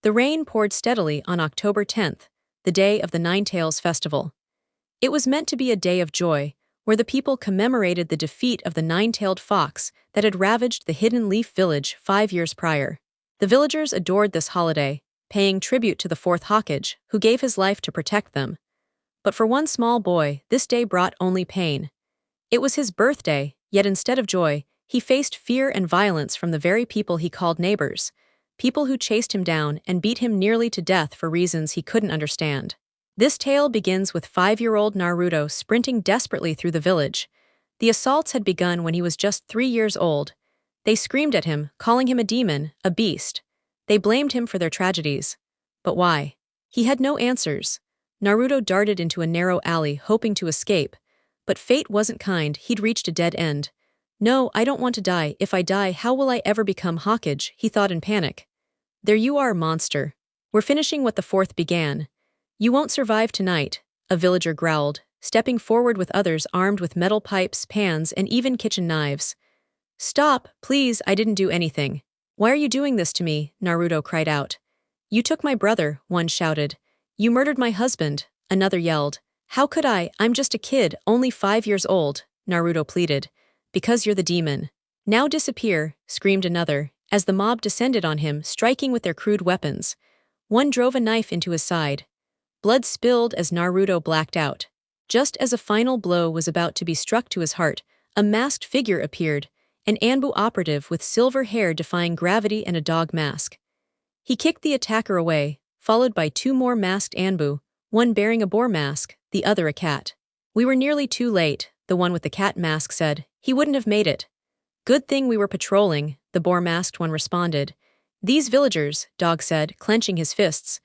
The rain poured steadily on October 10th, the day of the Nine-Tails Festival. It was meant to be a day of joy, where the people commemorated the defeat of the nine-tailed fox that had ravaged the Hidden Leaf Village 5 years prior. The villagers adored this holiday, paying tribute to the fourth Kage, who gave his life to protect them. But for one small boy, this day brought only pain. It was his birthday, yet instead of joy, he faced fear and violence from the very people he called neighbors, people who chased him down and beat him nearly to death for reasons he couldn't understand. This tale begins with 5-year-old Naruto sprinting desperately through the village. The assaults had begun when he was just 3 years old. They screamed at him, calling him a demon, a beast. They blamed him for their tragedies. But why? He had no answers. Naruto darted into a narrow alley, hoping to escape. But fate wasn't kind, he'd reached a dead end. No, I don't want to die. If I die, how will I ever become Hokage? He thought in panic. There you are, monster. We're finishing what the fourth began. You won't survive tonight, a villager growled, stepping forward with others armed with metal pipes, pans, and even kitchen knives. Stop, please, I didn't do anything. Why are you doing this to me? Naruto cried out. You took my brother, one shouted. You murdered my husband, another yelled. How could I? I'm just a kid, only 5 years old, Naruto pleaded. Because you're the demon. Now disappear, screamed another, as the mob descended on him, striking with their crude weapons. One drove a knife into his side. Blood spilled as Naruto blacked out. Just as a final blow was about to be struck to his heart, a masked figure appeared, an Anbu operative with silver hair defying gravity and a dog mask. He kicked the attacker away, followed by 2 more masked Anbu, one bearing a boar mask, the other a cat. We were nearly too late, the one with the cat mask said. He wouldn't have made it. Good thing we were patrolling, the boar-masked one responded. These villagers, Dog said, clenching his fists.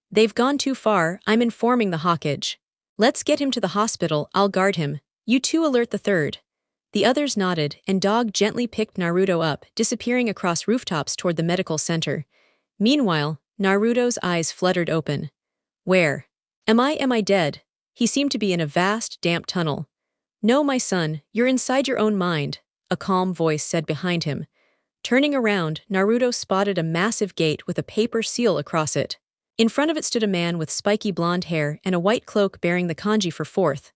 They've gone too far, I'm informing the Hokage. Let's get him to the hospital, I'll guard him. You two alert the third. The others nodded, and Dog gently picked Naruto up, disappearing across rooftops toward the medical center. Meanwhile, Naruto's eyes fluttered open. Where? Am I dead? He seemed to be in a vast, damp tunnel. No, my son, you're inside your own mind, a calm voice said behind him. Turning around, Naruto spotted a massive gate with a paper seal across it. In front of it stood a man with spiky blonde hair and a white cloak bearing the kanji for fourth.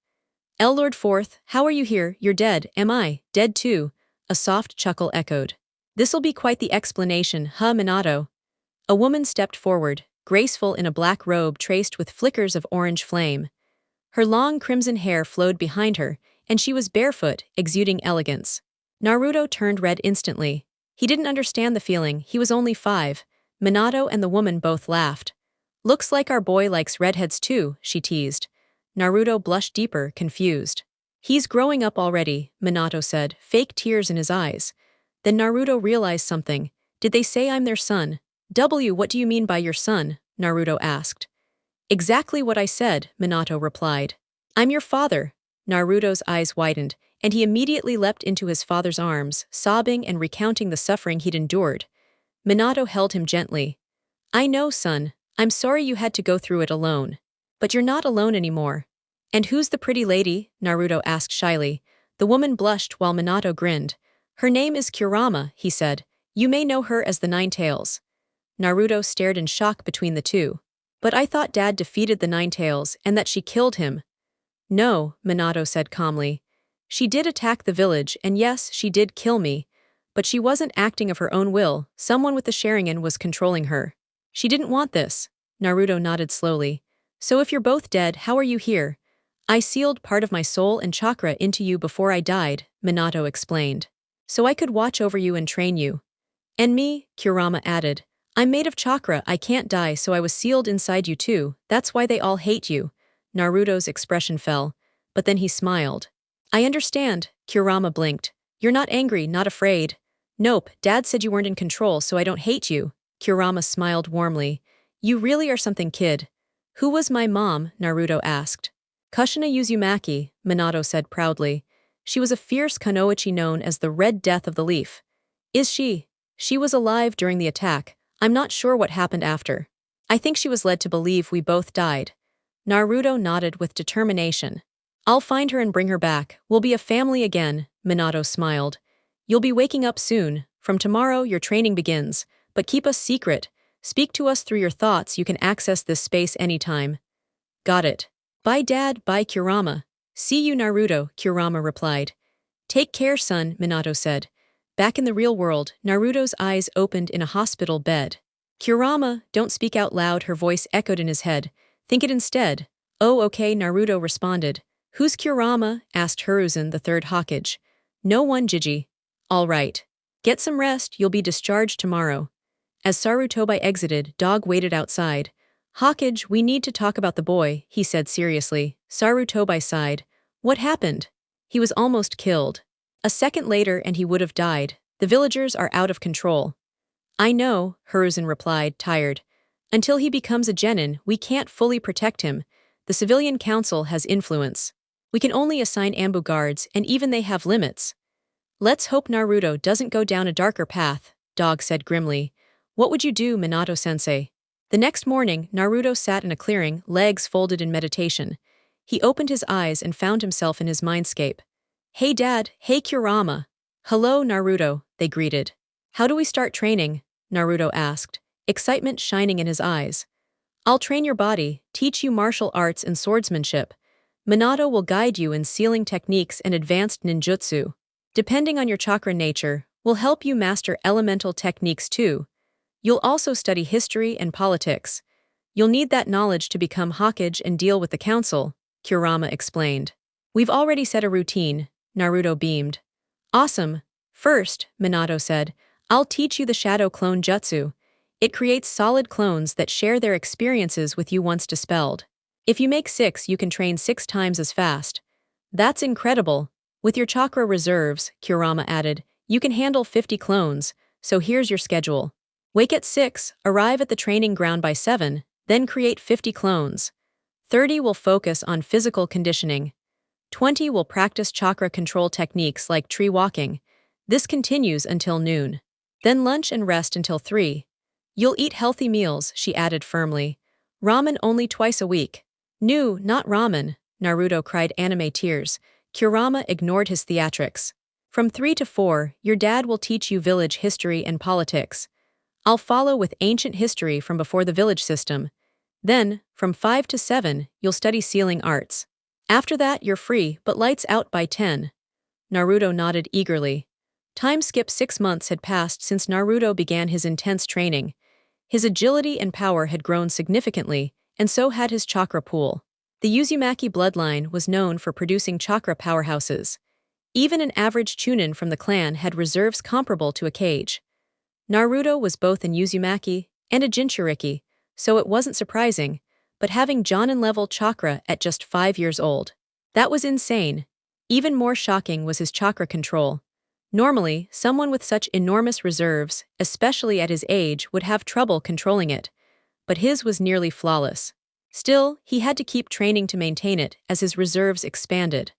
Lord Fourth, how are you here? You're dead. Am I dead too? A soft chuckle echoed. This'll be quite the explanation, huh, Minato? A woman stepped forward, graceful in a black robe traced with flickers of orange flame. Her long crimson hair flowed behind her, and she was barefoot, exuding elegance. Naruto turned red instantly. He didn't understand the feeling, he was only 5. Minato and the woman both laughed. Looks like our boy likes redheads too, she teased. Naruto blushed deeper, confused. He's growing up already, Minato said, fake tears in his eyes. Then Naruto realized something. Did they say I'm their son? What do you mean by your son? Naruto asked. Exactly what I said, Minato replied. I'm your father. Naruto's eyes widened, and he immediately leapt into his father's arms, sobbing and recounting the suffering he'd endured. Minato held him gently. I know, son. I'm sorry you had to go through it alone. But you're not alone anymore. And who's the pretty lady? Naruto asked shyly. The woman blushed while Minato grinned. Her name is Kurama, he said. You may know her as the Nine-Tails. Naruto stared in shock between the two. But I thought Dad defeated the Nine-Tails and that she killed him. No, Minato said calmly. She did attack the village, and yes, she did kill me. But she wasn't acting of her own will, someone with the Sharingan was controlling her. She didn't want this. Naruto nodded slowly. So if you're both dead, how are you here? I sealed part of my soul and chakra into you before I died, Minato explained. So I could watch over you and train you. And me, Kurama added. I'm made of chakra, I can't die, so I was sealed inside you too. That's why they all hate you. Naruto's expression fell, but then he smiled. I understand, Kurama blinked. You're not angry, not afraid. Nope, Dad said you weren't in control, so I don't hate you. Kurama smiled warmly. You really are something, kid. Who was my mom? Naruto asked. Kushina Uzumaki, Minato said proudly. She was a fierce kunoichi known as the Red Death of the Leaf. Is she? She was alive during the attack. I'm not sure what happened after. I think she was led to believe we both died. Naruto nodded with determination. I'll find her and bring her back. We'll be a family again, Minato smiled. You'll be waking up soon. From tomorrow, your training begins. But keep us secret. Speak to us through your thoughts. You can access this space anytime. Got it. Bye Dad, bye Kurama. See you Naruto, Kurama replied. Take care son, Minato said. Back in the real world, Naruto's eyes opened in a hospital bed. Kurama, don't speak out loud, her voice echoed in his head. Think it instead. Oh okay, Naruto responded. Who's Kurama? Asked Hiruzen, the third Hokage. No one, Jiji. All right. Get some rest, you'll be discharged tomorrow. As Sarutobi exited, Dog waited outside. Hokage, we need to talk about the boy, he said seriously. Sarutobi sighed. What happened? He was almost killed. A second later and he would have died. The villagers are out of control. I know, Hiruzen replied, tired. Until he becomes a genin, we can't fully protect him. The civilian council has influence. We can only assign ambu guards, and even they have limits. Let's hope Naruto doesn't go down a darker path, Dog said grimly. What would you do, Minato-sensei? The next morning, Naruto sat in a clearing, legs folded in meditation. He opened his eyes and found himself in his mindscape. Hey Dad, hey Kurama. Hello Naruto, they greeted. How do we start training? Naruto asked, excitement shining in his eyes. I'll train your body, teach you martial arts and swordsmanship. Minato will guide you in sealing techniques and advanced ninjutsu. Depending on your chakra nature, will help you master elemental techniques too. You'll also study history and politics. You'll need that knowledge to become Hokage and deal with the council, Kurama explained. We've already set a routine, Naruto beamed. Awesome. First, Minato said, I'll teach you the shadow clone jutsu. It creates solid clones that share their experiences with you once dispelled. If you make 6, you can train 6 times as fast. That's incredible. With your chakra reserves, Kurama added, you can handle 50 clones, so here's your schedule. Wake at 6, arrive at the training ground by 7, then create 50 clones. 30 will focus on physical conditioning. 20 will practice chakra control techniques like tree walking. This continues until noon. Then lunch and rest until 3. You'll eat healthy meals, she added firmly. Ramen only twice a week. No, not ramen, Naruto cried anime tears. Kurama ignored his theatrics. From 3 to 4, your dad will teach you village history and politics. I'll follow with ancient history from before the village system. Then, from 5 to 7, you'll study sealing arts. After that, you're free, but lights out by 10. Naruto nodded eagerly. Time skip 6 months had passed since Naruto began his intense training. His agility and power had grown significantly, and so had his chakra pool. The Uzumaki bloodline was known for producing chakra powerhouses. Even an average chunin from the clan had reserves comparable to a Kage. Naruto was both an Uzumaki and a Jinchuriki, so it wasn't surprising, but having Jonin-level chakra at just 5 years old. That was insane. Even more shocking was his chakra control. Normally, someone with such enormous reserves, especially at his age, would have trouble controlling it, but his was nearly flawless. Still, he had to keep training to maintain it as his reserves expanded.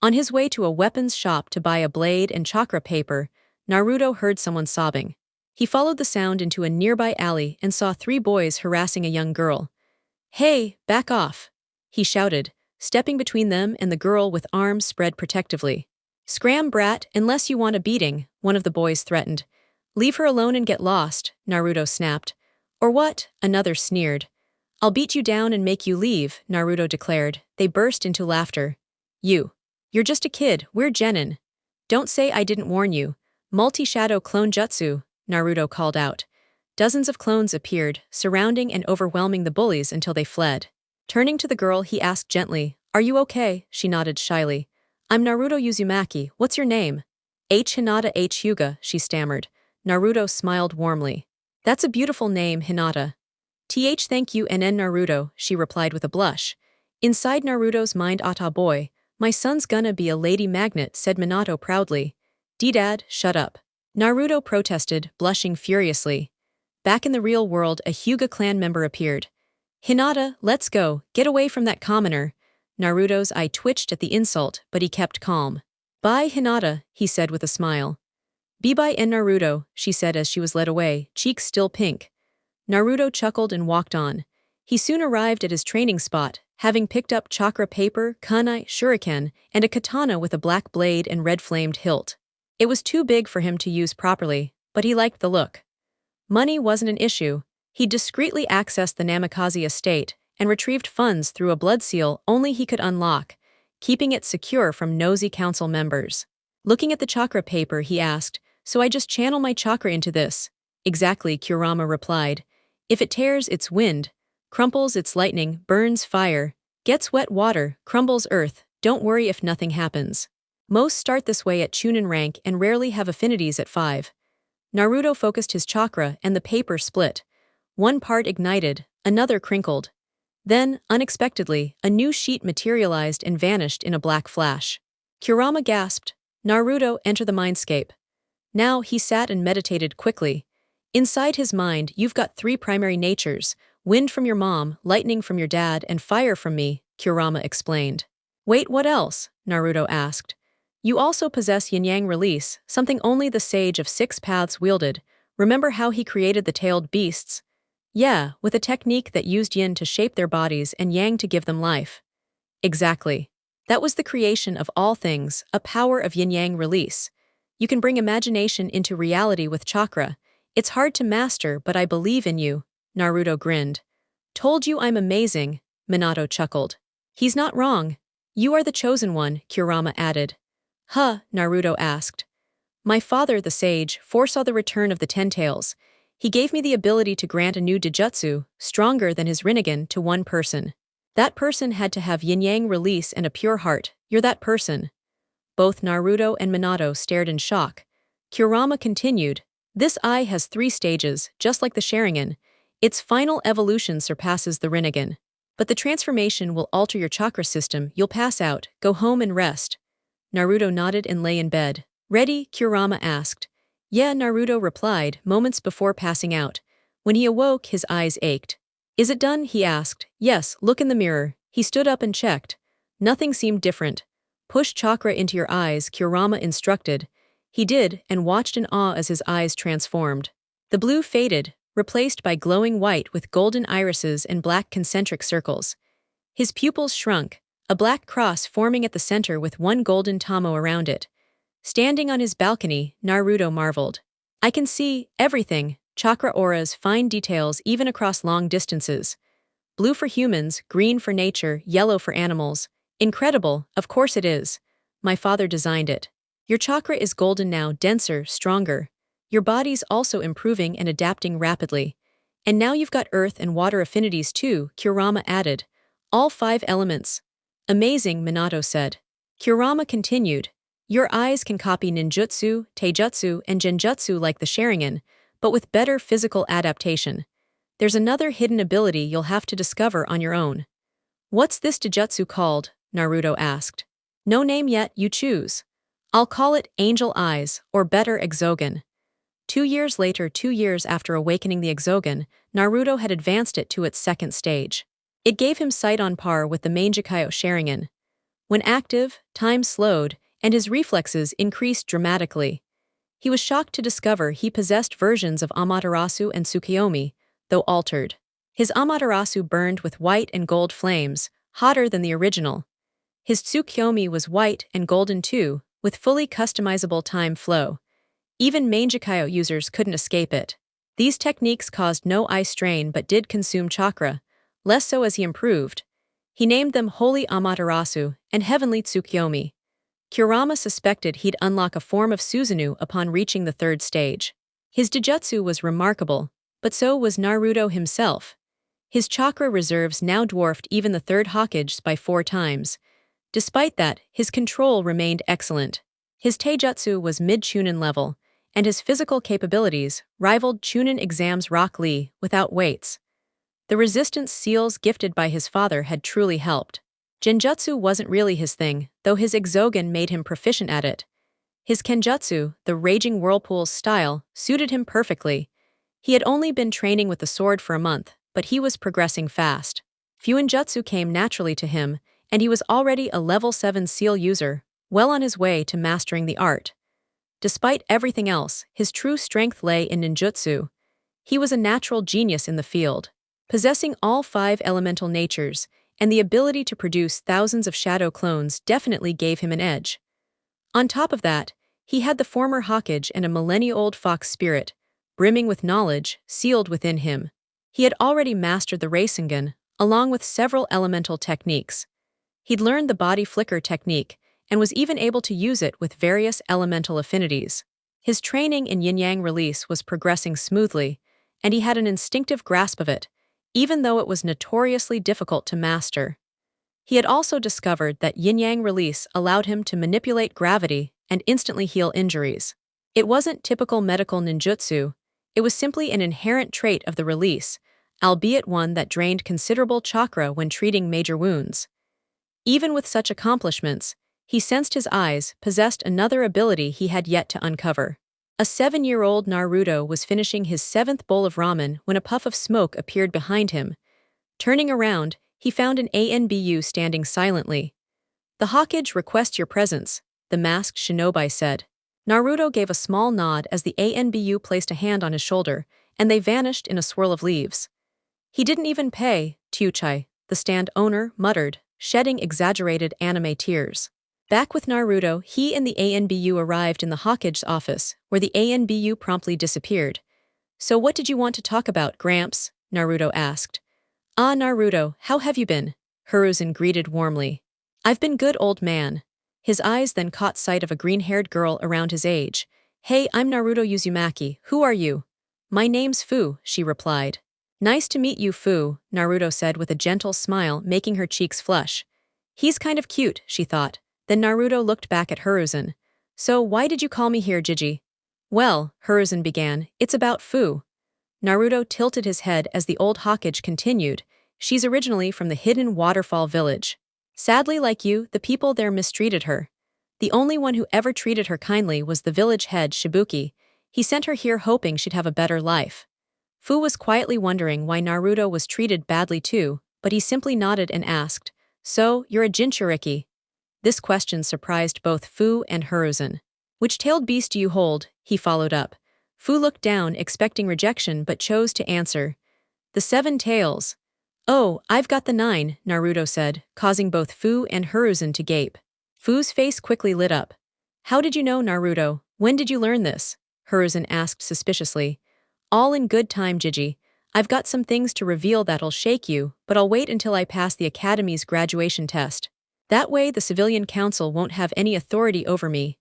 On his way to a weapons shop to buy a blade and chakra paper, Naruto heard someone sobbing. He followed the sound into a nearby alley and saw 3 boys harassing a young girl. Hey, back off, he shouted, stepping between them and the girl with arms spread protectively. Scram, brat, unless you want a beating, one of the boys threatened. Leave her alone and get lost, Naruto snapped. Or what? Another sneered. I'll beat you down and make you leave, Naruto declared. They burst into laughter. You're just a kid, we're genin. Don't say I didn't warn you. Multi-shadow clone jutsu, Naruto called out. Dozens of clones appeared, surrounding and overwhelming the bullies until they fled. Turning to the girl, he asked gently, Are you okay? She nodded shyly. I'm Naruto Uzumaki, what's your name? H. Hinata H. Hyuga, she stammered. Naruto smiled warmly. That's a beautiful name, Hinata. Thank you NN Naruto, she replied with a blush. Inside Naruto's mind, Ata boy, my son's gonna be a lady magnet, said Minato proudly. D-Dad, shut up. Naruto protested, blushing furiously. Back in the real world, a Hyuga clan member appeared. Hinata, let's go, get away from that commoner. Naruto's eye twitched at the insult, but he kept calm. Bye, Hinata, he said with a smile. Be-bye and Naruto, she said as she was led away, cheeks still pink. Naruto chuckled and walked on. He soon arrived at his training spot, having picked up chakra paper, kunai, shuriken, and a katana with a black blade and red-flamed hilt. It was too big for him to use properly, but he liked the look. Money wasn't an issue. He discreetly accessed the Namikaze estate and retrieved funds through a blood seal only he could unlock, keeping it secure from nosy council members. Looking at the chakra paper, he asked, "So I just channel my chakra into this?" "Exactly," Kurama replied. "If it tears, it's wind. Crumples, it's lightning. Burns, fire. Gets wet, water. Crumbles, earth. Don't worry if nothing happens." Most start this way at Chunin rank and rarely have affinities at 5. Naruto focused his chakra and the paper split. One part ignited, another crinkled. Then, unexpectedly, a new sheet materialized and vanished in a black flash. Kurama gasped. "Naruto, enter the mindscape." Now he sat and meditated quickly. Inside his mind, you've got 3 primary natures: wind from your mom, lightning from your dad, and fire from me, Kurama explained. "Wait, what else?" Naruto asked. "You also possess yin-yang release, something only the sage of 6 paths wielded. Remember how he created the tailed beasts?" "Yeah, with a technique that used yin to shape their bodies and yang to give them life." "Exactly. That was the creation of all things, a power of yin-yang release. You can bring imagination into reality with chakra. It's hard to master, but I believe in you," Naruto grinned. "Told you I'm amazing," Minato chuckled. "He's not wrong. You are the chosen one," Kurama added. "Huh?" Naruto asked. "My father, the sage, foresaw the return of the Ten Tails. He gave me the ability to grant a new Dijutsu, stronger than his Rinnegan, to one person. That person had to have yin-yang release and a pure heart. You're that person." Both Naruto and Minato stared in shock. Kurama continued, "This eye has 3 stages, just like the Sharingan. Its final evolution surpasses the Rinnegan. But the transformation will alter your chakra system. You'll pass out, go home and rest." Naruto nodded and lay in bed. "Ready?" Kurama asked. "Yeah," Naruto replied, moments before passing out. When he awoke, his eyes ached. "Is it done?" he asked. "Yes, look in the mirror." He stood up and checked. Nothing seemed different. "Push chakra into your eyes," Kurama instructed. He did, and watched in awe as his eyes transformed. The blue faded, replaced by glowing white with golden irises and black concentric circles. His pupils shrunk, a black cross forming at the center with one golden tamo around it. Standing on his balcony, Naruto marveled. "I can see everything, chakra auras, fine details even across long distances. Blue for humans, green for nature, yellow for animals. Incredible, of course it is. My father designed it. Your chakra is golden now, denser, stronger. Your body's also improving and adapting rapidly. And now you've got earth and water affinities too," Kurama added. "All 5 elements." "Amazing," Minato said. Kurama continued. "Your eyes can copy ninjutsu, taijutsu, and genjutsu like the Sharingan, but with better physical adaptation. There's another hidden ability you'll have to discover on your own." "What's this Dijutsu called?" Naruto asked. "No name yet, you choose. I'll call it Angel Eyes, or better Exogen." 2 years later, 2 years after awakening the Exogen, Naruto had advanced it to its 2nd stage. It gave him sight on par with the Mangekyo Sharingan. When active, time slowed, and his reflexes increased dramatically. He was shocked to discover he possessed versions of Amaterasu and Tsukiyomi, though altered. His Amaterasu burned with white and gold flames, hotter than the original. His Tsukiyomi was white and golden too, with fully customizable time flow. Even Mangekyo users couldn't escape it. These techniques caused no eye strain but did consume chakra, less so as he improved. He named them Holy Amaterasu and Heavenly Tsukiyomi. Kurama suspected he'd unlock a form of Susanoo upon reaching the 3rd stage. His Dijutsu was remarkable, but so was Naruto himself. His chakra reserves now dwarfed even the 3rd Hokage's by 4 times. Despite that, his control remained excellent. His taijutsu was mid-Chunin level, and his physical capabilities rivaled Chunin exams Rock Lee without weights. The resistance seals gifted by his father had truly helped. Genjutsu wasn't really his thing, though his Exogen made him proficient at it. His Kenjutsu, the Raging Whirlpool's style, suited him perfectly. He had only been training with the sword for a month, but he was progressing fast. Fuinjutsu came naturally to him, and he was already a level 7 seal user, well on his way to mastering the art. Despite everything else, his true strength lay in ninjutsu. He was a natural genius in the field, possessing all 5 elemental natures, and the ability to produce thousands of shadow clones definitely gave him an edge. On top of that, he had the former Hokage and a millennia-old fox spirit, brimming with knowledge, sealed within him. He had already mastered the Rasengan, along with several elemental techniques. He'd learned the body flicker technique and was even able to use it with various elemental affinities. His training in yin-yang release was progressing smoothly, and he had an instinctive grasp of it, even though it was notoriously difficult to master. He had also discovered that yin-yang release allowed him to manipulate gravity and instantly heal injuries. It wasn't typical medical ninjutsu, it was simply an inherent trait of the release, albeit one that drained considerable chakra when treating major wounds. Even with such accomplishments, he sensed his eyes possessed another ability he had yet to uncover. A 7-year-old Naruto was finishing his 7th bowl of ramen when a puff of smoke appeared behind him. Turning around, he found an ANBU standing silently. "The Hokage requests your presence," the masked shinobi said. Naruto gave a small nod as the ANBU placed a hand on his shoulder, and they vanished in a swirl of leaves. "He didn't even pay," Tyuchai, the stand owner, muttered, shedding exaggerated anime tears. Back with Naruto, he and the ANBU arrived in the Hokage's office, where the ANBU promptly disappeared. "So what did you want to talk about, Gramps?" Naruto asked. "Ah, Naruto, how have you been?" Hiruzen greeted warmly. "I've been good, old man." His eyes then caught sight of a green-haired girl around his age. "Hey, I'm Naruto Uzumaki, who are you?" "My name's Fu," she replied. "Nice to meet you, Fu," Naruto said with a gentle smile, making her cheeks flush. "He's kind of cute," she thought. Then Naruto looked back at Hiruzen. "So why did you call me here, Gigi?" "Well," Hiruzen began, "it's about Fu." Naruto tilted his head as the old Hokage continued. "She's originally from the hidden waterfall village. Sadly, like you, the people there mistreated her. The only one who ever treated her kindly was the village head, Shibuki. He sent her here hoping she'd have a better life." Fu was quietly wondering why Naruto was treated badly too, but he simply nodded and asked, "So, you're a Jinchuriki?" This question surprised both Fu and Hiruzen. "Which tailed beast do you hold?" he followed up. Fu looked down, expecting rejection, but chose to answer. "The 7 tails." "Oh, I've got the 9, Naruto said, causing both Fu and Hiruzen to gape. Fu's face quickly lit up. "How did you know, Naruto? When did you learn this?" Hiruzen asked suspiciously. "All in good time, Gigi. I've got some things to reveal that'll shake you, but I'll wait until I pass the Academy's graduation test. That way the civilian council won't have any authority over me."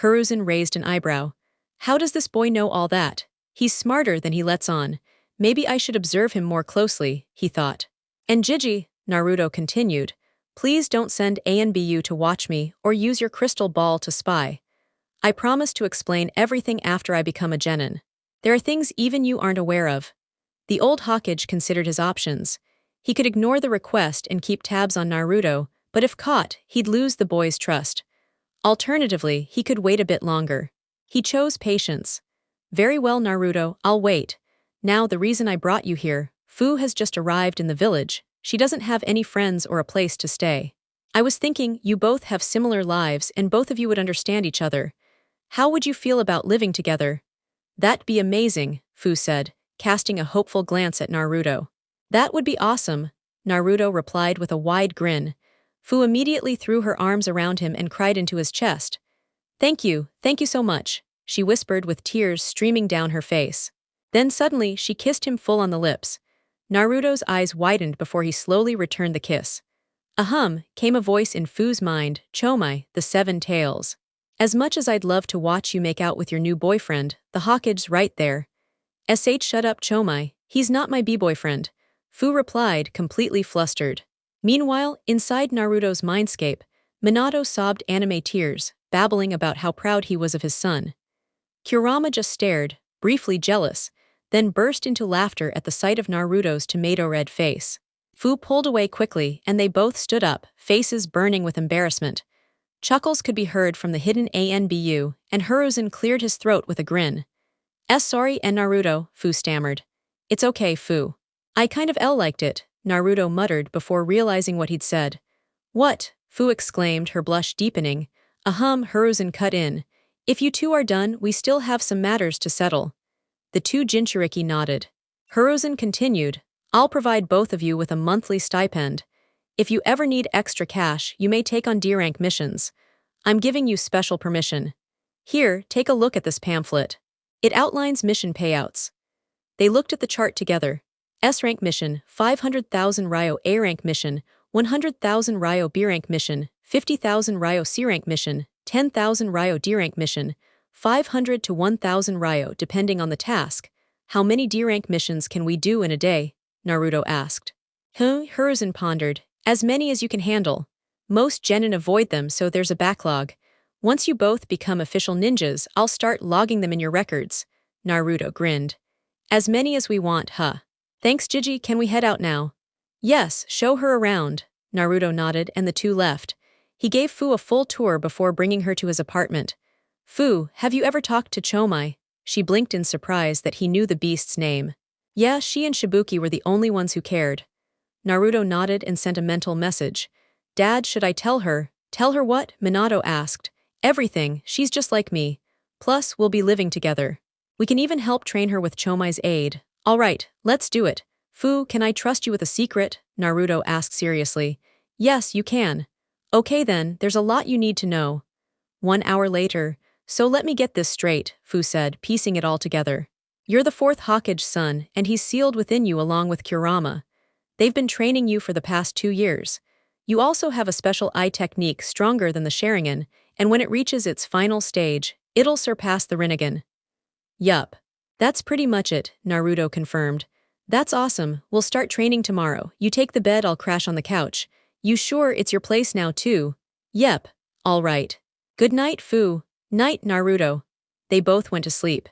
Hiruzen raised an eyebrow. "How does this boy know all that? He's smarter than he lets on. Maybe I should observe him more closely," he thought. "And Gigi," Naruto continued, "please don't send ANBU to watch me or use your crystal ball to spy. I promise to explain everything after I become a genin. There are things even you aren't aware of." The old Hokage considered his options. He could ignore the request and keep tabs on Naruto, but if caught, he'd lose the boy's trust. Alternatively, he could wait a bit longer. He chose patience. "Very well, Naruto, I'll wait. Now the reason I brought you here, Fu has just arrived in the village. She doesn't have any friends or a place to stay. I was thinking you both have similar lives and both of you would understand each other. How would you feel about living together?" "That'd be amazing," Fu said, casting a hopeful glance at Naruto. "That would be awesome," Naruto replied with a wide grin. Fu immediately threw her arms around him and cried into his chest. Thank you so much," she whispered with tears streaming down her face. Then suddenly she kissed him full on the lips. Naruto's eyes widened before he slowly returned the kiss. "Ahem," came a voice in Fu's mind, "Chomai, the 7 tails. As much as I'd love to watch you make out with your new boyfriend, the Hokage's right there." Shut up, Chomai, he's not my b-boyfriend," Fu replied, completely flustered. Meanwhile, inside Naruto's mindscape, Minato sobbed anime tears, babbling about how proud he was of his son. Kurama just stared, briefly jealous, then burst into laughter at the sight of Naruto's tomato-red face. Fu pulled away quickly and they both stood up, faces burning with embarrassment. Chuckles could be heard from the hidden ANBU, and Hiruzen cleared his throat with a grin. Sorry, and Naruto," Fu stammered. "It's okay, Fu. I kind of liked it," Naruto muttered before realizing what he'd said. "What?" Fu exclaimed, her blush deepening. Hiruzen cut in. "If you two are done, we still have some matters to settle." The two Jinchuriki nodded. Hiruzen continued, "I'll provide both of you with a monthly stipend. If you ever need extra cash, you may take on D-rank missions. I'm giving you special permission. Here, take a look at this pamphlet. It outlines mission payouts." They looked at the chart together. S rank mission, 500,000 Ryo A rank mission, 100,000 Ryo B rank mission, 50,000 Ryo C rank mission, 10,000 Ryo D rank mission, 500 to 1,000 Ryo depending on the task. How many D rank missions can we do in a day? Naruto asked. Hiruzen pondered. As many as you can handle. Most genin avoid them, so there's a backlog. Once you both become official ninjas, I'll start logging them in your records. Naruto grinned. As many as we want, huh? Thanks, Gigi, can we head out now? Yes, show her around. Naruto nodded and the two left. He gave Fu a full tour before bringing her to his apartment. Fu, have you ever talked to Chomai? She blinked in surprise that he knew the beast's name. Yeah, she and Shibuki were the only ones who cared. Naruto nodded and sent a mental message. Dad, should I tell her? Tell her what? Minato asked. Everything, she's just like me. Plus, we'll be living together. We can even help train her with Chomai's aid. All right, let's do it. Fu, can I trust you with a secret? Naruto asked seriously. Yes, you can. Okay then, there's a lot you need to know. 1 hour later. So let me get this straight, Fu said, piecing it all together. You're the fourth Hokage's son, and he's sealed within you along with Kurama. They've been training you for the past 2 years. You also have a special eye technique stronger than the Sharingan, and when it reaches its final stage, it'll surpass the Rinnegan. Yup. That's pretty much it, Naruto confirmed. That's awesome, we'll start training tomorrow. You take the bed, I'll crash on the couch. You sure it's your place now too? Yep. All right. Good night, Fu. Night, Naruto. They both went to sleep.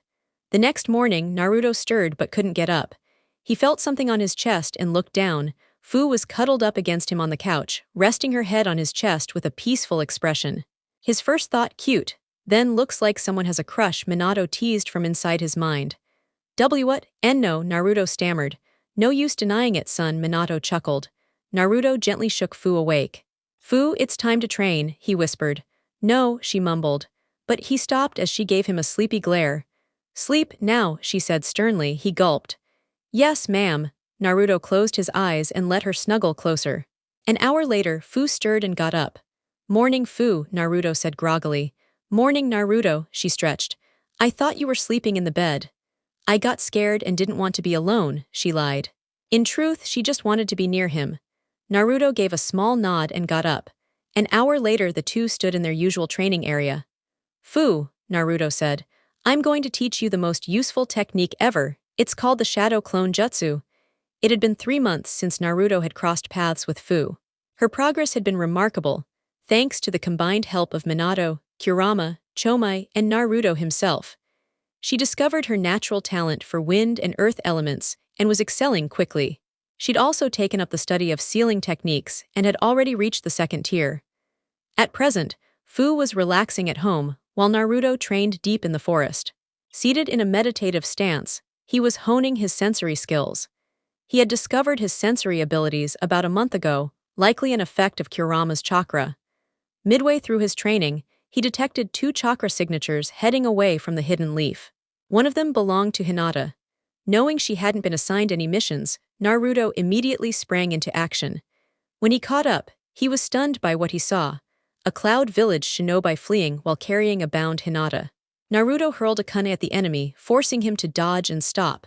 The next morning, Naruto stirred but couldn't get up. He felt something on his chest and looked down. Fu was cuddled up against him on the couch, resting her head on his chest with a peaceful expression. His first thought, cute. Then looks like someone has a crush, Minato teased from inside his mind. What? No, Naruto stammered. No use denying it, son, Minato chuckled. Naruto gently shook Fu awake. Fu, it's time to train, he whispered. No, she mumbled. But he stopped as she gave him a sleepy glare. Sleep now, she said sternly. He gulped. Yes, ma'am. Naruto closed his eyes and let her snuggle closer. An hour later, Fu stirred and got up. Morning, Fu, Naruto said groggily. Morning, Naruto, she stretched. I thought you were sleeping in the bed. I got scared and didn't want to be alone, she lied. In truth, she just wanted to be near him. Naruto gave a small nod and got up. An hour later, the two stood in their usual training area. Fu, Naruto said, I'm going to teach you the most useful technique ever. It's called the Shadow Clone Jutsu. It had been 3 months since Naruto had crossed paths with Fu. Her progress had been remarkable, thanks to the combined help of Minato, Kurama, Chomai, and Naruto himself. She discovered her natural talent for wind and earth elements and was excelling quickly. She'd also taken up the study of sealing techniques and had already reached the 2nd tier. At present, Fu was relaxing at home, while Naruto trained deep in the forest. Seated in a meditative stance, he was honing his sensory skills. He had discovered his sensory abilities about a month ago, likely an effect of Kurama's chakra. Midway through his training, he detected 2 chakra signatures heading away from the hidden leaf. One of them belonged to Hinata. Knowing she hadn't been assigned any missions, Naruto immediately sprang into action. When he caught up, he was stunned by what he saw. A Cloud Village shinobi fleeing while carrying a bound Hinata. Naruto hurled a kane at the enemy, forcing him to dodge and stop.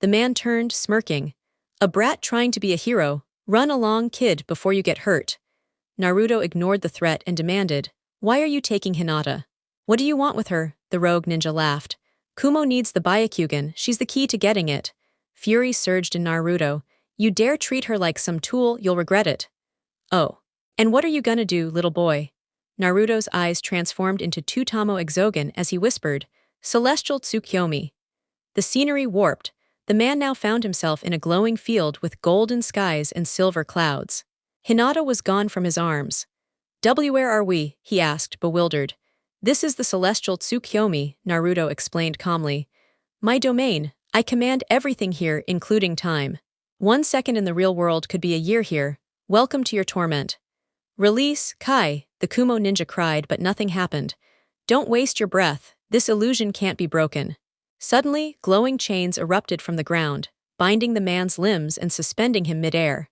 The man turned, smirking. A brat trying to be a hero. Run along, kid, before you get hurt. Naruto ignored the threat and demanded, Why are you taking Hinata? What do you want with her? The rogue ninja laughed. Kumo needs the Byakugan, she's the key to getting it. Fury surged in Naruto. You dare treat her like some tool, you'll regret it. Oh. And what are you gonna do, little boy? Naruto's eyes transformed into Tutamo Exogen as he whispered, Celestial Tsukuyomi. The scenery warped. The man now found himself in a glowing field with golden skies and silver clouds. Hinata was gone from his arms. Where are we? He asked, bewildered. This is the Celestial Tsukuyomi, Naruto explained calmly. My domain. I command everything here, including time. 1 second in the real world could be a year here. Welcome to your torment. Release, Kai, the Kumo ninja cried, but nothing happened. Don't waste your breath, this illusion can't be broken. Suddenly, glowing chains erupted from the ground, binding the man's limbs and suspending him mid-air.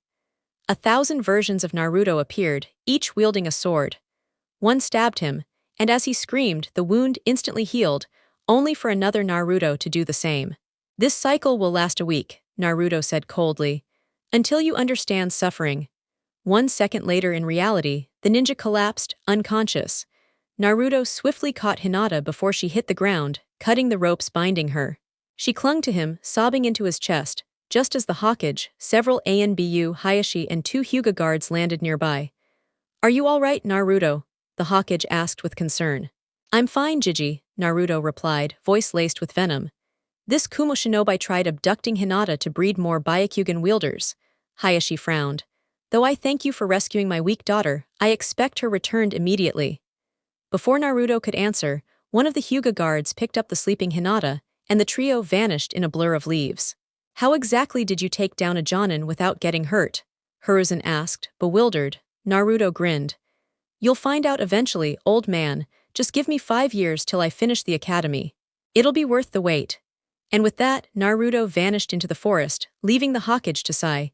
1,000 versions of Naruto appeared, each wielding a sword. One stabbed him, and as he screamed, the wound instantly healed, only for another Naruto to do the same. This cycle will last a week, Naruto said coldly. Until you understand suffering. 1 second later in reality, the ninja collapsed, unconscious. Naruto swiftly caught Hinata before she hit the ground, cutting the ropes binding her. She clung to him, sobbing into his chest, just as the Hokage, several ANBU, Hayashi and 2 Hyuga guards landed nearby. Are you all right, Naruto? The Hokage asked with concern. I'm fine, Jiji, Naruto replied, voice laced with venom. This Kumo shinobi tried abducting Hinata to breed more Byakugan wielders. Hayashi frowned. Though I thank you for rescuing my weak daughter, I expect her returned immediately. Before Naruto could answer, one of the Hyuga guards picked up the sleeping Hinata, and the trio vanished in a blur of leaves. How exactly did you take down a Jonin without getting hurt? Hiruzen asked, bewildered. Naruto grinned. You'll find out eventually, old man. Just give me 5 years till I finish the academy. It'll be worth the wait. And with that, Naruto vanished into the forest, leaving the Hokage to sigh.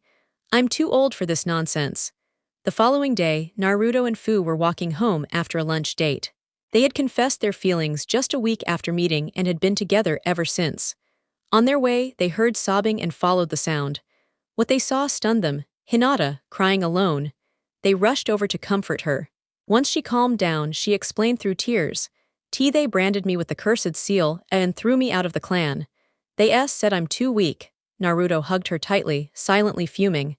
I'm too old for this nonsense. The following day, Naruto and Fu were walking home after a lunch date. They had confessed their feelings just a week after meeting and had been together ever since. On their way, they heard sobbing and followed the sound. What they saw stunned them, Hinata, crying alone. They rushed over to comfort her. Once she calmed down, she explained through tears. They branded me with the cursed seal and threw me out of the clan. They said I'm too weak. Naruto hugged her tightly, silently fuming.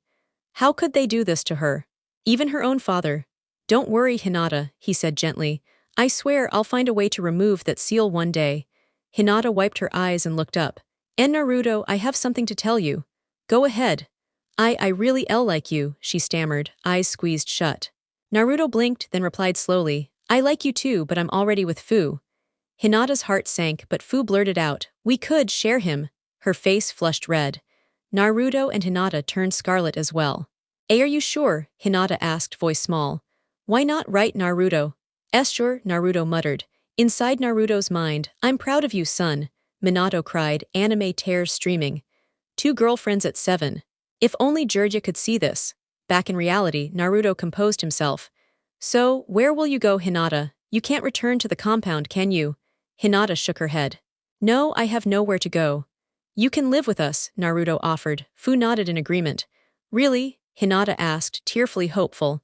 How could they do this to her? Even her own father. Don't worry, Hinata, he said gently. I swear I'll find a way to remove that seal one day. Hinata wiped her eyes and looked up. And Naruto, I have something to tell you. Go ahead. I really like you, she stammered, eyes squeezed shut. Naruto blinked, then replied slowly, I like you too, but I'm already with Fu. Hinata's heart sank, but Fu blurted out, we could share him. Her face flushed red. Naruto and Hinata turned scarlet as well. Are you sure? Hinata asked, voice small. Why not, right, Naruto? Sure, Naruto muttered. Inside Naruto's mind, I'm proud of you, son. Minato cried, anime tears streaming. 2 girlfriends at 7. If only Jiraiya could see this. Back in reality, Naruto composed himself. So, where will you go, Hinata? You can't return to the compound, can you? Hinata shook her head. No, I have nowhere to go. You can live with us, Naruto offered. Fu nodded in agreement. Really? Hinata asked, tearfully hopeful.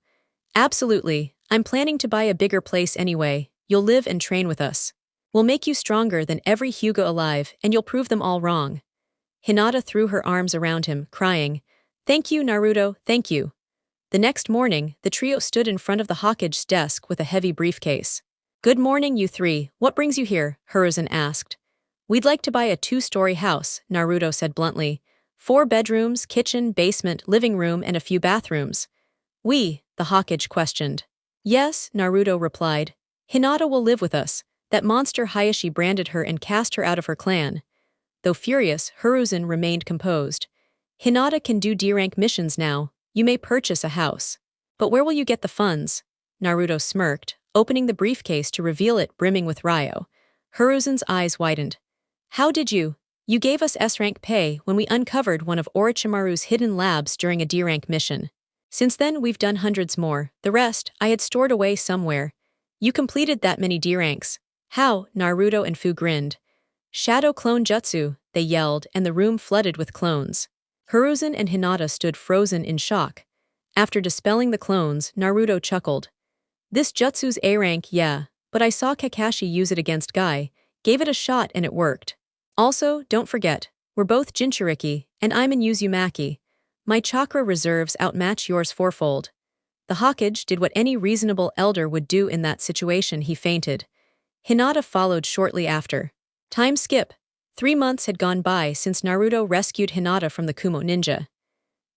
Absolutely. I'm planning to buy a bigger place anyway. You'll live and train with us. We'll make you stronger than every Hyuga alive, and you'll prove them all wrong. Hinata threw her arms around him, crying, Thank you, Naruto, thank you. The next morning, the trio stood in front of the Hokage's desk with a heavy briefcase. Good morning, you 3. What brings you here? Hiruzen asked. We'd like to buy a 2-story house, Naruto said bluntly. 4 bedrooms, kitchen, basement, living room, and a few bathrooms. We, the Hokage questioned. Yes, Naruto replied. Hinata will live with us. That monster Hayashi branded her and cast her out of her clan. Though furious, Hiruzen remained composed. Hinata can do D-rank missions now. You may purchase a house. But where will you get the funds? Naruto smirked, opening the briefcase to reveal it brimming with Ryo. Hiruzen's eyes widened. How did you? You gave us S-rank pay when we uncovered one of Orochimaru's hidden labs during a D-rank mission. Since then we've done hundreds more. The rest, I had stored away somewhere. You completed that many D-ranks. How? Naruto and Fu grinned. Shadow clone jutsu, they yelled, and the room flooded with clones. Hiruzen and Hinata stood frozen in shock. After dispelling the clones, Naruto chuckled. This jutsu's A-rank, yeah, but I saw Kakashi use it against Guy, gave it a shot and it worked. Also, don't forget, we're both Jinchuriki, and I'm in Uzumaki. My chakra reserves outmatch yours 4-fold. The Hokage did what any reasonable elder would do in that situation. He fainted. Hinata followed shortly after. Time skip. 3 months had gone by since Naruto rescued Hinata from the Kumo ninja.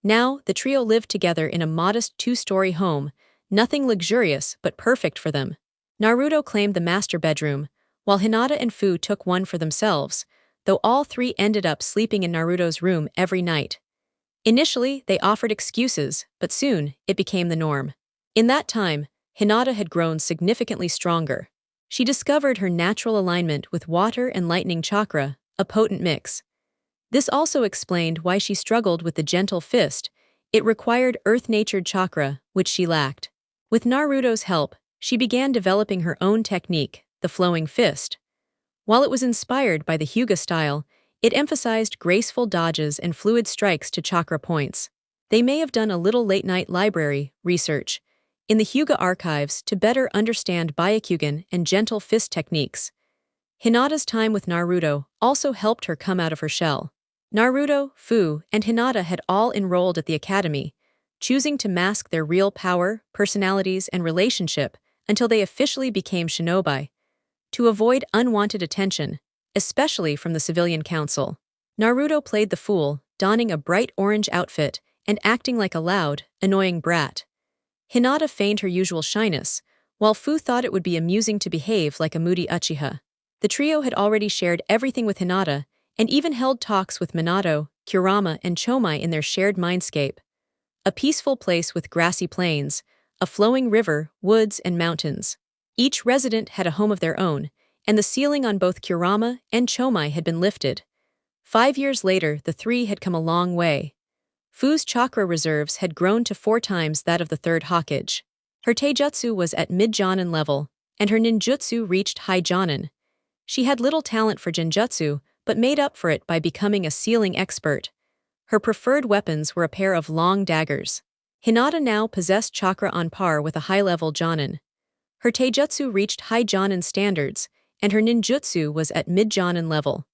Now, the trio lived together in a modest 2-story home, nothing luxurious but perfect for them. Naruto claimed the master bedroom, while Hinata and Fu took one for themselves, though all 3 ended up sleeping in Naruto's room every night. Initially, they offered excuses, but soon, it became the norm. In that time, Hinata had grown significantly stronger. She discovered her natural alignment with water and lightning chakra, a potent mix. This also explained why she struggled with the gentle fist. It required earth-natured chakra, which she lacked. With Naruto's help, she began developing her own technique, the flowing fist. While it was inspired by the Hyuga style, It emphasized graceful dodges and fluid strikes to chakra points. They may have done a little late-night library research in the Hyuga archives to better understand Byakugan and gentle fist techniques. Hinata's time with Naruto also helped her come out of her shell. Naruto, Fu, and Hinata had all enrolled at the academy, choosing to mask their real power, personalities, and relationship until they officially became shinobi, to avoid unwanted attention, especially from the civilian council. Naruto played the fool, donning a bright orange outfit and acting like a loud, annoying brat. Hinata feigned her usual shyness, while Fu thought it would be amusing to behave like a moody Uchiha. The trio had already shared everything with Hinata, and even held talks with Minato, Kurama, and Chomai in their shared mindscape. A peaceful place with grassy plains, a flowing river, woods, and mountains. Each resident had a home of their own, and the ceiling on both Kurama and Chomai had been lifted. 5 years later, the three had come a long way. Fu's chakra reserves had grown to 4 times that of the third Hokage. Her taijutsu was at mid-jonin level, and her ninjutsu reached high jonin. She had little talent for genjutsu, but made up for it by becoming a sealing expert. Her preferred weapons were a pair of long daggers. Hinata now possessed chakra on par with a high-level jonin. Her taijutsu reached high jonin standards, and her ninjutsu was at mid-jonin level.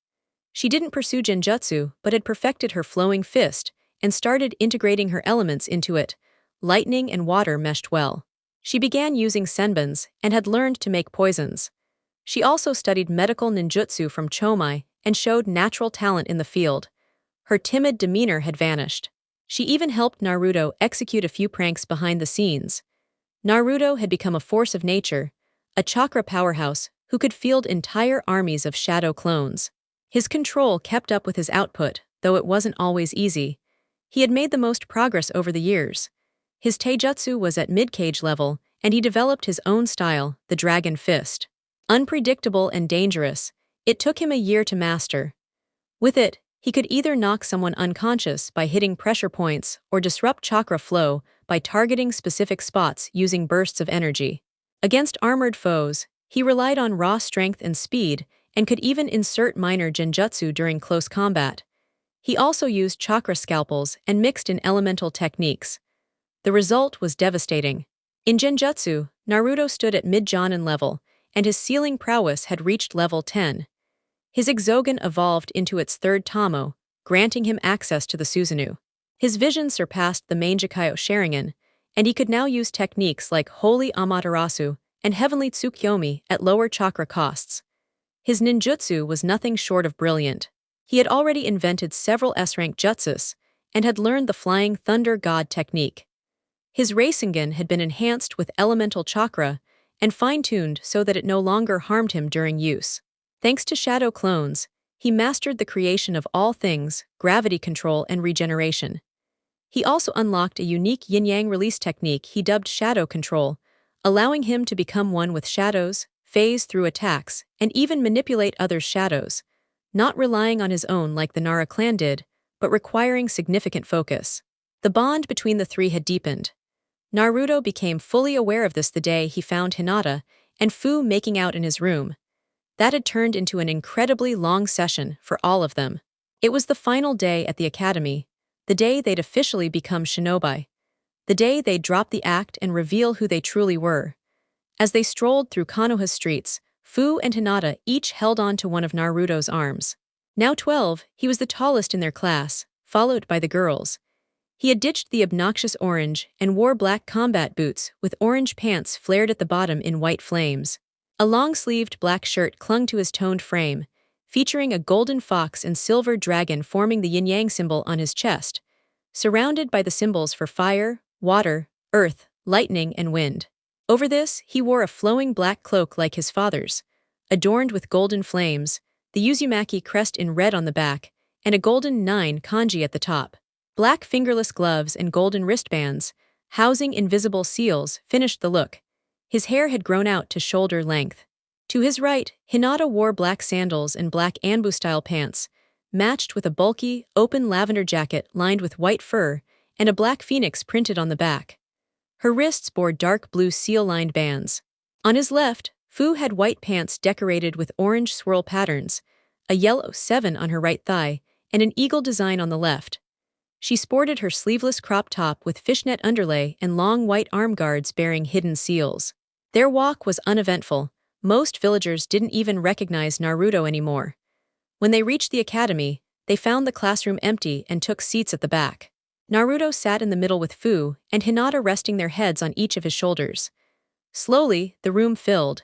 She didn't pursue genjutsu, but had perfected her flowing fist and started integrating her elements into it. Lightning and water meshed well. She began using senbons and had learned to make poisons. She also studied medical ninjutsu from Chomai and showed natural talent in the field. Her timid demeanor had vanished. She even helped Naruto execute a few pranks behind the scenes. Naruto had become a force of nature, a chakra powerhouse who could field entire armies of shadow clones. His control kept up with his output, though it wasn't always easy. He had made the most progress over the years. His taijutsu was at mid-cage level, and he developed his own style, the Dragon Fist. Unpredictable and dangerous, it took him a year to master. With it, he could either knock someone unconscious by hitting pressure points or disrupt chakra flow by targeting specific spots using bursts of energy. Against armored foes, he relied on raw strength and speed and could even insert minor genjutsu during close combat. He also used chakra scalpels and mixed in elemental techniques. The result was devastating. In genjutsu, Naruto stood at mid-jonin level, and his sealing prowess had reached level 10. His Exogen evolved into its third Tamo, granting him access to the Susanoo. His vision surpassed the Manjikayo Sharingan, and he could now use techniques like Holy Amaterasu and Heavenly Tsukuyomi at lower chakra costs. His ninjutsu was nothing short of brilliant. He had already invented several S-rank jutsus, and had learned the Flying Thunder God technique. His Rasengan had been enhanced with elemental chakra and fine-tuned so that it no longer harmed him during use. Thanks to shadow clones, he mastered the creation of all things, gravity control and regeneration. He also unlocked a unique yin-yang release technique he dubbed shadow control, allowing him to become one with shadows, phase through attacks, and even manipulate others' shadows, not relying on his own like the Nara clan did, but requiring significant focus. The bond between the three had deepened. Naruto became fully aware of this the day he found Hinata and Fu making out in his room. That had turned into an incredibly long session for all of them. It was the final day at the academy, the day they'd officially become shinobi, the day they'd drop the act and reveal who they truly were. As they strolled through Konoha's streets, Fu and Hinata each held on to one of Naruto's arms. Now 12, he was the tallest in their class, followed by the girls. He had ditched the obnoxious orange and wore black combat boots with orange pants flared at the bottom in white flames. A long-sleeved black shirt clung to his toned frame, featuring a golden fox and silver dragon forming the yin-yang symbol on his chest, surrounded by the symbols for fire, water, earth, lightning, and wind. Over this, he wore a flowing black cloak like his father's, adorned with golden flames, the Uzumaki crest in red on the back, and a golden 9 kanji at the top. Black fingerless gloves and golden wristbands, housing invisible seals, finished the look. His hair had grown out to shoulder length. To his right, Hinata wore black sandals and black Anbu-style pants, matched with a bulky, open lavender jacket lined with white fur and a black phoenix printed on the back. Her wrists bore dark blue seal-lined bands. On his left, Fu had white pants decorated with orange swirl patterns, a yellow 7 on her right thigh, and an eagle design on the left. She sported her sleeveless crop top with fishnet underlay and long white arm guards bearing hidden seals. Their walk was uneventful. Most villagers didn't even recognize Naruto anymore. When they reached the academy, they found the classroom empty and took seats at the back. Naruto sat in the middle with Fu and Hinata resting their heads on each of his shoulders. Slowly, the room filled.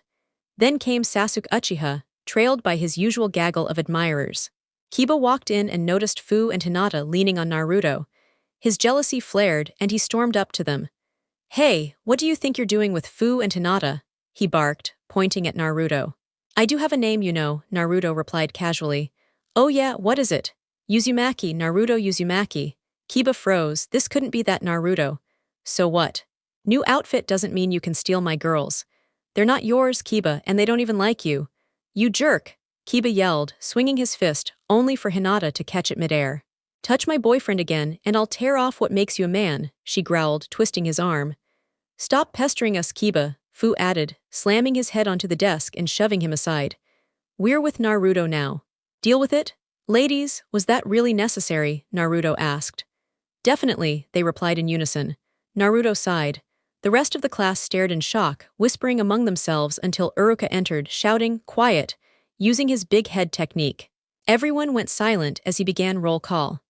Then came Sasuke Uchiha, trailed by his usual gaggle of admirers. Kiba walked in and noticed Fu and Hinata leaning on Naruto. His jealousy flared and he stormed up to them. "Hey, what do you think you're doing with Fu and Hinata?" he barked, pointing at Naruto. "I do have a name, you know," Naruto replied casually. "Oh yeah, what is it?" "Uzumaki, Naruto Uzumaki." Kiba froze. This couldn't be that Naruto. "So what? New outfit doesn't mean you can steal my girls. They're not yours, Kiba, and they don't even like you." "You jerk!" Kiba yelled, swinging his fist, only for Hinata to catch it midair. "Touch my boyfriend again, and I'll tear off what makes you a man," she growled, twisting his arm. "Stop pestering us, Kiba," Fu added, slamming his head onto the desk and shoving him aside. "We're with Naruto now. Deal with it?" "Ladies, was that really necessary?" Naruto asked. "Definitely," they replied in unison. Naruto sighed. The rest of the class stared in shock, whispering among themselves until Uruka entered, shouting, "Quiet," using his big head technique. Everyone went silent as he began roll call.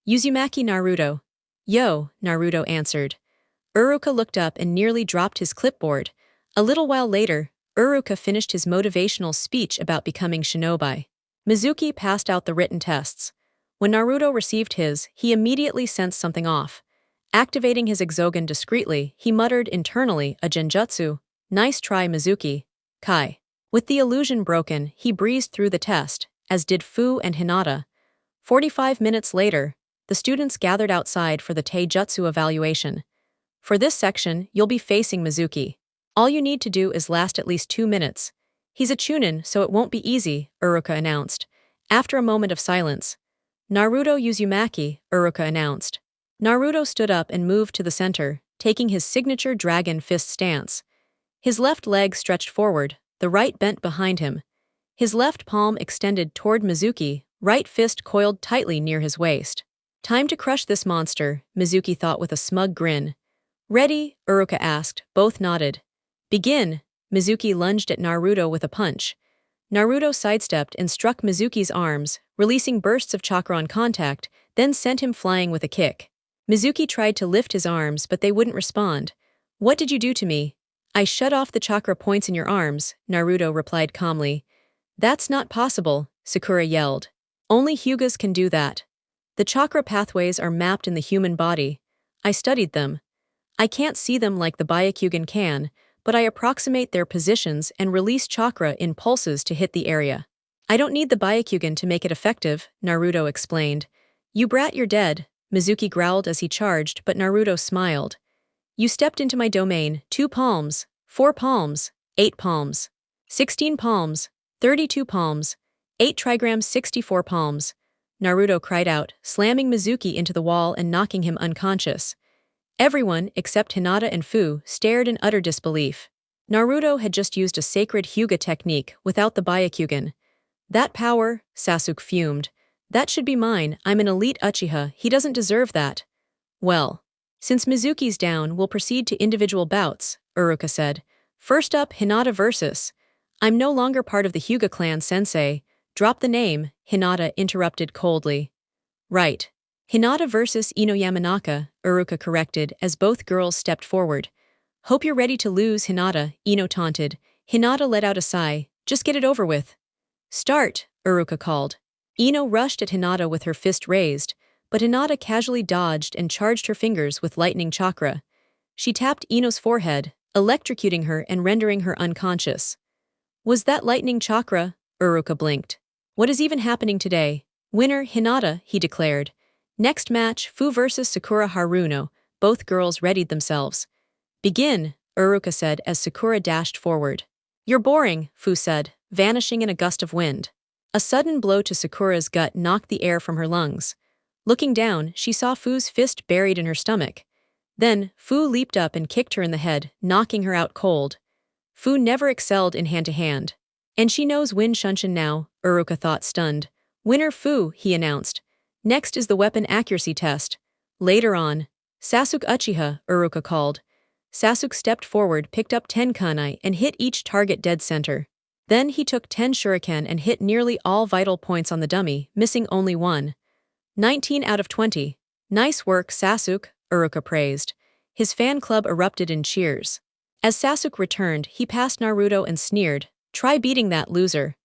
"Uzumaki Naruto." "Yo," Naruto answered. Uruka looked up and nearly dropped his clipboard. A little while later, Uruka finished his motivational speech about becoming shinobi. Mizuki passed out the written tests. When Naruto received his, he immediately sensed something off. Activating his exogen discreetly, he muttered internally a genjutsu. "Nice try, Mizuki." Kai. With the illusion broken, he breezed through the test, as did Fu and Hinata. 45 minutes later, the students gathered outside for the Taijutsu evaluation. "For this section, you'll be facing Mizuki. All you need to do is last at least 2 minutes. He's a chunin, so it won't be easy," Uruka announced. After a moment of silence, "Naruto Uzumaki," Uruka announced. Naruto stood up and moved to the center, taking his signature dragon fist stance. His left leg stretched forward, the right bent behind him. His left palm extended toward Mizuki, right fist coiled tightly near his waist. "Time to crush this monster," Mizuki thought with a smug grin. "Ready?" Uruka asked. Both nodded. "Begin!" Mizuki lunged at Naruto with a punch. Naruto sidestepped and struck Mizuki's arms, releasing bursts of chakra on contact, then sent him flying with a kick. Mizuki tried to lift his arms, but they wouldn't respond. "What did you do to me?" "I shut off the chakra points in your arms," Naruto replied calmly. "That's not possible," Sakura yelled. "Only Hyugas can do that. The chakra pathways are mapped in the human body. I studied them. I can't see them like the Byakugan can, but I approximate their positions and release chakra in pulses to hit the area. I don't need the Byakugan to make it effective," Naruto explained. "You brat, you're dead," Mizuki growled as he charged, but Naruto smiled. "You stepped into my domain, 2 palms, 4 palms, 8 palms, 16 palms, 32 palms, 8 trigrams 64 palms," Naruto cried out, slamming Mizuki into the wall and knocking him unconscious. Everyone, except Hinata and Fu, stared in utter disbelief. Naruto had just used a sacred Hyuga technique without the Byakugan. "That power," Sasuke fumed. "That should be mine. I'm an elite Uchiha. He doesn't deserve that." "Well, since Mizuki's down, we'll proceed to individual bouts," Uruka said. "First up, Hinata versus." "I'm no longer part of the Hyuga clan, sensei." "Drop the name," Hinata interrupted coldly. "Right. Hinata versus Ino Yamanaka," Uruka corrected as both girls stepped forward. "Hope you're ready to lose, Hinata," Ino taunted. Hinata let out a sigh. "Just get it over with." "Start," Uruka called. Ino rushed at Hinata with her fist raised, but Hinata casually dodged and charged her fingers with lightning chakra. She tapped Ino's forehead, electrocuting her and rendering her unconscious. "Was that lightning chakra?" Uruka blinked. "What is even happening today?" "Winner, Hinata," he declared. "Next match, Fu versus Sakura Haruno." Both girls readied themselves. "Begin," Uruka said as Sakura dashed forward. "You're boring," Fu said, vanishing in a gust of wind. A sudden blow to Sakura's gut knocked the air from her lungs. Looking down, she saw Fu's fist buried in her stomach. Then, Fu leaped up and kicked her in the head, knocking her out cold. Fu never excelled in hand-to-hand. And she knows Win Shunshin now, Uruka thought stunned. Winner Fu, he announced. Next is the weapon accuracy test. Later on. Sasuke Uchiha, Uruka called. Sasuke stepped forward, picked up 10 kunai, and hit each target dead center. Then he took 10 shuriken and hit nearly all vital points on the dummy, missing only one. 19 out of 20. Nice work, Sasuke, Uruka praised. His fan club erupted in cheers. As Sasuke returned, he passed Naruto and sneered, "Try beating that loser."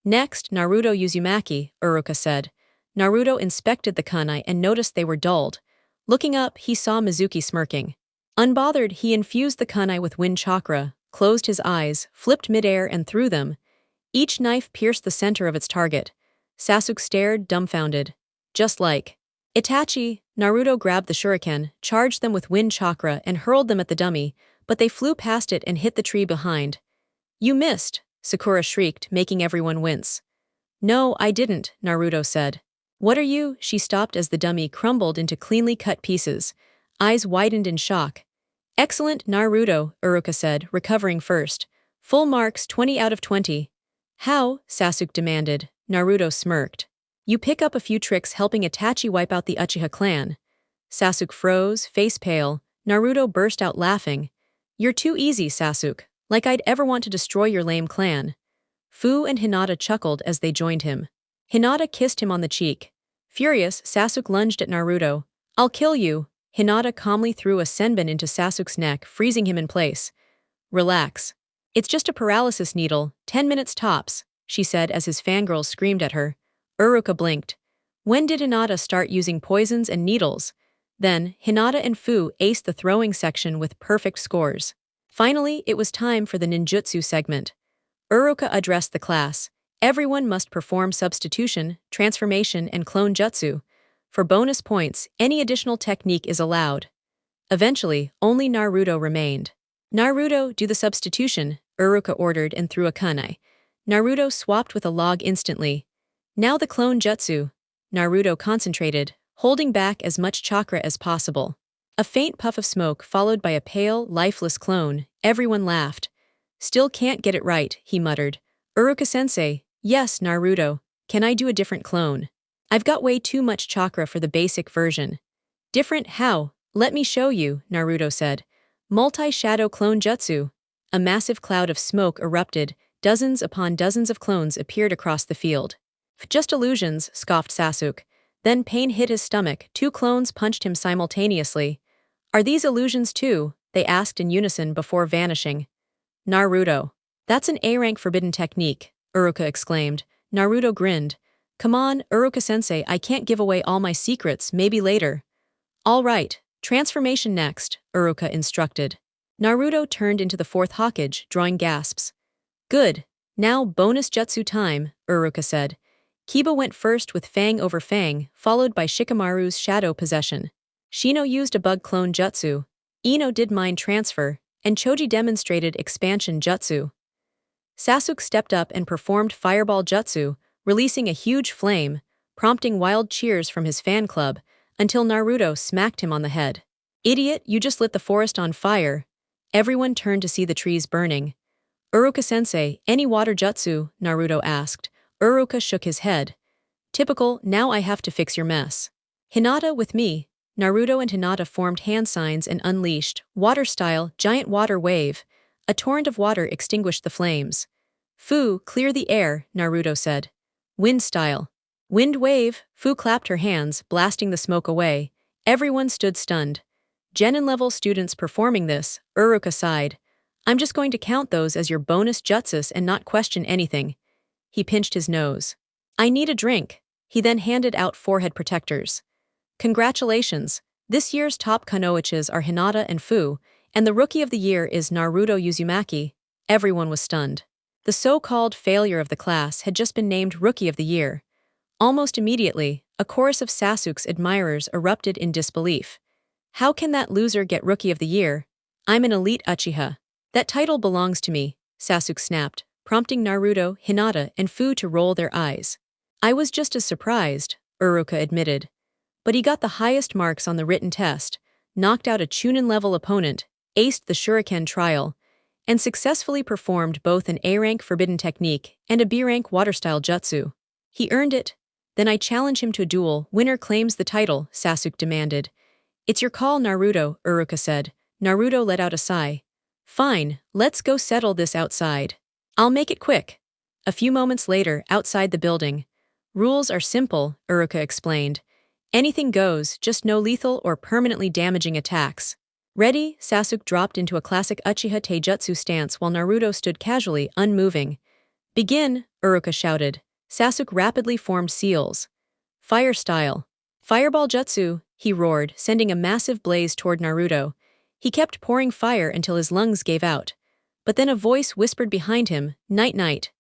Next, Naruto Uzumaki, Uruka said. Naruto inspected the kunai and noticed they were dulled. Looking up, he saw Mizuki smirking. Unbothered, he infused the kunai with wind chakra, closed his eyes, flipped midair and threw them. Each knife pierced the center of its target. Sasuke stared, dumbfounded. Just like Itachi, Naruto grabbed the shuriken, charged them with wind chakra and hurled them at the dummy, but they flew past it and hit the tree behind. You missed, Sakura shrieked, making everyone wince. No, I didn't, Naruto said. What are you? She stopped as the dummy crumbled into cleanly cut pieces. Eyes widened in shock. Excellent, Naruto, Uruka said, recovering first. Full marks, 20 out of 20. How? Sasuke demanded. Naruto smirked. You pick up a few tricks helping Itachi wipe out the Uchiha clan. Sasuke froze, face pale. Naruto burst out laughing. You're too easy, Sasuke. Like I'd ever want to destroy your lame clan. Fu and Hinata chuckled as they joined him. Hinata kissed him on the cheek. Furious, Sasuke lunged at Naruto. I'll kill you. Hinata calmly threw a senbon into Sasuke's neck, freezing him in place. Relax. It's just a paralysis needle, 10 minutes tops, she said as his fangirls screamed at her. Uruka blinked. When did Hinata start using poisons and needles? Then, Hinata and Fu aced the throwing section with perfect scores. Finally, it was time for the ninjutsu segment. Uruka addressed the class. Everyone must perform substitution, transformation, and clone jutsu. For bonus points, any additional technique is allowed. Eventually, only Naruto remained. Naruto, do the substitution, Uruka ordered and threw a kunai. Naruto swapped with a log instantly. Now the clone jutsu. Naruto concentrated, holding back as much chakra as possible. A faint puff of smoke followed by a pale, lifeless clone. Everyone laughed. Still can't get it right, he muttered. Uruka-sensei, yes, Naruto. Can I do a different clone? I've got way too much chakra for the basic version. Different how? Let me show you, Naruto said. Multi-shadow clone jutsu. A massive cloud of smoke erupted, dozens upon dozens of clones appeared across the field. Just illusions, scoffed Sasuke. Then pain hit his stomach, 2 clones punched him simultaneously. Are these illusions too? They asked in unison before vanishing. Naruto. That's an A-rank forbidden technique, Uruka exclaimed. Naruto grinned. Come on, Uruka-sensei, I can't give away all my secrets, maybe later. All right, transformation next, Uruka instructed. Naruto turned into the 4th Hokage, drawing gasps. Good. Now bonus jutsu time, Uruka said. Kiba went first with Fang over Fang, followed by Shikamaru's shadow possession. Shino used a bug clone jutsu. Ino did mind transfer, and Choji demonstrated expansion jutsu. Sasuke stepped up and performed fireball jutsu, releasing a huge flame, prompting wild cheers from his fan club, until Naruto smacked him on the head. Idiot, you just lit the forest on fire. Everyone turned to see the trees burning. Uruka-sensei, any water jutsu? Naruto asked. Uruka shook his head. Typical, now I have to fix your mess. Hinata with me. Naruto and Hinata formed hand signs and unleashed, water-style, giant water wave. A torrent of water extinguished the flames. Fu, clear the air, Naruto said. Wind style. Wind wave, Fu clapped her hands, blasting the smoke away. Everyone stood stunned. Genin-level students performing this, Uruka sighed. I'm just going to count those as your bonus jutsus and not question anything. He pinched his nose. I need a drink. He then handed out forehead protectors. Congratulations. This year's top kunoichis are Hinata and Fu, and the rookie of the year is Naruto Uzumaki. Everyone was stunned. The so-called failure of the class had just been named Rookie of the Year. Almost immediately, a chorus of Sasuke's admirers erupted in disbelief. How can that loser get Rookie of the Year? I'm an elite Uchiha. That title belongs to me, Sasuke snapped, prompting Naruto, Hinata, and Fu to roll their eyes. I was just as surprised, Uruka admitted. But he got the highest marks on the written test, knocked out a Chunin-level opponent, aced the Shuriken trial, and successfully performed both an A-rank forbidden technique and a B-rank water-style jutsu. He earned it. Then I challenge him to a duel. Winner claims the title, Sasuke demanded. It's your call, Naruto, Uruka said. Naruto let out a sigh. Fine, let's go settle this outside. I'll make it quick. A few moments later, outside the building. Rules are simple, Uruka explained. Anything goes, just no lethal or permanently damaging attacks. Ready? Sasuke dropped into a classic Uchiha Taijutsu stance while Naruto stood casually, unmoving. Begin, Uruka shouted. Sasuke rapidly formed seals. Fire style. Fireball jutsu, he roared, sending a massive blaze toward Naruto. He kept pouring fire until his lungs gave out. But then a voice whispered behind him, night-night.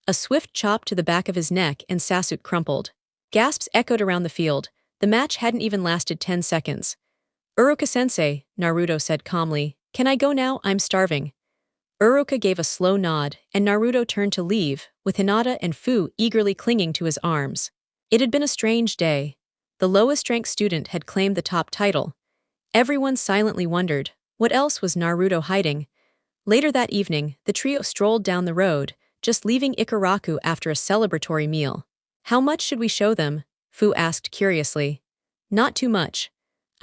A swift chop to the back of his neck and Sasuke crumpled. Gasps echoed around the field. The match hadn't even lasted 10 seconds. Uruka-sensei, Naruto said calmly, can I go now? I'm starving. Uruka gave a slow nod, and Naruto turned to leave, with Hinata and Fu eagerly clinging to his arms. It had been a strange day. The lowest-ranked student had claimed the top title. Everyone silently wondered, what else was Naruto hiding? Later that evening, the trio strolled down the road, just leaving Ikaraku after a celebratory meal. How much should we show them? Fu asked curiously. Not too much.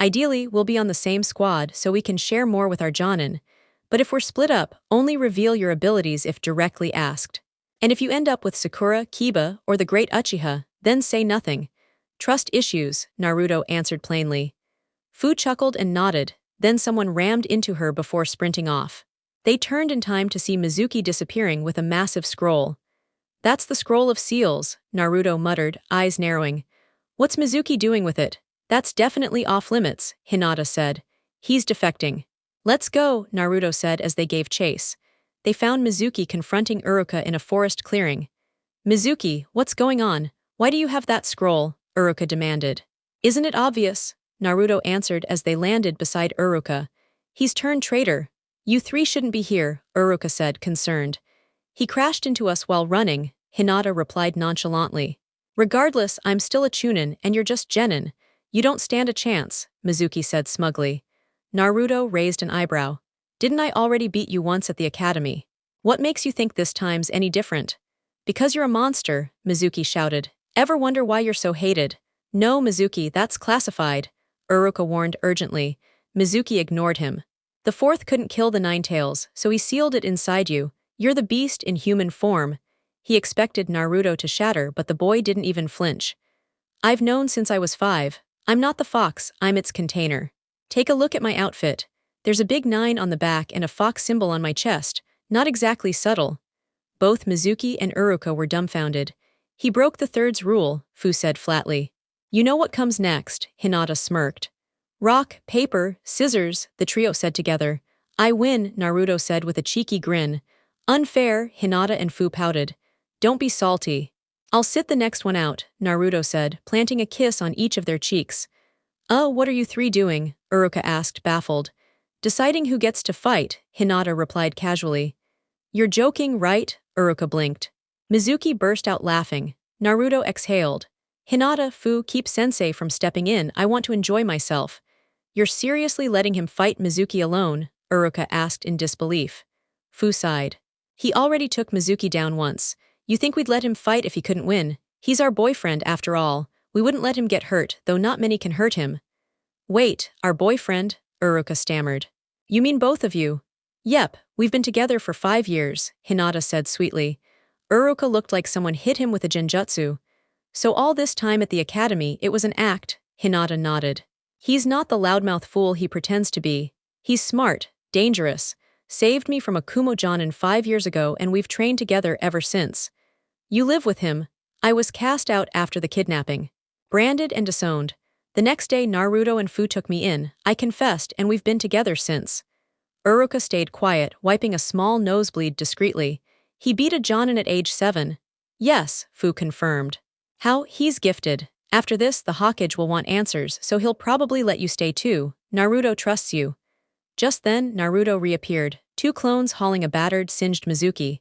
Ideally, we'll be on the same squad so we can share more with our Jonin. But if we're split up, only reveal your abilities if directly asked. And if you end up with Sakura, Kiba, or the Great Uchiha, then say nothing. Trust issues, Naruto answered plainly. Fu chuckled and nodded, then someone rammed into her before sprinting off. They turned in time to see Mizuki disappearing with a massive scroll. That's the scroll of seals, Naruto muttered, eyes narrowing. What's Mizuki doing with it? That's definitely off limits, Hinata said. He's defecting. Let's go, Naruto said as they gave chase. They found Mizuki confronting Uruka in a forest clearing. Mizuki, what's going on? Why do you have that scroll? Uruka demanded. Isn't it obvious? Naruto answered as they landed beside Uruka. He's turned traitor. You three shouldn't be here, Uruka said, concerned. He crashed into us while running, Hinata replied nonchalantly. Regardless, I'm still a Chunin and you're just Genin. You don't stand a chance, Mizuki said smugly. Naruto raised an eyebrow. Didn't I already beat you once at the academy? What makes you think this time's any different? Because you're a monster, Mizuki shouted. Ever wonder why you're so hated? No, Mizuki, that's classified, Uruka warned urgently. Mizuki ignored him. The fourth couldn't kill the Nine Tails, so he sealed it inside you. You're the beast in human form. He expected Naruto to shatter, but the boy didn't even flinch. I've known since I was 5. I'm not the fox, I'm its container. Take a look at my outfit. There's a big 9 on the back and a fox symbol on my chest. Not exactly subtle. Both Mizuki and Uruka were dumbfounded. He broke the third's rule, Fu said flatly. You know what comes next, Hinata smirked. Rock, paper, scissors, the trio said together. I win, Naruto said with a cheeky grin. Unfair, Hinata and Fu pouted. Don't be salty. I'll sit the next one out, Naruto said, planting a kiss on each of their cheeks. Oh, what are you three doing? Uruka asked, baffled. Deciding who gets to fight, Hinata replied casually. You're joking, right? Uruka blinked. Mizuki burst out laughing. Naruto exhaled. Hinata, Fu, keep sensei from stepping in, I want to enjoy myself. You're seriously letting him fight Mizuki alone? Uruka asked in disbelief. Fu sighed. He already took Mizuki down once. You think we'd let him fight if he couldn't win? He's our boyfriend after all. We wouldn't let him get hurt, though not many can hurt him. Wait, our boyfriend? Uruka stammered. You mean both of you? Yep, we've been together for 5 years, Hinata said sweetly. Uruka looked like someone hit him with a genjutsu. So all this time at the academy it was an act, Hinata nodded. He's not the loudmouth fool he pretends to be. He's smart, dangerous, saved me from a Kumo Jonin 5 years ago and we've trained together ever since. You live with him. I was cast out after the kidnapping. Branded and disowned. The next day Naruto and Fu took me in, I confessed, and we've been together since. Uruka stayed quiet, wiping a small nosebleed discreetly. He beat a Jonin at age 7. Yes, Fu confirmed. How? He's gifted. After this, the Hokage will want answers, so he'll probably let you stay too. Naruto trusts you. Just then, Naruto reappeared, 2 clones hauling a battered, singed Mizuki.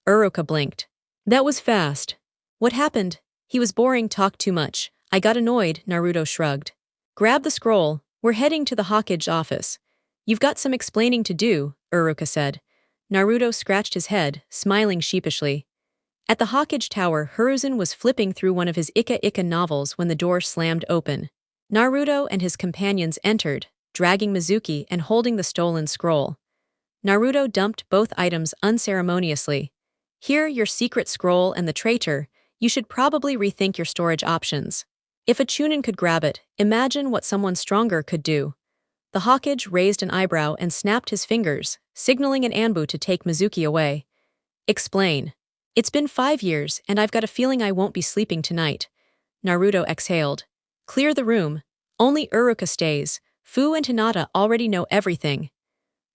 Uruka blinked. That was fast. What happened? He was boring, talked too much. I got annoyed, Naruto shrugged. Grab the scroll. We're heading to the Hokage office. You've got some explaining to do, Uruka said. Naruto scratched his head, smiling sheepishly. At the Hokage Tower, Hiruzen was flipping through one of his Ika novels when the door slammed open. Naruto and his companions entered, dragging Mizuki and holding the stolen scroll. Naruto dumped both items unceremoniously. Here, your secret scroll and the traitor, you should probably rethink your storage options. If a Chunin could grab it, imagine what someone stronger could do. The Hokage raised an eyebrow and snapped his fingers, signaling an Anbu to take Mizuki away. Explain. It's been 5 years, and I've got a feeling I won't be sleeping tonight. Naruto exhaled. Clear the room. Only Uruka stays. Fu and Hinata already know everything.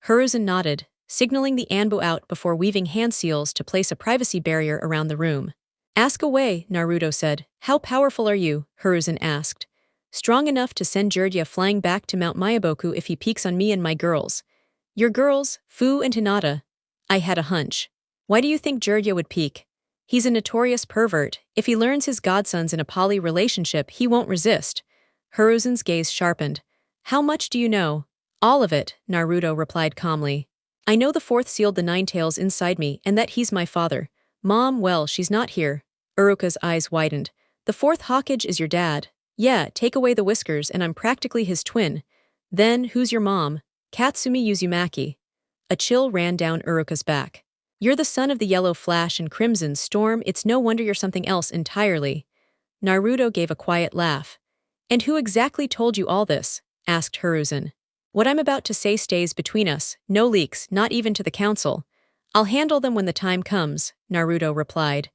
Hiruzen nodded, signaling the Anbu out before weaving hand seals to place a privacy barrier around the room. Ask away, Naruto said. How powerful are you? Hiruzen asked. Strong enough to send Jiraiya flying back to Mount Myaboku if he peeks on me and my girls. Your girls, Fu and Hinata? I had a hunch. Why do you think Jiraiya would peek? He's a notorious pervert. If he learns his godson's in a poly relationship, he won't resist. Hiruzen's gaze sharpened. How much do you know? All of it, Naruto replied calmly. I know the fourth sealed the nine tails inside me and that he's my father. Mom, well, she's not here. Uruka's eyes widened. The fourth Hokage is your dad. Yeah, take away the whiskers and I'm practically his twin. Then, who's your mom? Katsumi Uzumaki. A chill ran down Uruka's back. You're the son of the Yellow Flash and Crimson Storm, it's no wonder you're something else entirely. Naruto gave a quiet laugh. And who exactly told you all this? Asked Hiruzen. What I'm about to say stays between us, no leaks, not even to the council. I'll handle them when the time comes, Naruto replied.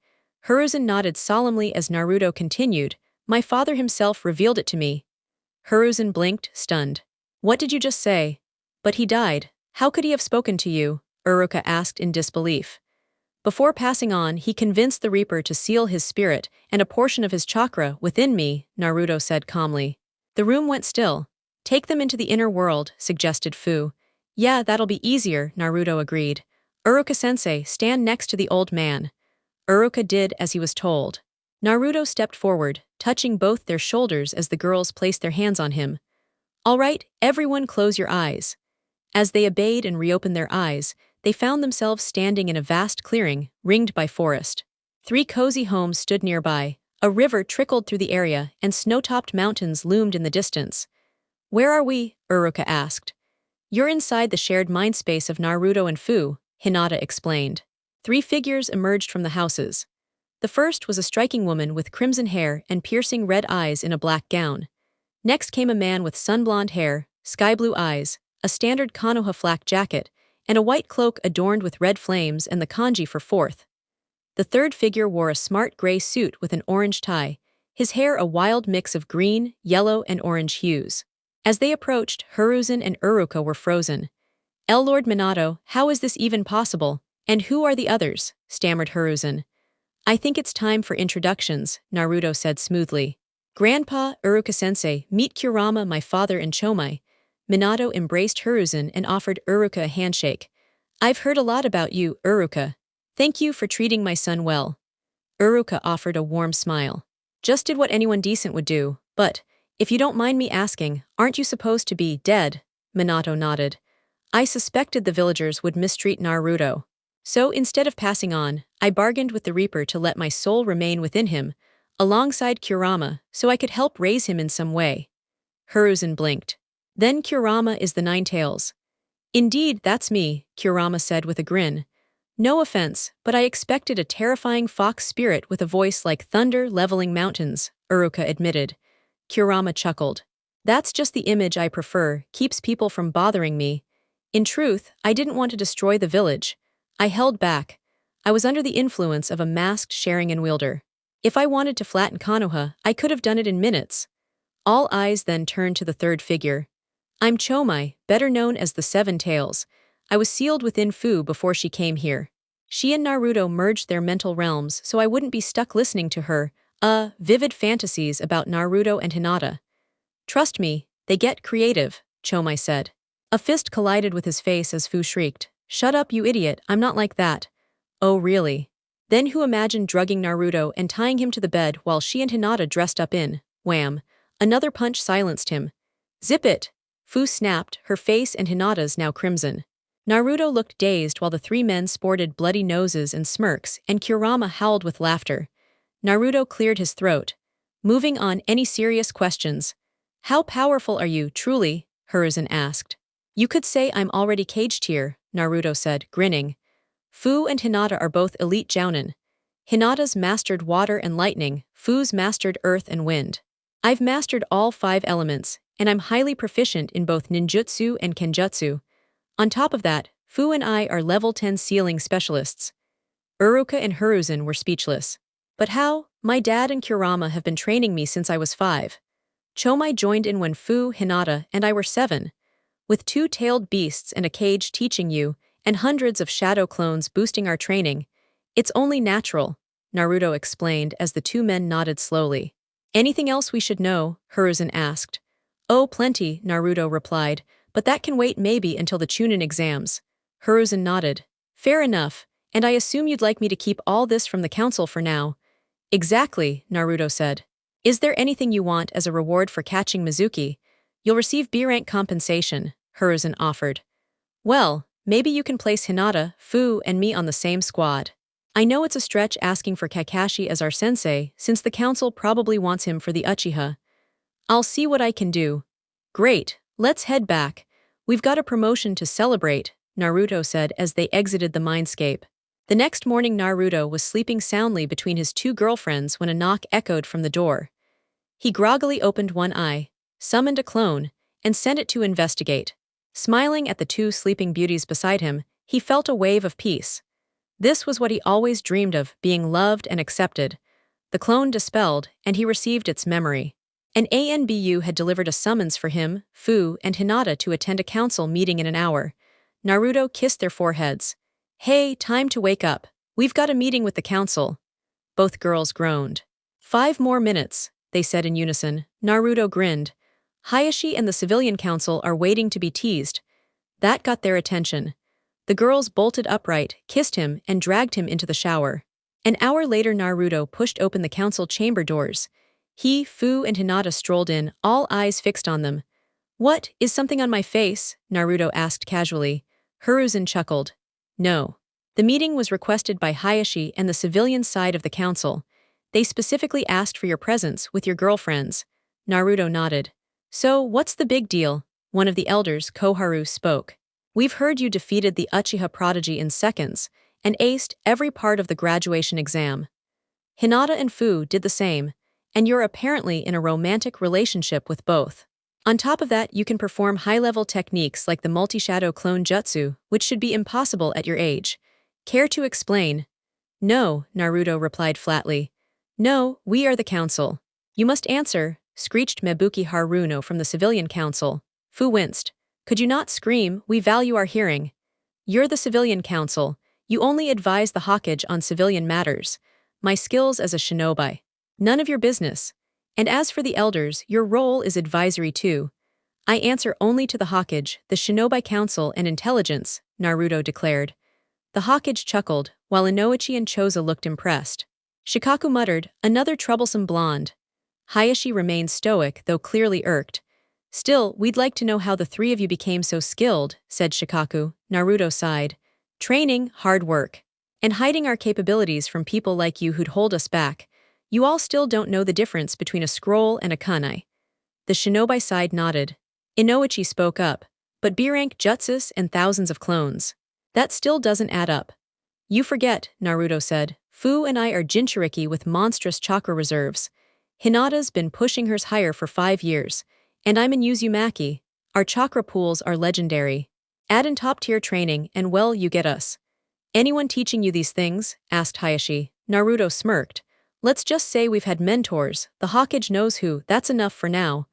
Hiruzen nodded solemnly as Naruto continued. My father himself revealed it to me. Hiruzen blinked, stunned. What did you just say? But he died. How could he have spoken to you? Uruka asked in disbelief. Before passing on, he convinced the Reaper to seal his spirit and a portion of his chakra within me, Naruto said calmly. The room went still. Take them into the inner world, suggested Fu. Yeah, that'll be easier, Naruto agreed. Uruka-sensei, stand next to the old man. Uruka did as he was told. Naruto stepped forward, touching both their shoulders as the girls placed their hands on him. All right, everyone close your eyes. As they obeyed and reopened their eyes, they found themselves standing in a vast clearing, ringed by forest. 3 cozy homes stood nearby, a river trickled through the area, and snow-topped mountains loomed in the distance. Where are we? Uruka asked. You're inside the shared mindspace of Naruto and Fu, Hinata explained. 3 figures emerged from the houses. The first was a striking woman with crimson hair and piercing red eyes in a black gown. Next came a man with sun-blonde hair, sky-blue eyes, a standard Konoha flak jacket, and a white cloak adorned with red flames and the kanji for fourth. The third figure wore a smart gray suit with an orange tie, his hair a wild mix of green, yellow, and orange hues. As they approached, Hiruzen and Uruka were frozen. Lord Minato, how is this even possible? And who are the others? Stammered Hiruzen. I think it's time for introductions, Naruto said smoothly. Grandpa, Uruka-sensei, meet Kurama, my father and Chomai. Minato embraced Hiruzen and offered Uruka a handshake. I've heard a lot about you, Uruka. Thank you for treating my son well. Uruka offered a warm smile. Just did what anyone decent would do, but, if you don't mind me asking, aren't you supposed to be dead? Minato nodded. I suspected the villagers would mistreat Naruto. So instead of passing on, I bargained with the Reaper to let my soul remain within him, alongside Kurama, so I could help raise him in some way. Hiruzen blinked. Then Kurama is the Nine Tails. Indeed, that's me, Kurama said with a grin. No offense, but I expected a terrifying fox spirit with a voice like thunder leveling mountains, Uruka admitted. Kurama chuckled. That's just the image I prefer, keeps people from bothering me. In truth, I didn't want to destroy the village. I held back. I was under the influence of a masked Sharingan wielder. If I wanted to flatten Konoha, I could have done it in minutes. All eyes then turned to the third figure. I'm Chomai, better known as the Seven Tails. I was sealed within Fu before she came here. She and Naruto merged their mental realms so I wouldn't be stuck listening to her, vivid fantasies about Naruto and Hinata. Trust me, they get creative, Chomai said. A fist collided with his face as Fu shrieked. Shut up, you idiot, I'm not like that. Oh, really? Then who imagined drugging Naruto and tying him to the bed while she and Hinata dressed up in? Wham! Another punch silenced him. Zip it! Fu snapped, her face and Hinata's now crimson. Naruto looked dazed while the three men sported bloody noses and smirks, and Kurama howled with laughter. Naruto cleared his throat. Moving on, any serious questions? How powerful are you, truly? Hiruzen asked. You could say I'm already Kage tier, Naruto said, grinning. Fu and Hinata are both elite jounin. Hinata's mastered water and lightning, Fu's mastered earth and wind. I've mastered all 5 elements, and I'm highly proficient in both ninjutsu and kenjutsu. On top of that, Fu and I are level 10 sealing specialists. Uruka and Hiruzen were speechless. But how? My dad and Kurama have been training me since I was 5. Chomai joined in when Fu, Hinata, and I were 7. With 2-tailed beasts and a cage teaching you, and hundreds of shadow clones boosting our training, it's only natural, Naruto explained as the 2 men nodded slowly. Anything else we should know? Hiruzen asked. Oh, plenty, Naruto replied, but that can wait maybe until the Chunin exams. Hiruzen nodded. Fair enough, and I assume you'd like me to keep all this from the council for now. Exactly, Naruto said. Is there anything you want as a reward for catching Mizuki? You'll receive B-rank compensation, Hiruzen offered. Well, maybe you can place Hinata, Fu, and me on the same squad. I know it's a stretch asking for Kakashi as our sensei, since the council probably wants him for the Uchiha. I'll see what I can do. Great, let's head back. We've got a promotion to celebrate, Naruto said as they exited the mindscape. The next morning Naruto was sleeping soundly between his 2 girlfriends when a knock echoed from the door. He groggily opened one eye, summoned a clone, and sent it to investigate. Smiling at the 2 sleeping beauties beside him, he felt a wave of peace. This was what he always dreamed of, being loved and accepted. The clone dispelled, and he received its memory. An ANBU had delivered a summons for him, Fu, and Hinata to attend a council meeting in an hour. Naruto kissed their foreheads. Hey, time to wake up. We've got a meeting with the council. Both girls groaned. 5 more minutes, they said in unison. Naruto grinned. Hayashi and the civilian council are waiting to be teased. That got their attention. The girls bolted upright, kissed him, and dragged him into the shower. An hour later Naruto pushed open the council chamber doors. He, Fu, and Hinata strolled in, all eyes fixed on them. What, is something on my face? Naruto asked casually. Hiruzen chuckled. No. The meeting was requested by Hayashi and the civilian side of the council. They specifically asked for your presence with your girlfriends. Naruto nodded. So, what's the big deal? One of the elders, Koharu, spoke. We've heard you defeated the Uchiha prodigy in seconds, and aced every part of the graduation exam. Hinata and Fu did the same, and you're apparently in a romantic relationship with both. On top of that, you can perform high-level techniques like the multi-shadow clone jutsu, which should be impossible at your age. Care to explain? No, Naruto replied flatly. No, we are the council. You must answer, screeched Mebuki Haruno from the civilian council. Fu winced. Could you not scream? We value our hearing. You're the civilian council. You only advise the Hokage on civilian matters. My skills as a shinobi. None of your business. And as for the elders, your role is advisory too. I answer only to the Hokage, the Shinobi Council, and intelligence, Naruto declared. The Hokage chuckled, while Inoichi and Choza looked impressed. Shikaku muttered, another troublesome blonde. Hayashi remained stoic, though clearly irked. Still, we'd like to know how the 3 of you became so skilled, said Shikaku. Naruto sighed. Training, hard work. And hiding our capabilities from people like you who'd hold us back. You all still don't know the difference between a scroll and a kunai. The shinobi side nodded. Inoichi spoke up. But B-rank jutsus and thousands of clones. That still doesn't add up. You forget, Naruto said. Fu and I are Jinchuriki with monstrous chakra reserves. Hinata's been pushing hers higher for 5 years. And I'm in Uzumaki. Our chakra pools are legendary. Add in top-tier training and well, you get us. Anyone teaching you these things? Asked Hayashi. Naruto smirked. Let's just say we've had mentors. The Hokage knows who. That's enough for now.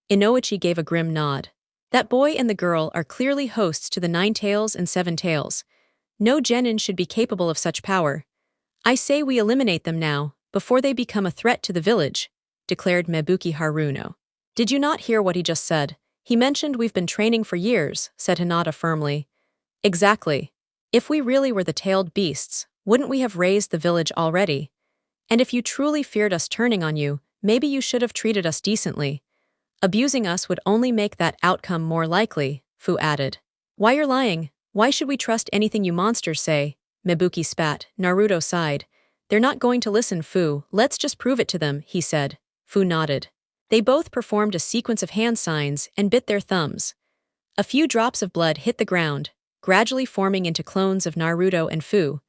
Inoichi gave a grim nod. That boy and the girl are clearly hosts to the 9 tails and 7 tails. No genin should be capable of such power. I say we eliminate them now, before they become a threat to the village, declared Mebuki Haruno. Did you not hear what he just said? He mentioned we've been training for years, said Hinata firmly. Exactly. If we really were the tailed beasts, wouldn't we have raised the village already? And if you truly feared us turning on you, maybe you should have treated us decently. Abusing us would only make that outcome more likely, Fu added. Why you're lying? Why should we trust anything you monsters say? Mebuki spat. Naruto sighed. They're not going to listen, Fu. Let's just prove it to them, he said. Fu nodded. They both performed a sequence of hand signs and bit their thumbs. A few drops of blood hit the ground, gradually forming into clones of Naruto and Fu.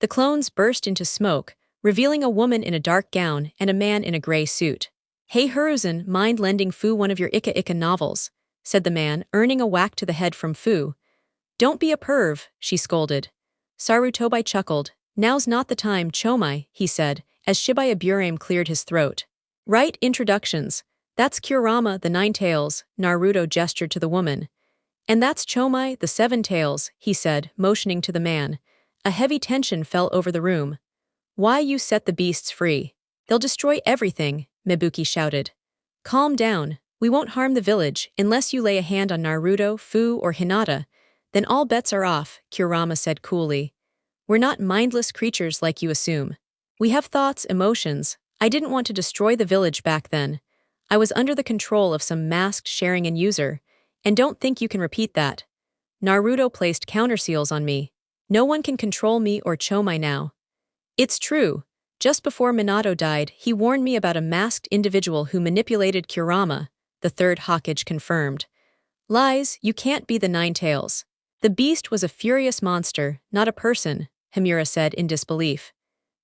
The clones burst into smoke, revealing a woman in a dark gown and a man in a gray suit. Hey Hiruzen, mind lending Fu one of your Ika novels, said the man, earning a whack to the head from Fu. Don't be a perv, she scolded. Sarutobi chuckled. Now's not the time, Chomai, he said, as Shibaya Burame cleared his throat. Right, introductions. That's Kurama, the Nine Tails, Naruto gestured to the woman. And that's Chomai, the Seven Tails, he said, motioning to the man. A heavy tension fell over the room. Why you set the beasts free? They'll destroy everything, Mebuki shouted. Calm down, we won't harm the village unless you lay a hand on Naruto, Fu, or Hinata. Then all bets are off, Kurama said coolly. We're not mindless creatures like you assume. We have thoughts, emotions. I didn't want to destroy the village back then. I was under the control of some masked Sharingan user, and don't think you can repeat that. Naruto placed counterseals on me. No one can control me or Chomai now. It's true. Just before Minato died, he warned me about a masked individual who manipulated Kurama, the third Hokage confirmed. Lies, you can't be the Nine Tails. The beast was a furious monster, not a person, Himura said in disbelief.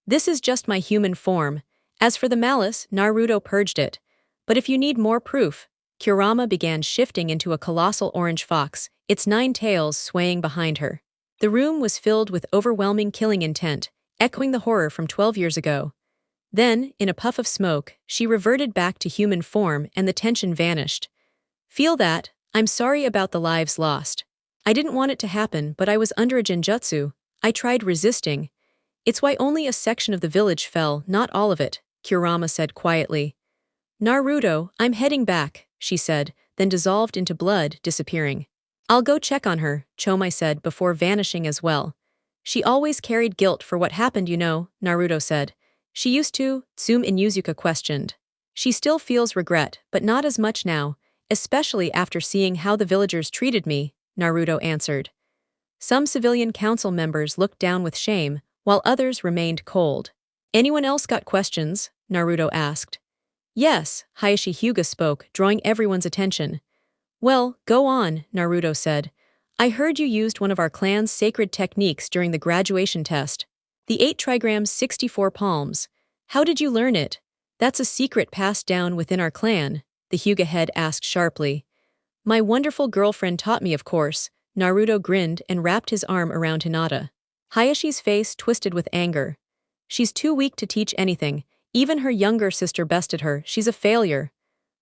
This is just my human form. As for the malice, Naruto purged it. But if you need more proof, Kurama began shifting into a colossal orange fox, its 9 tails swaying behind her. The room was filled with overwhelming killing intent, echoing the horror from 12 years ago. Then, in a puff of smoke, she reverted back to human form and the tension vanished. Feel that? I'm sorry about the lives lost. I didn't want it to happen, but I was under a genjutsu. I tried resisting. It's why only a section of the village fell, not all of it, Kurama said quietly. Naruto, I'm heading back, she said, then dissolved into blood, disappearing. I'll go check on her, Chomai said before vanishing as well. She always carried guilt for what happened, you know, Naruto said. She used to, Tsume Inuzuka questioned. She still feels regret, but not as much now, especially after seeing how the villagers treated me, Naruto answered. Some civilian council members looked down with shame, while others remained cold. Anyone else got questions? Naruto asked. Yes, Hayashi Hyuga spoke, drawing everyone's attention. Well, go on, Naruto said. I heard you used one of our clan's sacred techniques during the graduation test. The 8 trigrams 64 palms. How did you learn it? That's a secret passed down within our clan, the Hyuga head asked sharply. My wonderful girlfriend taught me, of course. Naruto grinned and wrapped his arm around Hinata. Hayashi's face twisted with anger. She's too weak to teach anything. Even her younger sister bested her. She's a failure.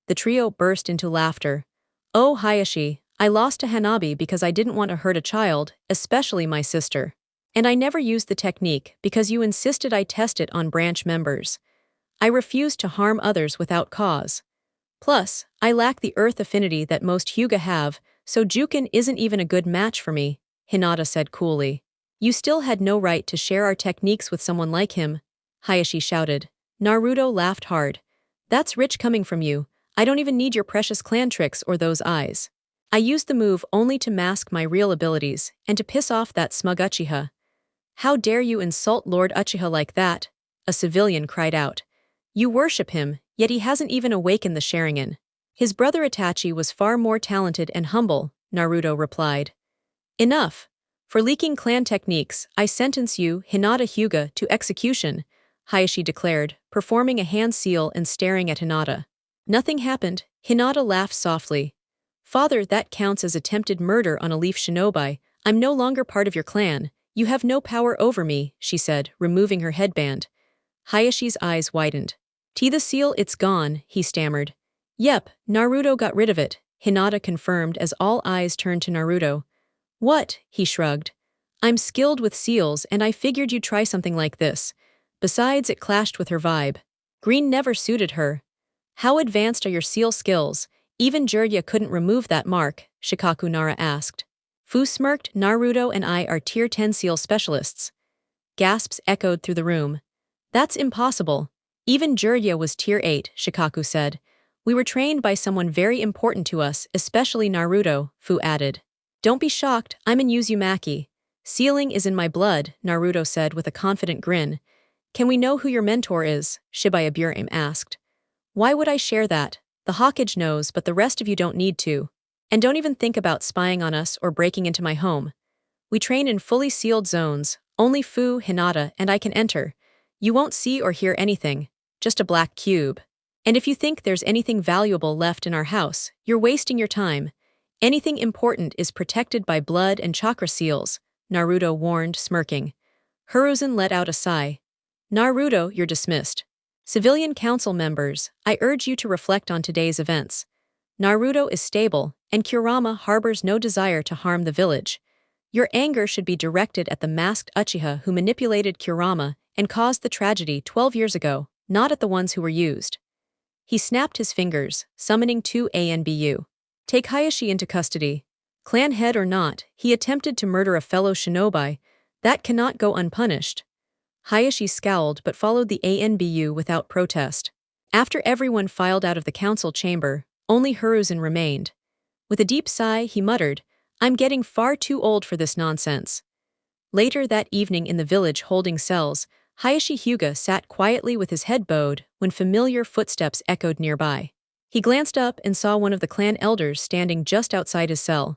The trio burst into laughter. Oh, Hayashi, I lost to Hanabi because I didn't want to hurt a child, especially my sister. And I never used the technique because you insisted I test it on branch members. I refused to harm others without cause. Plus, I lack the earth affinity that most Hyuga have, so Jukin isn't even a good match for me, Hinata said coolly. You still had no right to share our techniques with someone like him, Hayashi shouted. Naruto laughed hard. That's rich coming from you. I don't even need your precious clan tricks or those eyes. I used the move only to mask my real abilities and to piss off that smug Uchiha. How dare you insult Lord Uchiha like that? A civilian cried out. You worship him, yet he hasn't even awakened the Sharingan. His brother Itachi was far more talented and humble, Naruto replied. Enough. For leaking clan techniques, I sentence you, Hinata Hyuga, to execution, Hayashi declared, performing a hand seal and staring at Hinata. Nothing happened. Hinata laughed softly. Father, that counts as attempted murder on a leaf shinobi. I'm no longer part of your clan. You have no power over me, she said, removing her headband. Hayashi's eyes widened. The seal, it's gone, he stammered. Yep, Naruto got rid of it, Hinata confirmed as all eyes turned to Naruto. What? He shrugged. I'm skilled with seals and I figured you'd try something like this. Besides, it clashed with her vibe. Green never suited her. How advanced are your seal skills? Even Jiraiya couldn't remove that mark, Shikaku Nara asked. Fu smirked. Naruto and I are tier 10 seal specialists. Gasps echoed through the room. That's impossible. Even Jiraiya was tier 8, Shikaku said. We were trained by someone very important to us, especially Naruto, Fu added. Don't be shocked, I'm in Uzumaki. Sealing is in my blood, Naruto said with a confident grin. Can we know who your mentor is? Shibuya asked. Why would I share that? The Hokage knows, but the rest of you don't need to. And don't even think about spying on us or breaking into my home. We train in fully sealed zones, only Fu, Hinata, and I can enter. You won't see or hear anything, just a black cube. And if you think there's anything valuable left in our house, you're wasting your time. Anything important is protected by blood and chakra seals, Naruto warned, smirking. Hiruzen let out a sigh. Naruto, you're dismissed. Civilian council members, I urge you to reflect on today's events. Naruto is stable, and Kurama harbors no desire to harm the village. Your anger should be directed at the masked Uchiha who manipulated Kurama and caused the tragedy 12 years ago, not at the ones who were used. He snapped his fingers, summoning 2 ANBU. Take Hayashi into custody. Clan head or not, he attempted to murder a fellow shinobi. That cannot go unpunished. Hayashi scowled but followed the ANBU without protest. After everyone filed out of the council chamber, only Hiruzen remained. With a deep sigh, he muttered, I'm getting far too old for this nonsense. Later that evening in the village holding cells, Hayashi Hyuga sat quietly with his head bowed when familiar footsteps echoed nearby. He glanced up and saw one of the clan elders standing just outside his cell.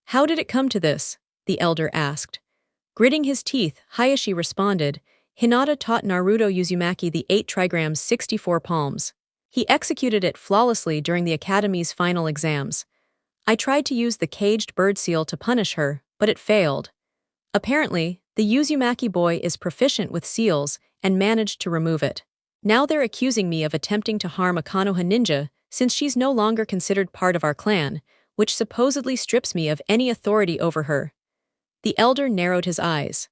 How did it come to this? The elder asked. Gritting his teeth, Hayashi responded, Hinata taught Naruto Uzumaki the 8 trigrams 64 palms. He executed it flawlessly during the academy's final exams. I tried to use the caged bird seal to punish her, but it failed. Apparently, the Uzumaki boy is proficient with seals and managed to remove it. Now they're accusing me of attempting to harm a Konoha ninja since she's no longer considered part of our clan, which supposedly strips me of any authority over her. The elder narrowed his eyes.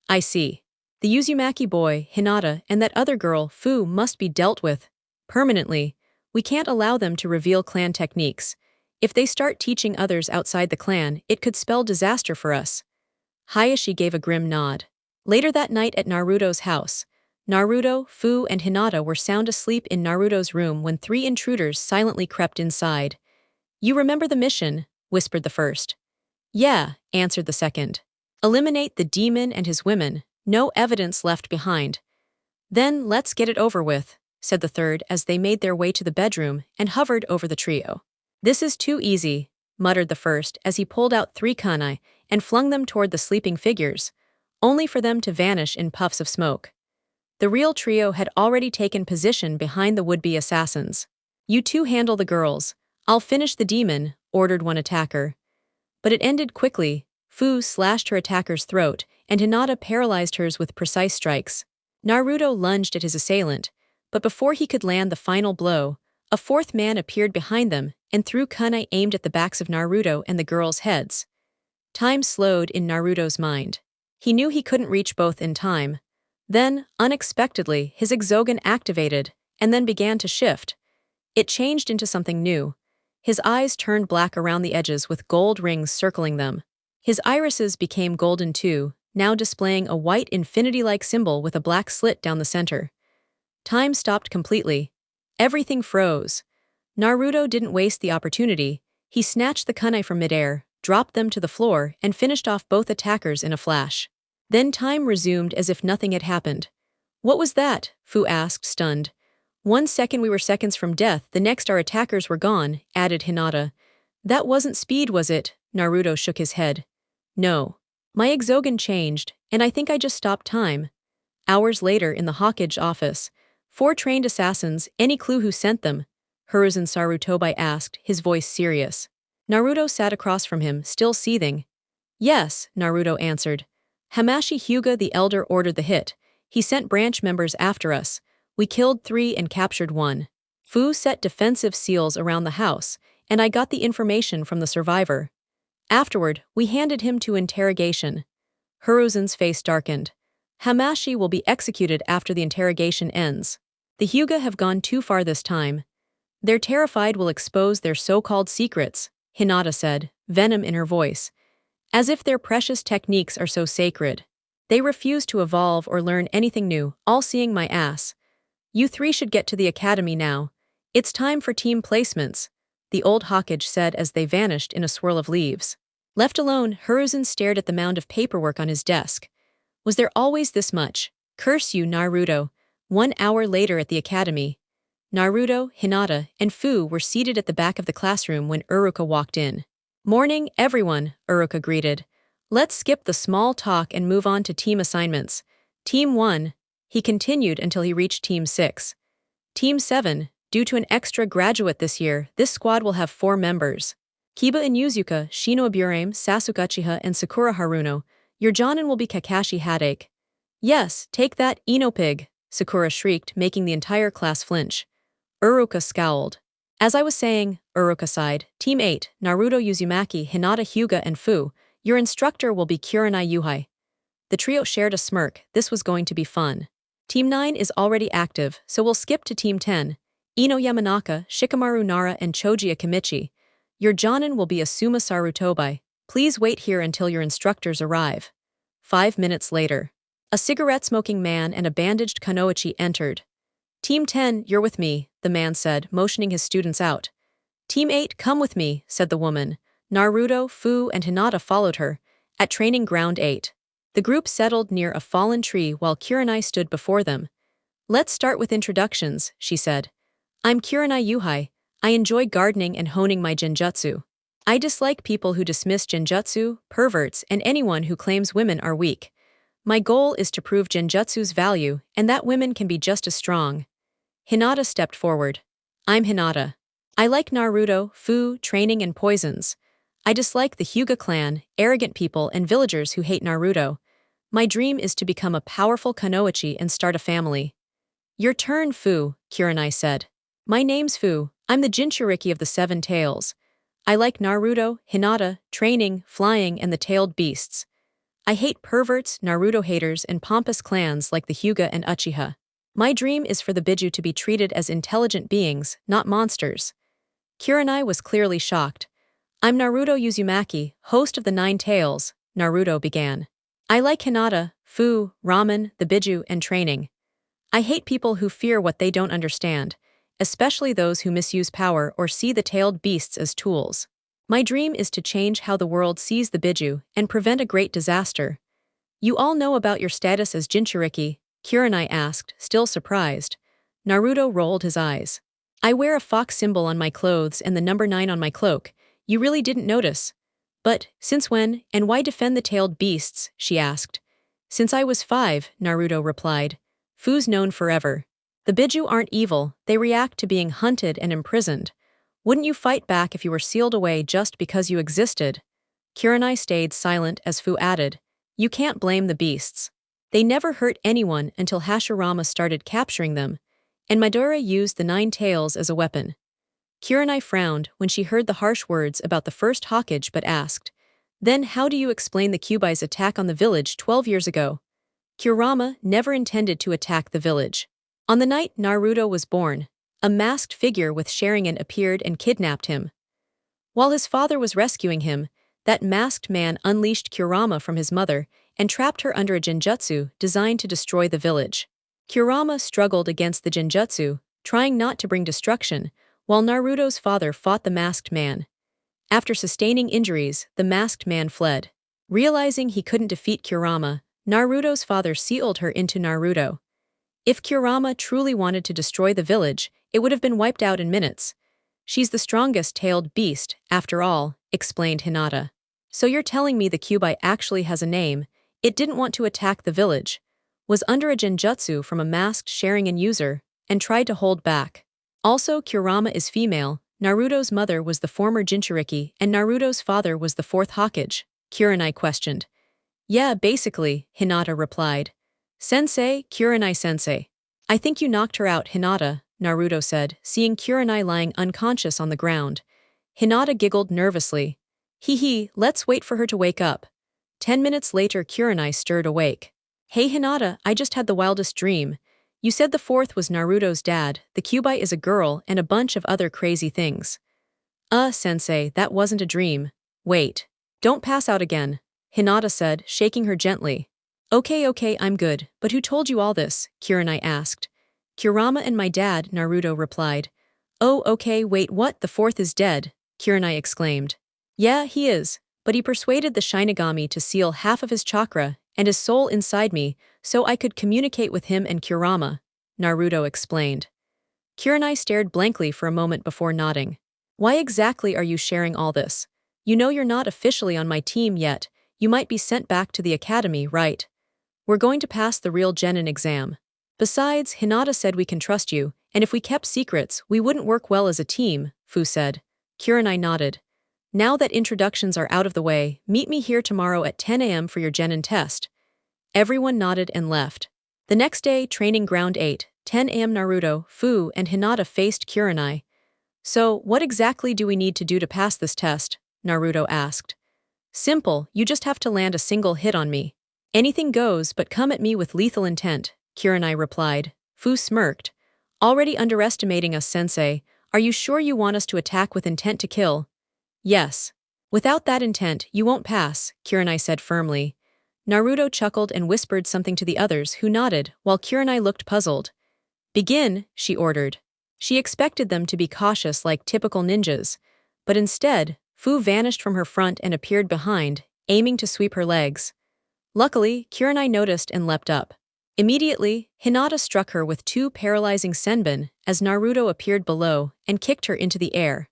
I see. The Uzumaki boy, Hinata, and that other girl, Fu, must be dealt with. Permanently. We can't allow them to reveal clan techniques. If they start teaching others outside the clan, it could spell disaster for us. Hayashi gave a grim nod. Later that night at Naruto's house, Naruto, Fu, and Hinata were sound asleep in Naruto's room when 3 intruders silently crept inside. You remember the mission, whispered the first. Yeah, answered the second. Eliminate the demon and his women, no evidence left behind. Then let's get it over with, said the third as they made their way to the bedroom and hovered over the trio. This is too easy, muttered the first as he pulled out 3 kunai and flung them toward the sleeping figures, only for them to vanish in puffs of smoke. The real trio had already taken position behind the would-be assassins. You two handle the girls. I'll finish the demon, ordered one attacker. But it ended quickly. Fu slashed her attacker's throat, and Hinata paralyzed hers with precise strikes. Naruto lunged at his assailant, but before he could land the final blow, a 4th man appeared behind them and threw kunai aimed at the backs of Naruto and the girls' heads. Time slowed in Naruto's mind. He knew he couldn't reach both in time. Then, unexpectedly, his exogen activated, and then began to shift. It changed into something new. His eyes turned black around the edges with gold rings circling them. His irises became golden too, now displaying a white infinity-like symbol with a black slit down the center. Time stopped completely. Everything froze. Naruto didn't waste the opportunity. He snatched the kunai from midair, dropped them to the floor, and finished off both attackers in a flash. Then time resumed as if nothing had happened. What was that? Fu asked, stunned. 1 second we were seconds from death, the next our attackers were gone, added Hinata. That wasn't speed, was it? Naruto shook his head. No. My exogen changed, and I think I just stopped time. Hours later in the Hokage office, 4 trained assassins, any clue who sent them? Hiruzen Sarutobi asked, his voice serious. Naruto sat across from him, still seething. Yes, Naruto answered. Hamashi Hyuga the elder ordered the hit. He sent branch members after us. We killed 3 and captured 1. Fu set defensive seals around the house, and I got the information from the survivor. Afterward, we handed him to interrogation. Hiruzen's face darkened. Hamashi will be executed after the interrogation ends. The Hyuga have gone too far this time. They're terrified we'll expose their so-called secrets, Hinata said, venom in her voice. As if their precious techniques are so sacred. They refuse to evolve or learn anything new, all seeing my ass. You 3 should get to the academy now. It's time for team placements, the old Hokage said as they vanished in a swirl of leaves. Left alone, Hiruzen stared at the mound of paperwork on his desk. Was there always this much? Curse you, Naruto. 1 hour later at the academy, Naruto, Hinata, and Fu were seated at the back of the classroom when Uruka walked in. Morning, everyone, Uruka greeted. Let's skip the small talk and move on to team assignments. Team 1, he continued until he reached Team 6. Team 7, due to an extra graduate this year, this squad will have 4 members. Kiba and Yuzuka, Shino Aburame, Sasuke Uchiha, and Sakura Haruno. Your Jonin will be Kakashi Hadake. Yes, take that, Ino Pig, Sakura shrieked, making the entire class flinch. Uruka scowled. As I was saying, Uruka sighed, Team 8, Naruto Uzumaki, Hinata Hyuga, and Fu. Your instructor will be Kurenai Yuhai. The trio shared a smirk. This was going to be fun. Team 9 is already active, so we'll skip to Team 10. Ino Yamanaka, Shikamaru Nara, and Choji Akimichi. Your Jonin will be Asuma Sarutobi. Please wait here until your instructors arrive. 5 minutes later. A cigarette-smoking man and a bandaged Kunoichi entered. Team 10, you're with me, the man said, motioning his students out. Team 8, come with me, said the woman. Naruto, Fu, and Hinata followed her. At Training Ground 8. The group settled near a fallen tree while Kurenai stood before them. Let's start with introductions, she said. I'm Kurenai Yuhai. I enjoy gardening and honing my genjutsu. I dislike people who dismiss genjutsu, perverts, and anyone who claims women are weak. My goal is to prove genjutsu's value and that women can be just as strong. Hinata stepped forward. I'm Hinata. I like Naruto, Fu, training, and poisons. I dislike the Hyuga clan, arrogant people, and villagers who hate Naruto. My dream is to become a powerful Kunoichi and start a family. Your turn, Fu, Kurenai said. My name's Fu. I'm the Jinchuriki of the 7 tails. I like Naruto, Hinata, training, flying, and the tailed beasts. I hate perverts, Naruto haters, and pompous clans like the Hyuga and Uchiha. My dream is for the Biju to be treated as intelligent beings, not monsters. Kurenai was clearly shocked. I'm Naruto Uzumaki, host of the 9 Tails, Naruto began. I like Hinata, Fu, ramen, the Biju, and training. I hate people who fear what they don't understand, especially those who misuse power or see the tailed beasts as tools. My dream is to change how the world sees the Biju and prevent a great disaster. You all know about your status as Jinchuriki, Kurenai asked, still surprised. Naruto rolled his eyes. I wear a fox symbol on my clothes and the number 9 on my cloak. You really didn't notice. But, since when, and why defend the tailed beasts, she asked. Since I was 5, Naruto replied. Fu's known forever. The Biju aren't evil, they react to being hunted and imprisoned. Wouldn't you fight back if you were sealed away just because you existed? Kurenai stayed silent as Fu added, You can't blame the beasts. They never hurt anyone until Hashirama started capturing them, and Madara used the 9 tails as a weapon. Kurenai frowned when she heard the harsh words about the first Hokage but asked, Then how do you explain the Kyubai's attack on the village 12 years ago? Kurama never intended to attack the village. On the night Naruto was born, a masked figure with Sharingan appeared and kidnapped him. While his father was rescuing him, that masked man unleashed Kurama from his mother and trapped her under a genjutsu designed to destroy the village. Kurama struggled against the genjutsu, trying not to bring destruction, while Naruto's father fought the masked man. After sustaining injuries, the masked man fled. Realizing he couldn't defeat Kurama, Naruto's father sealed her into Naruto. If Kurama truly wanted to destroy the village, it would have been wiped out in minutes. She's the strongest tailed beast, after all, explained Hinata. So you're telling me the Kyubai actually has a name, it didn't want to attack the village, was under a genjutsu from a masked Sharingan user, and tried to hold back. Also, Kurama is female, Naruto's mother was the former Jinchuriki and Naruto's father was the 4th Hokage, Kurenai questioned. Yeah, basically, Hinata replied. Sensei, Kurenai-sensei. I think you knocked her out, Hinata, Naruto said, seeing Kurenai lying unconscious on the ground. Hinata giggled nervously. Hee, let's wait for her to wake up. 10 minutes later Kurenai stirred awake. Hey Hinata, I just had the wildest dream. You said the 4th was Naruto's dad, the Kyubai is a girl, and a bunch of other crazy things. Sensei, that wasn't a dream. Wait. Don't pass out again, Hinata said, shaking her gently. Okay, I'm good, but who told you all this? Kurenai asked. Kurama and my dad, Naruto replied. Oh, okay, wait, what? The 4th is dead, Kurenai exclaimed. Yeah, he is. but he persuaded the Shinigami to seal half of his chakra and his soul inside me so I could communicate with him and Kurama, Naruto explained. Kurenai stared blankly for a moment before nodding. Why exactly are you sharing all this? You know you're not officially on my team yet. You might be sent back to the academy, right? We're going to pass the real Genin exam. Besides, Hinata said we can trust you, and if we kept secrets, we wouldn't work well as a team, Fu said. Kurenai nodded. Now that introductions are out of the way, meet me here tomorrow at 10 a.m. for your Genin test. Everyone nodded and left. The next day, training ground 8, 10 a.m. Naruto, Fu, and Hinata faced Kurenai. So, what exactly do we need to do to pass this test? Naruto asked. Simple, you just have to land a single hit on me. Anything goes, but come at me with lethal intent, Kurenai replied. Fu smirked. Already underestimating us, sensei. Are you sure you want us to attack with intent to kill? Yes. Without that intent, you won't pass, Kurenai said firmly. Naruto chuckled and whispered something to the others, who nodded, while Kurenai looked puzzled. Begin, she ordered. She expected them to be cautious like typical ninjas, but instead, Fu vanished from her front and appeared behind, aiming to sweep her legs. Luckily, Kurenai noticed and leapt up. Immediately, Hinata struck her with 2 paralyzing senbon as Naruto appeared below and kicked her into the air.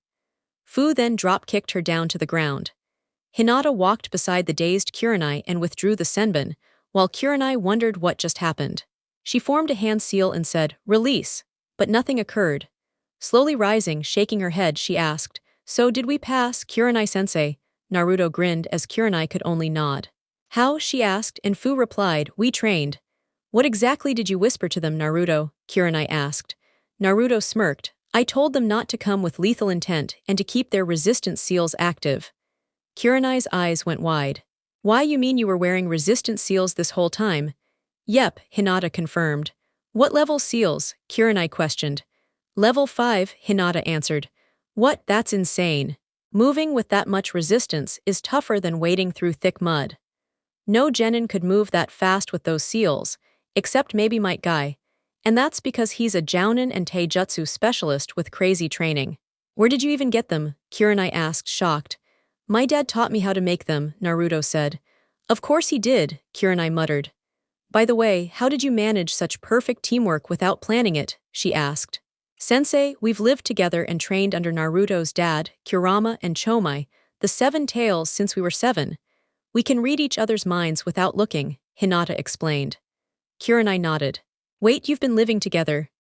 Fu then drop-kicked her down to the ground. Hinata walked beside the dazed Kurenai and withdrew the senbon, while Kurenai wondered what just happened. She formed a hand seal and said, "Release," but nothing occurred. Slowly rising, shaking her head, she asked, "So did we pass, Kurenai-sensei?" Naruto grinned as Kurenai could only nod. "How?" she asked, and Fu replied, "We trained." "What exactly did you whisper to them, Naruto?" Kurenai asked. Naruto smirked. "I told them not to come with lethal intent and to keep their resistance seals active." Kurenai's eyes went wide. "Why, you mean you were wearing resistance seals this whole time?" "Yep," Hinata confirmed. "What level seals?" Kurenai questioned. "Level 5, Hinata answered. "What? That's insane. Moving with that much resistance is tougher than wading through thick mud. No genin could move that fast with those seals, except maybe Might Guy. And that's because he's a Jounin and Taijutsu specialist with crazy training." "Where did you even get them?" Kurenai asked, shocked. "My dad taught me how to make them," Naruto said. "Of course he did," Kurenai muttered. "By the way, how did you manage such perfect teamwork without planning it?" she asked. "Sensei, we've lived together and trained under Naruto's dad, Kurama and Chomai, the 7 tails since we were 7. We can read each other's minds without looking," Hinata explained. Kurenai nodded. "Wait, you've been living together?"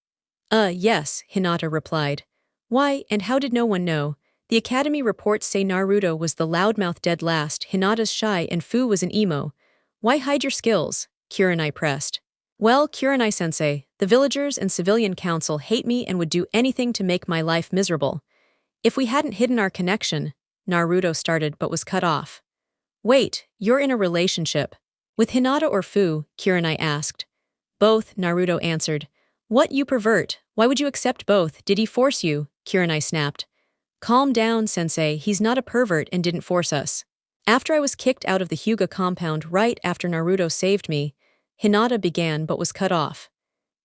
Yes," Hinata replied. "Why, and how did no one know? The academy reports say Naruto was the loudmouth dead last, Hinata's shy, and Fu was an emo. Why hide your skills?" Kurenai pressed. "Well, Kurenai-sensei, the villagers and civilian council hate me and would do anything to make my life miserable. If we hadn't hidden our connection," Naruto started but was cut off. "Wait, you're in a relationship. With Hinata or Fu?" Kurenai asked. "Both," Naruto answered. "What, you pervert? Why would you accept both? Did he force you?" Kurenai snapped. "Calm down, sensei, he's not a pervert and didn't force us. After I was kicked out of the Hyuga compound right after Naruto saved me," Hinata began but was cut off.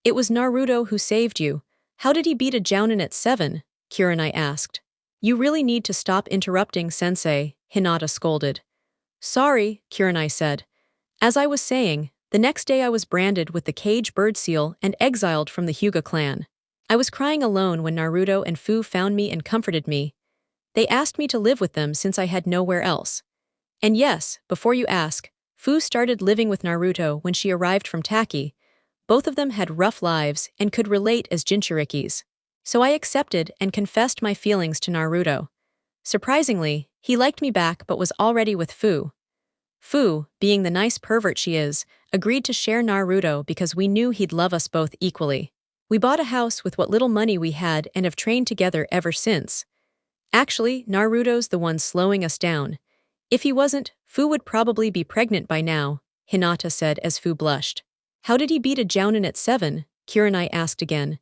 "It was Naruto who saved you. How did he beat a Jounin at 7? Kurenai asked. "You really need to stop interrupting, sensei," Hinata scolded. "Sorry," Kurenai said. "As I was saying, the next day I was branded with the Kage bird seal and exiled from the Hyuga clan. I was crying alone when Naruto and Fu found me and comforted me. They asked me to live with them since I had nowhere else. And yes, before you ask, Fu started living with Naruto when she arrived from Taki. Both of them had rough lives and could relate as Jinchurikis. So I accepted and confessed my feelings to Naruto. Surprisingly, he liked me back but was already with Fu. Fu, being the nice pervert she is, agreed to share Naruto because we knew he'd love us both equally. We bought a house with what little money we had and have trained together ever since. Actually, Naruto's the one slowing us down. If he wasn't, Fu would probably be pregnant by now," Hinata said as Fu blushed. "How did he beat a Jounin at 7? Kurenai asked again.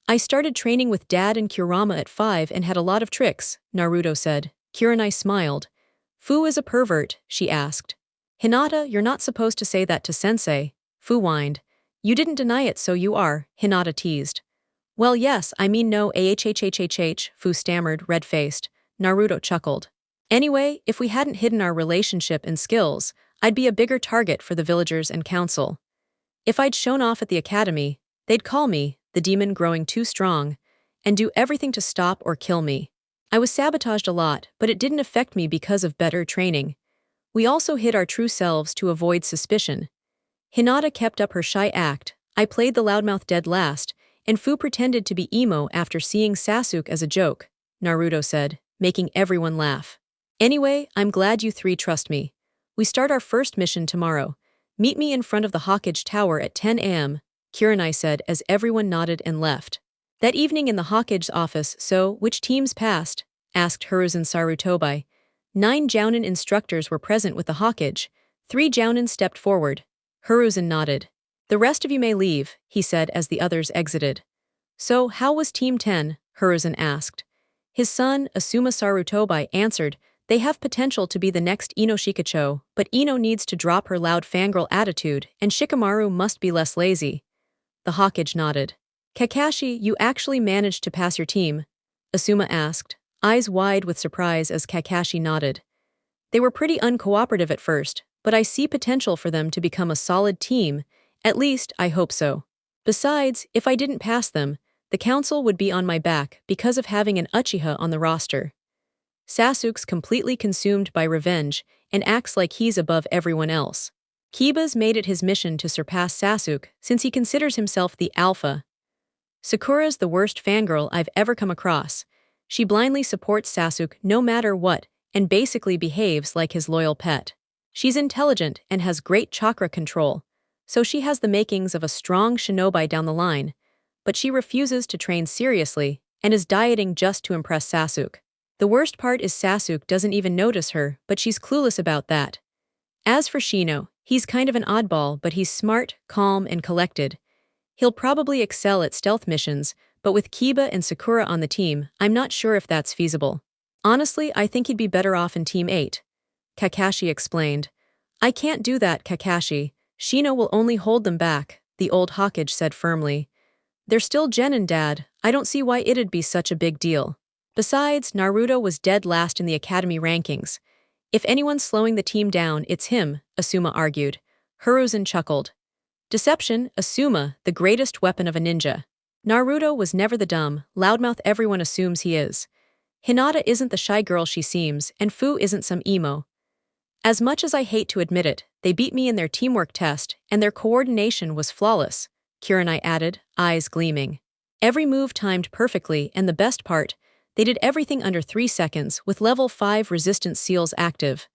"I started training with Dad and Kurama at 5 and had a lot of tricks," Naruto said. Kurenai smiled. "Fu is a pervert?" she asked. "Hinata, you're not supposed to say that to sensei," Fu whined. "You didn't deny it, so you are," Hinata teased. "Well, yes, I mean no, Fu stammered, red-faced. Naruto chuckled. Anyway, if we hadn't hidden our relationship and skills, I'd be a bigger target for the villagers and council. If I'd shown off at the academy, they'd call me, the demon growing too strong, and do everything to stop or kill me. I was sabotaged a lot, but it didn't affect me because of better training. We also hid our true selves to avoid suspicion. Hinata kept up her shy act, I played the loudmouth dead last, and Fu pretended to be emo after seeing Sasuke as a joke, Naruto said, making everyone laugh. Anyway, I'm glad you three trust me. We start our first mission tomorrow. Meet me in front of the Hokage Tower at 10 a.m., Kurenai said as everyone nodded and left. That evening in the Hokage's office, so, which teams passed? Asked Hiruzen Sarutobi. 9 Jounin instructors were present with the Hokage. 3 Jounin stepped forward. Hiruzen nodded. The rest of you may leave, he said as the others exited. So, how was Team 10? Hiruzen asked. His son, Asuma Sarutobi, answered, they have potential to be the next Ino Shikacho, but Ino needs to drop her loud fangirl attitude, and Shikamaru must be less lazy. The Hokage nodded. Kakashi, you actually managed to pass your team? Asuma asked, eyes wide with surprise as Kakashi nodded. They were pretty uncooperative at first, but I see potential for them to become a solid team, at least I hope so. Besides, if I didn't pass them, the council would be on my back because of having an Uchiha on the roster. Sasuke's completely consumed by revenge and acts like he's above everyone else. Kiba's made it his mission to surpass Sasuke since he considers himself the alpha. Sakura's the worst fangirl I've ever come across. She blindly supports Sasuke no matter what and basically behaves like his loyal pet. She's intelligent and has great chakra control, so she has the makings of a strong shinobi down the line, but she refuses to train seriously and is dieting just to impress Sasuke. The worst part is Sasuke doesn't even notice her, but she's clueless about that. As for Shino, he's kind of an oddball, but he's smart, calm, and collected. He'll probably excel at stealth missions, but with Kiba and Sakura on the team, I'm not sure if that's feasible. Honestly, I think he'd be better off in Team 8. Kakashi explained. I can't do that, Kakashi. Shino will only hold them back, the old Hokage said firmly. They're still Genin, Dad. I don't see why it'd be such a big deal. Besides, Naruto was dead last in the academy rankings. If anyone's slowing the team down, it's him, Asuma argued. Hiruzen chuckled. Deception, Asuma, the greatest weapon of a ninja. Naruto was never the dumb, loudmouth everyone assumes he is. Hinata isn't the shy girl she seems, and Fu isn't some emo. As much as I hate to admit it, they beat me in their teamwork test, and their coordination was flawless, Kurenai added, eyes gleaming. Every move timed perfectly, and the best part, they did everything under 3 seconds with level 5 resistance seals active.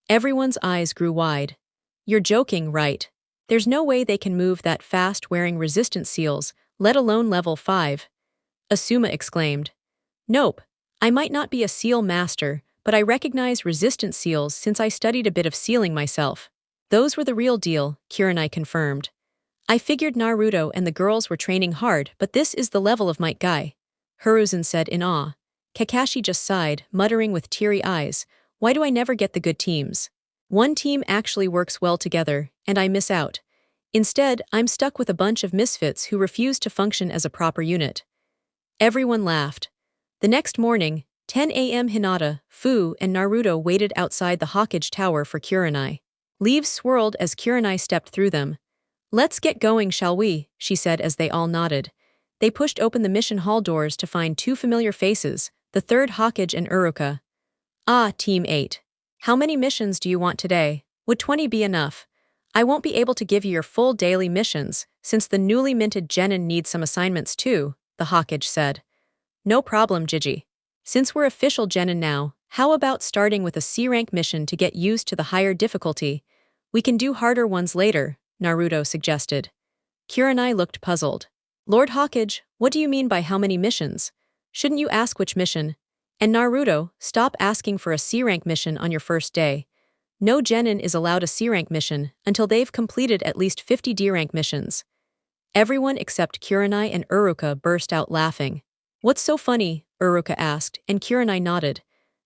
Everyone's eyes grew wide. You're joking, right? There's no way they can move that fast wearing resistance seals, let alone level 5. Asuma exclaimed. Nope. I might not be a seal master, but I recognize resistance seals since I studied a bit of sealing myself. Those were the real deal, Kurenai confirmed. I figured Naruto and the girls were training hard, but this is the level of Might Guy. Hiruzen said in awe. Kakashi just sighed, muttering with teary eyes, why do I never get the good teams? One team actually works well together, and I miss out. Instead, I'm stuck with a bunch of misfits who refuse to function as a proper unit. Everyone laughed. The next morning, 10 a.m. Hinata, Fu, and Naruto waited outside the Hokage Tower for Kurenai. Leaves swirled as Kurenai stepped through them. Let's get going, shall we? She said as they all nodded. They pushed open the mission hall doors to find 2 familiar faces, the third Hokage and Uruka. Ah, Team 8. How many missions do you want today? Would 20 be enough? I won't be able to give you your full daily missions, since the newly minted Genin needs some assignments too, the Hokage said. No problem, Gigi. Since we're official Genin now, how about starting with a C-rank mission to get used to the higher difficulty? We can do harder ones later, Naruto suggested. Kurenai looked puzzled. Lord Hokage, what do you mean by how many missions? Shouldn't you ask which mission? And Naruto, stop asking for a C-rank mission on your first day. No Genin is allowed a C-rank mission until they've completed at least 50 D-rank missions. Everyone except Kurenai and Uruka burst out laughing. What's so funny? Uruka asked, and Kurenai nodded.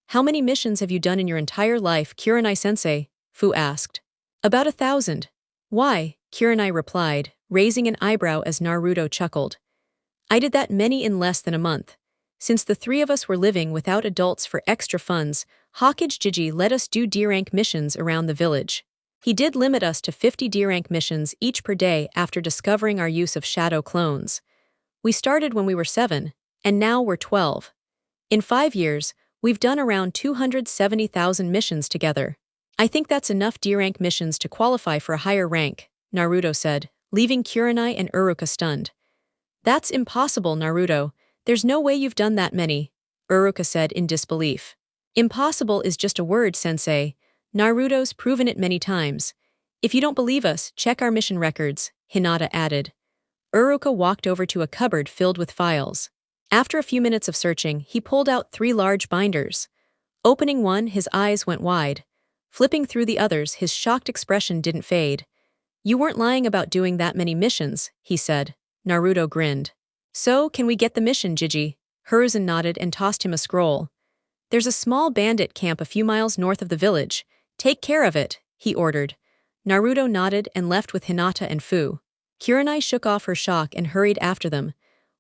How many missions have you done in your entire life, Kurenai-sensei? Fu asked. About 1,000. Why? Kurenai replied, raising an eyebrow as Naruto chuckled. I did that many in less than a month. Since the three of us were living without adults for extra funds, Hawkage Gigi let us do D-rank missions around the village. He did limit us to 50 D-rank missions each per day after discovering our use of shadow clones. We started when we were 7, and now we're 12. In 5 years, we've done around 270,000 missions together. I think that's enough D-rank missions to qualify for a higher rank, Naruto said, leaving Kurenai and Uruka stunned. That's impossible, Naruto. There's no way you've done that many, Uruka said in disbelief. Impossible is just a word, sensei. Naruto's proven it many times. If you don't believe us, check our mission records, Hinata added. Uruka walked over to a cupboard filled with files. After a few minutes of searching, he pulled out 3 large binders. Opening one, his eyes went wide. Flipping through the others, his shocked expression didn't fade. You weren't lying about doing that many missions, he said. Naruto grinned. So, can we get the mission, Gigi? Hiruzen nodded and tossed him a scroll. There's a small bandit camp a few miles north of the village. Take care of it, he ordered. Naruto nodded and left with Hinata and Fu. Kurenai shook off her shock and hurried after them.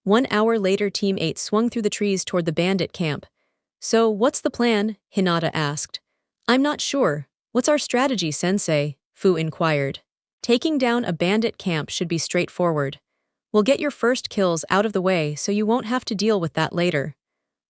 1 hour later, Team 8 swung through the trees toward the bandit camp. So, what's the plan? Hinata asked. I'm not sure. What's our strategy, sensei? Fu inquired. Taking down a bandit camp should be straightforward. We'll get your first kills out of the way so you won't have to deal with that later.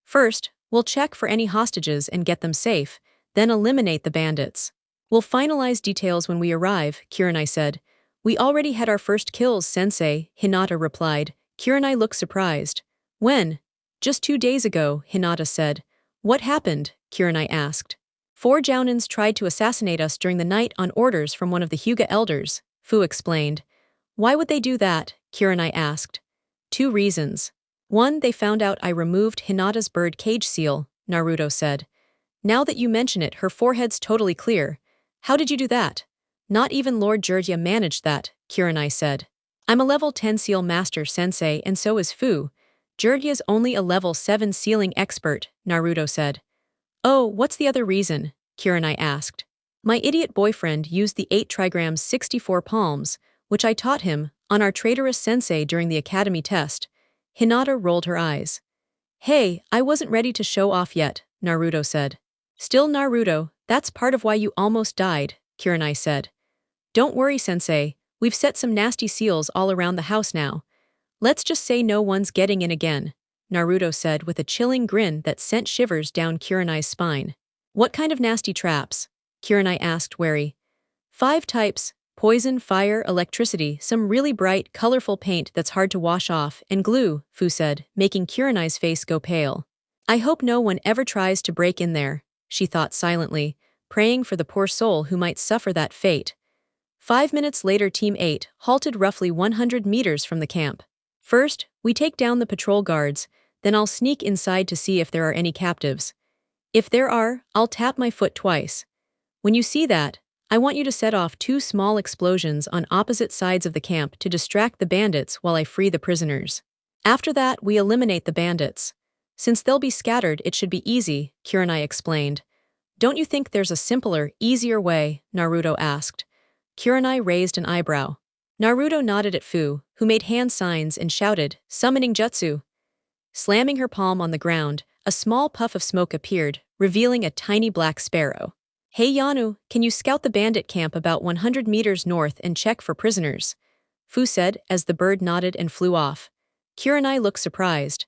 First, we'll check for any hostages and get them safe, then eliminate the bandits. We'll finalize details when we arrive, Kurenai said. We already had our first kills, sensei, Hinata replied. Kurenai looked surprised. When? Just 2 days ago, Hinata said. What happened? Kurenai asked. 4 Jounins tried to assassinate us during the night on orders from one of the Hyuga elders, Fu explained. Why would they do that? Kurenai asked. 2 reasons. 1, they found out I removed Hinata's bird cage seal, Naruto said. Now that you mention it, her forehead's totally clear. How did you do that? Not even Lord Jiraiya managed that, Kurenai said. I'm a level 10 seal master, sensei, and so is Fu. Jiraiya's only a level 7 sealing expert, Naruto said. Oh, what's the other reason? Kurenai asked. My idiot boyfriend used the 8 trigrams 64 palms, which I taught him, on our traitorous sensei during the academy test. Hinata rolled her eyes. Hey, I wasn't ready to show off yet, Naruto said. Still, Naruto, that's part of why you almost died, Kurenai said. Don't worry, sensei, we've set some nasty seals all around the house now. Let's just say no one's getting in again, Naruto said with a chilling grin that sent shivers down Kurenai's spine. What kind of nasty traps? Kurenai asked, wary. 5 types: poison, fire, electricity, some really bright, colorful paint that's hard to wash off, and glue, Fu said, making Kurenai's face go pale. I hope no one ever tries to break in there, she thought silently, praying for the poor soul who might suffer that fate. 5 minutes later, Team 8 halted roughly 100 meters from the camp. First, we take down the patrol guards, then I'll sneak inside to see if there are any captives. If there are, I'll tap my foot twice. When you see that, I want you to set off 2 small explosions on opposite sides of the camp to distract the bandits while I free the prisoners. After that, we eliminate the bandits. Since they'll be scattered, it should be easy, Kurenai explained. Don't you think there's a simpler, easier way? Naruto asked. Kurenai raised an eyebrow. Naruto nodded at Fu, who made hand signs and shouted, summoning jutsu. Slamming her palm on the ground, a small puff of smoke appeared, revealing a tiny black sparrow. Hey Yanu, can you scout the bandit camp about 100 meters north and check for prisoners? Fu said as the bird nodded and flew off. Kurenai looked surprised.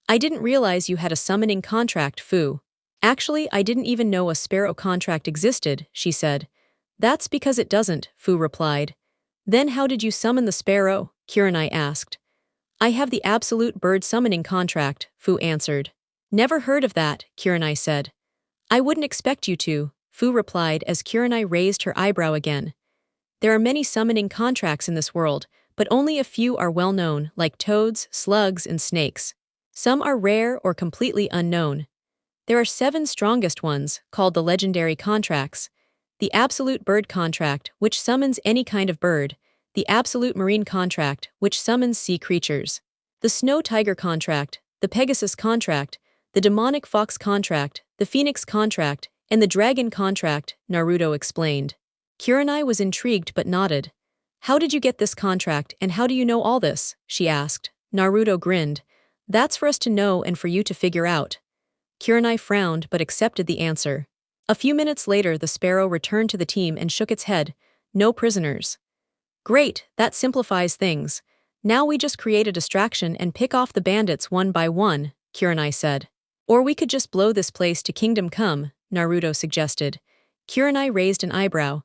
I didn't realize you had a summoning contract, Fu. Actually, I didn't even know a sparrow contract existed, she said. That's because it doesn't, Fu replied. Then how did you summon the sparrow? Kurenai asked. I have the absolute bird summoning contract, Fu answered. Never heard of that, Kurenai said. I wouldn't expect you to, Fu replied as Kurenai raised her eyebrow again. There are many summoning contracts in this world, but only a few are well known, like toads, slugs, and snakes. Some are rare or completely unknown. There are 7 strongest ones, called the legendary contracts. The absolute bird contract, which summons any kind of bird. The absolute marine contract, which summons sea creatures. The snow tiger contract, the Pegasus contract, the demonic fox contract, the phoenix contract, and the dragon contract, Naruto explained. Kurenai was intrigued but nodded. How did you get this contract and how do you know all this? She asked. Naruto grinned. That's for us to know and for you to figure out. Kurenai frowned but accepted the answer. A few minutes later, the sparrow returned to the team and shook its head. No prisoners. Great, that simplifies things. Now we just create a distraction and pick off the bandits one by one, Kurenai said. Or we could just blow this place to Kingdom Come, Naruto suggested. Kurenai raised an eyebrow.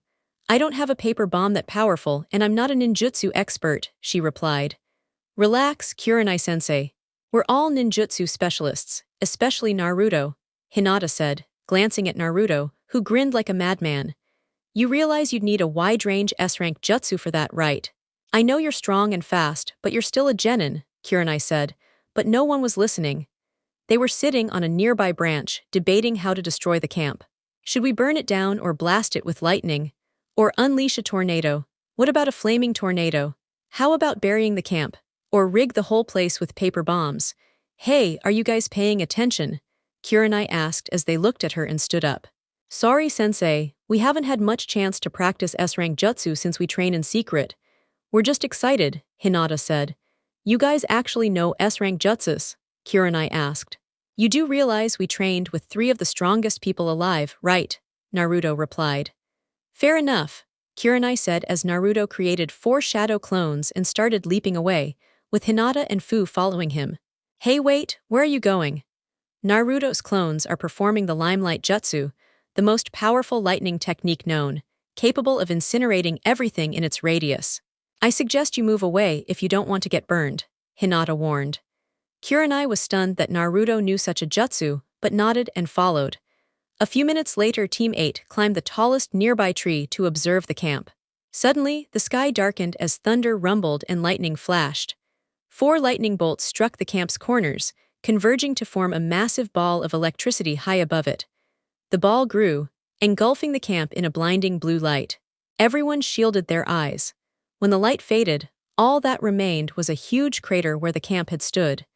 I don't have a paper bomb that powerful, and I'm not a ninjutsu expert, she replied. Relax, Kurenai-sensei. We're all ninjutsu specialists, especially Naruto, Hinata said, glancing at Naruto, who grinned like a madman. You realize you'd need a wide-range S-rank jutsu for that, right? I know you're strong and fast, but you're still a genin, Kurenai said, but no one was listening. They were sitting on a nearby branch, debating how to destroy the camp. Should we burn it down or blast it with lightning? Or unleash a tornado? What about a flaming tornado? How about burying the camp? Or rig the whole place with paper bombs? Hey, are you guys paying attention? Kurenai asked as they looked at her and stood up. Sorry, sensei, we haven't had much chance to practice S-rank jutsu since we train in secret. We're just excited, Hinata said. You guys actually know S-rank jutsus? Kurenai asked. You do realize we trained with 3 of the strongest people alive, right? Naruto replied. Fair enough, Kurenai said as Naruto created 4 shadow clones and started leaping away, with Hinata and Fu following him. Hey wait, where are you going? Naruto's clones are performing the Limelight Jutsu, the most powerful lightning technique known, capable of incinerating everything in its radius. I suggest you move away if you don't want to get burned, Hinata warned. Kurenai was stunned that Naruto knew such a jutsu, but nodded and followed. A few minutes later, Team 8 climbed the tallest nearby tree to observe the camp. Suddenly, the sky darkened as thunder rumbled and lightning flashed. 4 lightning bolts struck the camp's corners, converging to form a massive ball of electricity high above it. The ball grew, engulfing the camp in a blinding blue light. Everyone shielded their eyes. When the light faded, all that remained was a huge crater where the camp had stood.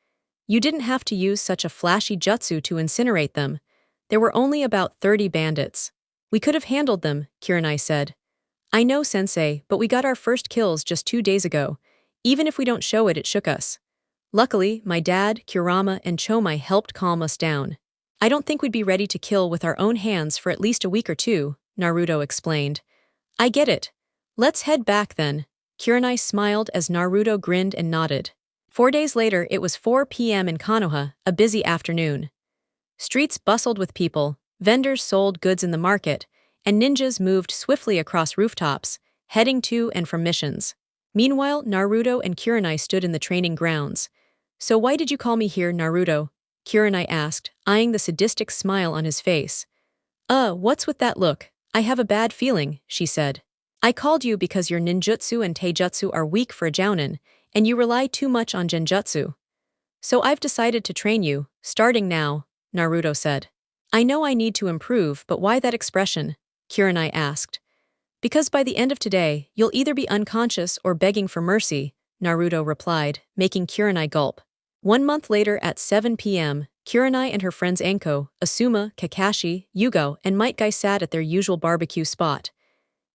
You didn't have to use such a flashy jutsu to incinerate them. There were only about 30 bandits. We could have handled them, Kurenai said. I know, sensei, but we got our first kills just 2 days ago. Even if we don't show it, it shook us. Luckily, my dad, Kurama, and Chomai helped calm us down. I don't think we'd be ready to kill with our own hands for at least a week or 2, Naruto explained. I get it. Let's head back then. Kurenai smiled as Naruto grinned and nodded. 4 days later, it was 4 p.m. in Konoha, a busy afternoon. Streets bustled with people, vendors sold goods in the market, and ninjas moved swiftly across rooftops, heading to and from missions. Meanwhile, Naruto and Kurenai stood in the training grounds. So why did you call me here, Naruto? Kurenai asked, eyeing the sadistic smile on his face. What's with that look? I have a bad feeling, she said. I called you because your ninjutsu and taijutsu are weak for a jounin, and you rely too much on genjutsu. So I've decided to train you, starting now, Naruto said. I know I need to improve, but why that expression? Kurenai asked. Because by the end of today, you'll either be unconscious or begging for mercy, Naruto replied, making Kurenai gulp. 1 month later at 7 p.m., Kurenai and her friends Anko, Asuma, Kakashi, Yugo, and Might Guy sat at their usual barbecue spot.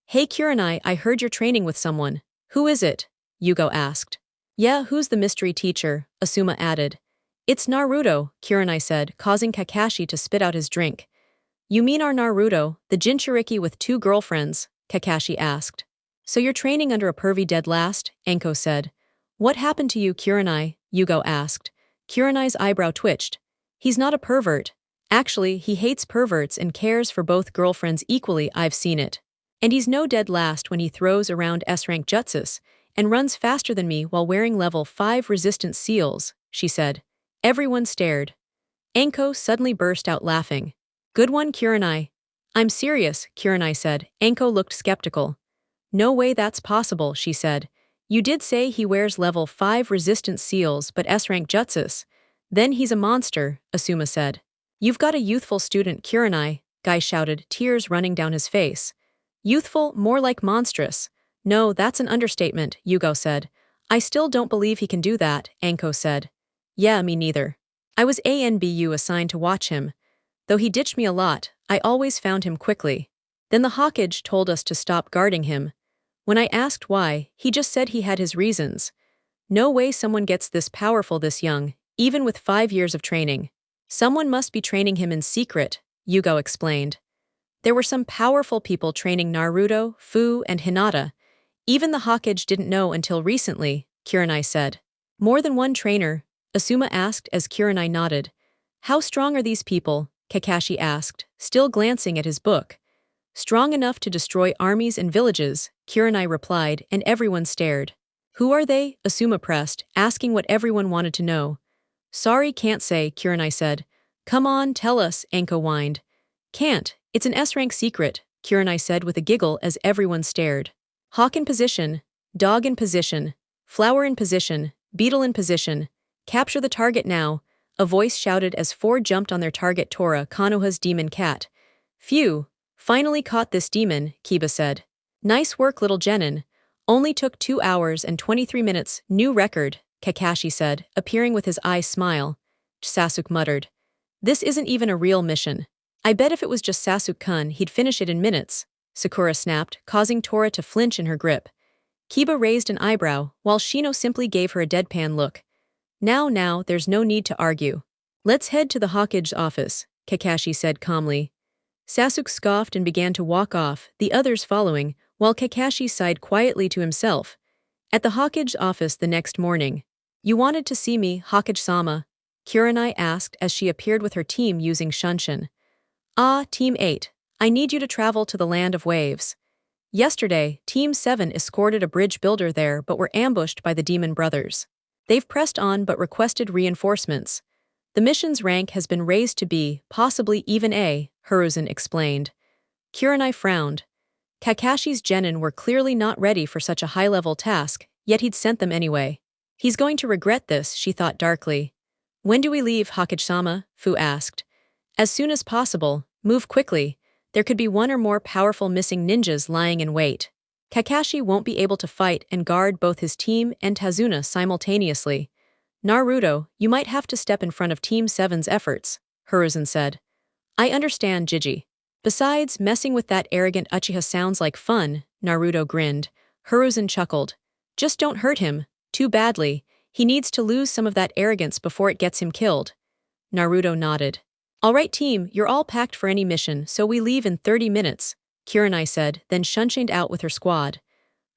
Hey Kurenai, I heard you're training with someone. Who is it? Yugo asked. Yeah, who's the mystery teacher? Asuma added. It's Naruto, Kurenai said, causing Kakashi to spit out his drink. You mean our Naruto, the Jinchuriki with 2 girlfriends? Kakashi asked. So you're training under a pervy dead last? Anko said. What happened to you, Kurenai? Yugo asked. Kurenai's eyebrow twitched. He's not a pervert. Actually, he hates perverts and cares for both girlfriends equally, I've seen it. And he's no dead last when he throws around S-rank jutsus and runs faster than me while wearing level 5 resistant seals, she said. Everyone stared. Anko suddenly burst out laughing. Good one, Kurenai. I'm serious, Kurenai said. Anko looked skeptical. No way that's possible, she said. You did say he wears level 5 resistant seals but S-rank jutsus. Then he's a monster, Asuma said. You've got a youthful student, Kurenai, Guy shouted, tears running down his face. Youthful, more like monstrous. No, that's an understatement, Yugo said. I still don't believe he can do that, Anko said. Yeah, me neither. I was ANBU assigned to watch him. Though he ditched me a lot, I always found him quickly. Then the Hokage told us to stop guarding him. When I asked why, he just said he had his reasons. No way someone gets this powerful this young, even with 5 years of training. Someone must be training him in secret, Yugo explained. There were some powerful people training Naruto, Fu, and Hinata. Even the Hokage didn't know until recently, Kurenai said. More than one trainer, Asuma asked as Kurenai nodded. How strong are these people? Kakashi asked, still glancing at his book. Strong enough to destroy armies and villages, Kurenai replied, and everyone stared. Who are they? Asuma pressed, asking what everyone wanted to know. Sorry, can't say, Kurenai said. Come on, tell us, Anko whined. Can't, it's an S-rank secret, Kurenai said with a giggle as everyone stared. Hawk in position, dog in position, flower in position, beetle in position. Capture the target now, a voice shouted as 4 jumped on their target Tora, Konoha's demon cat. Phew, finally caught this demon, Kiba said. Nice work, little Genin. Only took 2 hours and 23 minutes, new record, Kakashi said, appearing with his eye smile. Sasuke muttered. This isn't even a real mission. I bet if it was just Sasuke-kun, he'd finish it in minutes, Sakura snapped, causing Tora to flinch in her grip. Kiba raised an eyebrow, while Shino simply gave her a deadpan look. Now, there's no need to argue. Let's head to the Hokage's office, Kakashi said calmly. Sasuke scoffed and began to walk off, the others following, while Kakashi sighed quietly to himself. At the Hokage's office the next morning. You wanted to see me, Hokage-sama? Kurenai asked as she appeared with her team using Shunshin. Ah, Team 8. I need you to travel to the Land of Waves. Yesterday, Team 7 escorted a bridge builder there but were ambushed by the Demon Brothers. They've pressed on but requested reinforcements. The mission's rank has been raised to B, possibly even A, Hiruzen explained. Kurenai frowned. Kakashi's genin were clearly not ready for such a high-level task, yet he'd sent them anyway. He's going to regret this, she thought darkly. When do we leave, Hokage-sama? Fu asked. As soon as possible, move quickly. There could be one or more powerful missing ninjas lying in wait. Kakashi won't be able to fight and guard both his team and Tazuna simultaneously. Naruto, you might have to step in front of Team 7's efforts, Hiruzen said. I understand, Jiji. Besides, messing with that arrogant Uchiha sounds like fun, Naruto grinned. Hiruzen chuckled. Just don't hurt him, too badly. He needs to lose some of that arrogance before it gets him killed. Naruto nodded. All right, team, you're all packed for any mission, so we leave in 30 minutes, Kurenai said, then shunshined out with her squad.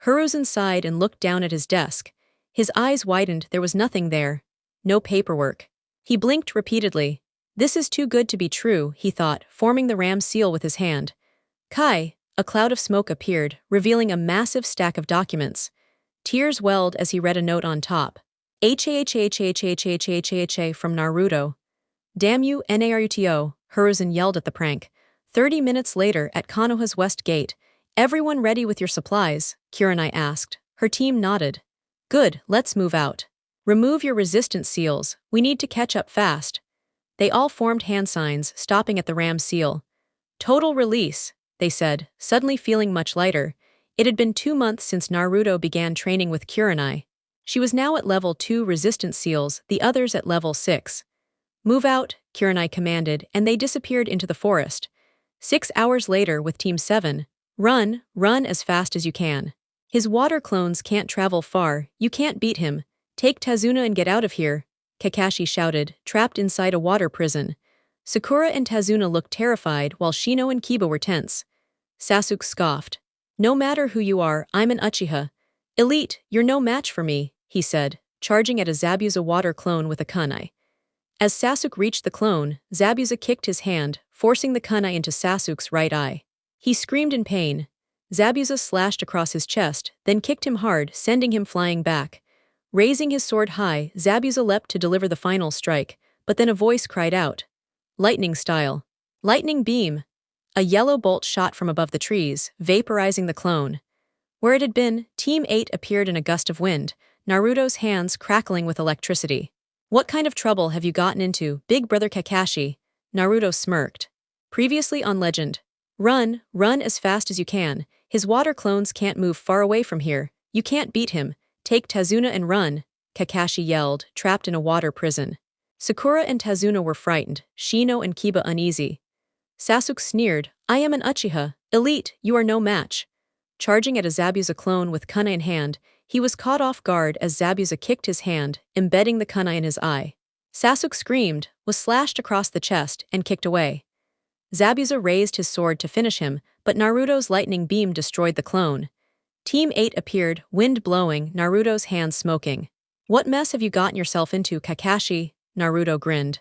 Hiruzen sighed and looked down at his desk. His eyes widened, there was nothing there. No paperwork. He blinked repeatedly. This is too good to be true, he thought, forming the ram seal with his hand. Kai, a cloud of smoke appeared, revealing a massive stack of documents. Tears welled as he read a note on top. HAHAHAHAHAHAHA from Naruto. Damn you, Naruto, Hiruzen yelled at the prank. 30 minutes later at Konoha's west gate. Everyone ready with your supplies? Kurenai asked. Her team nodded. Good, let's move out. Remove your resistance seals, we need to catch up fast. They all formed hand signs, stopping at the ram seal. Total release, they said, suddenly feeling much lighter. It had been 2 months since Naruto began training with Kurenai. She was now at level 2 resistance seals, the others at level 6. Move out, Kurenai commanded, and they disappeared into the forest. 6 hours later with Team 7, run as fast as you can. His water clones can't travel far, you can't beat him. Take Tazuna and get out of here, Kakashi shouted, trapped inside a water prison. Sakura and Tazuna looked terrified while Shino and Kiba were tense. Sasuke scoffed. No matter who you are, I'm an Uchiha. Elite, you're no match for me, he said, charging at a Zabuza water clone with a kunai. As Sasuke reached the clone, Zabuza kicked his hand, forcing the kunai into Sasuke's right eye. He screamed in pain. Zabuza slashed across his chest, then kicked him hard, sending him flying back. Raising his sword high, Zabuza leapt to deliver the final strike, but then a voice cried out. Lightning style. Lightning beam. A yellow bolt shot from above the trees, vaporizing the clone. Where it had been, Team 8 appeared in a gust of wind, Naruto's hands crackling with electricity. What kind of trouble have you gotten into, Big Brother Kakashi? Naruto smirked. Previously on Legend. Run as fast as you can. His water clones can't move far away from here. You can't beat him. Take Tazuna and run, Kakashi yelled, trapped in a water prison. Sakura and Tazuna were frightened, Shino and Kiba uneasy. Sasuke sneered, I am an Uchiha. Elite, you are no match. Charging at a Zabuza clone with kunai in hand, he was caught off guard as Zabuza kicked his hand, embedding the kunai in his eye. Sasuke screamed, was slashed across the chest, and kicked away. Zabuza raised his sword to finish him, but Naruto's lightning beam destroyed the clone. Team 8 appeared, wind blowing, Naruto's hands smoking. "What mess have you gotten yourself into, Kakashi?" Naruto grinned.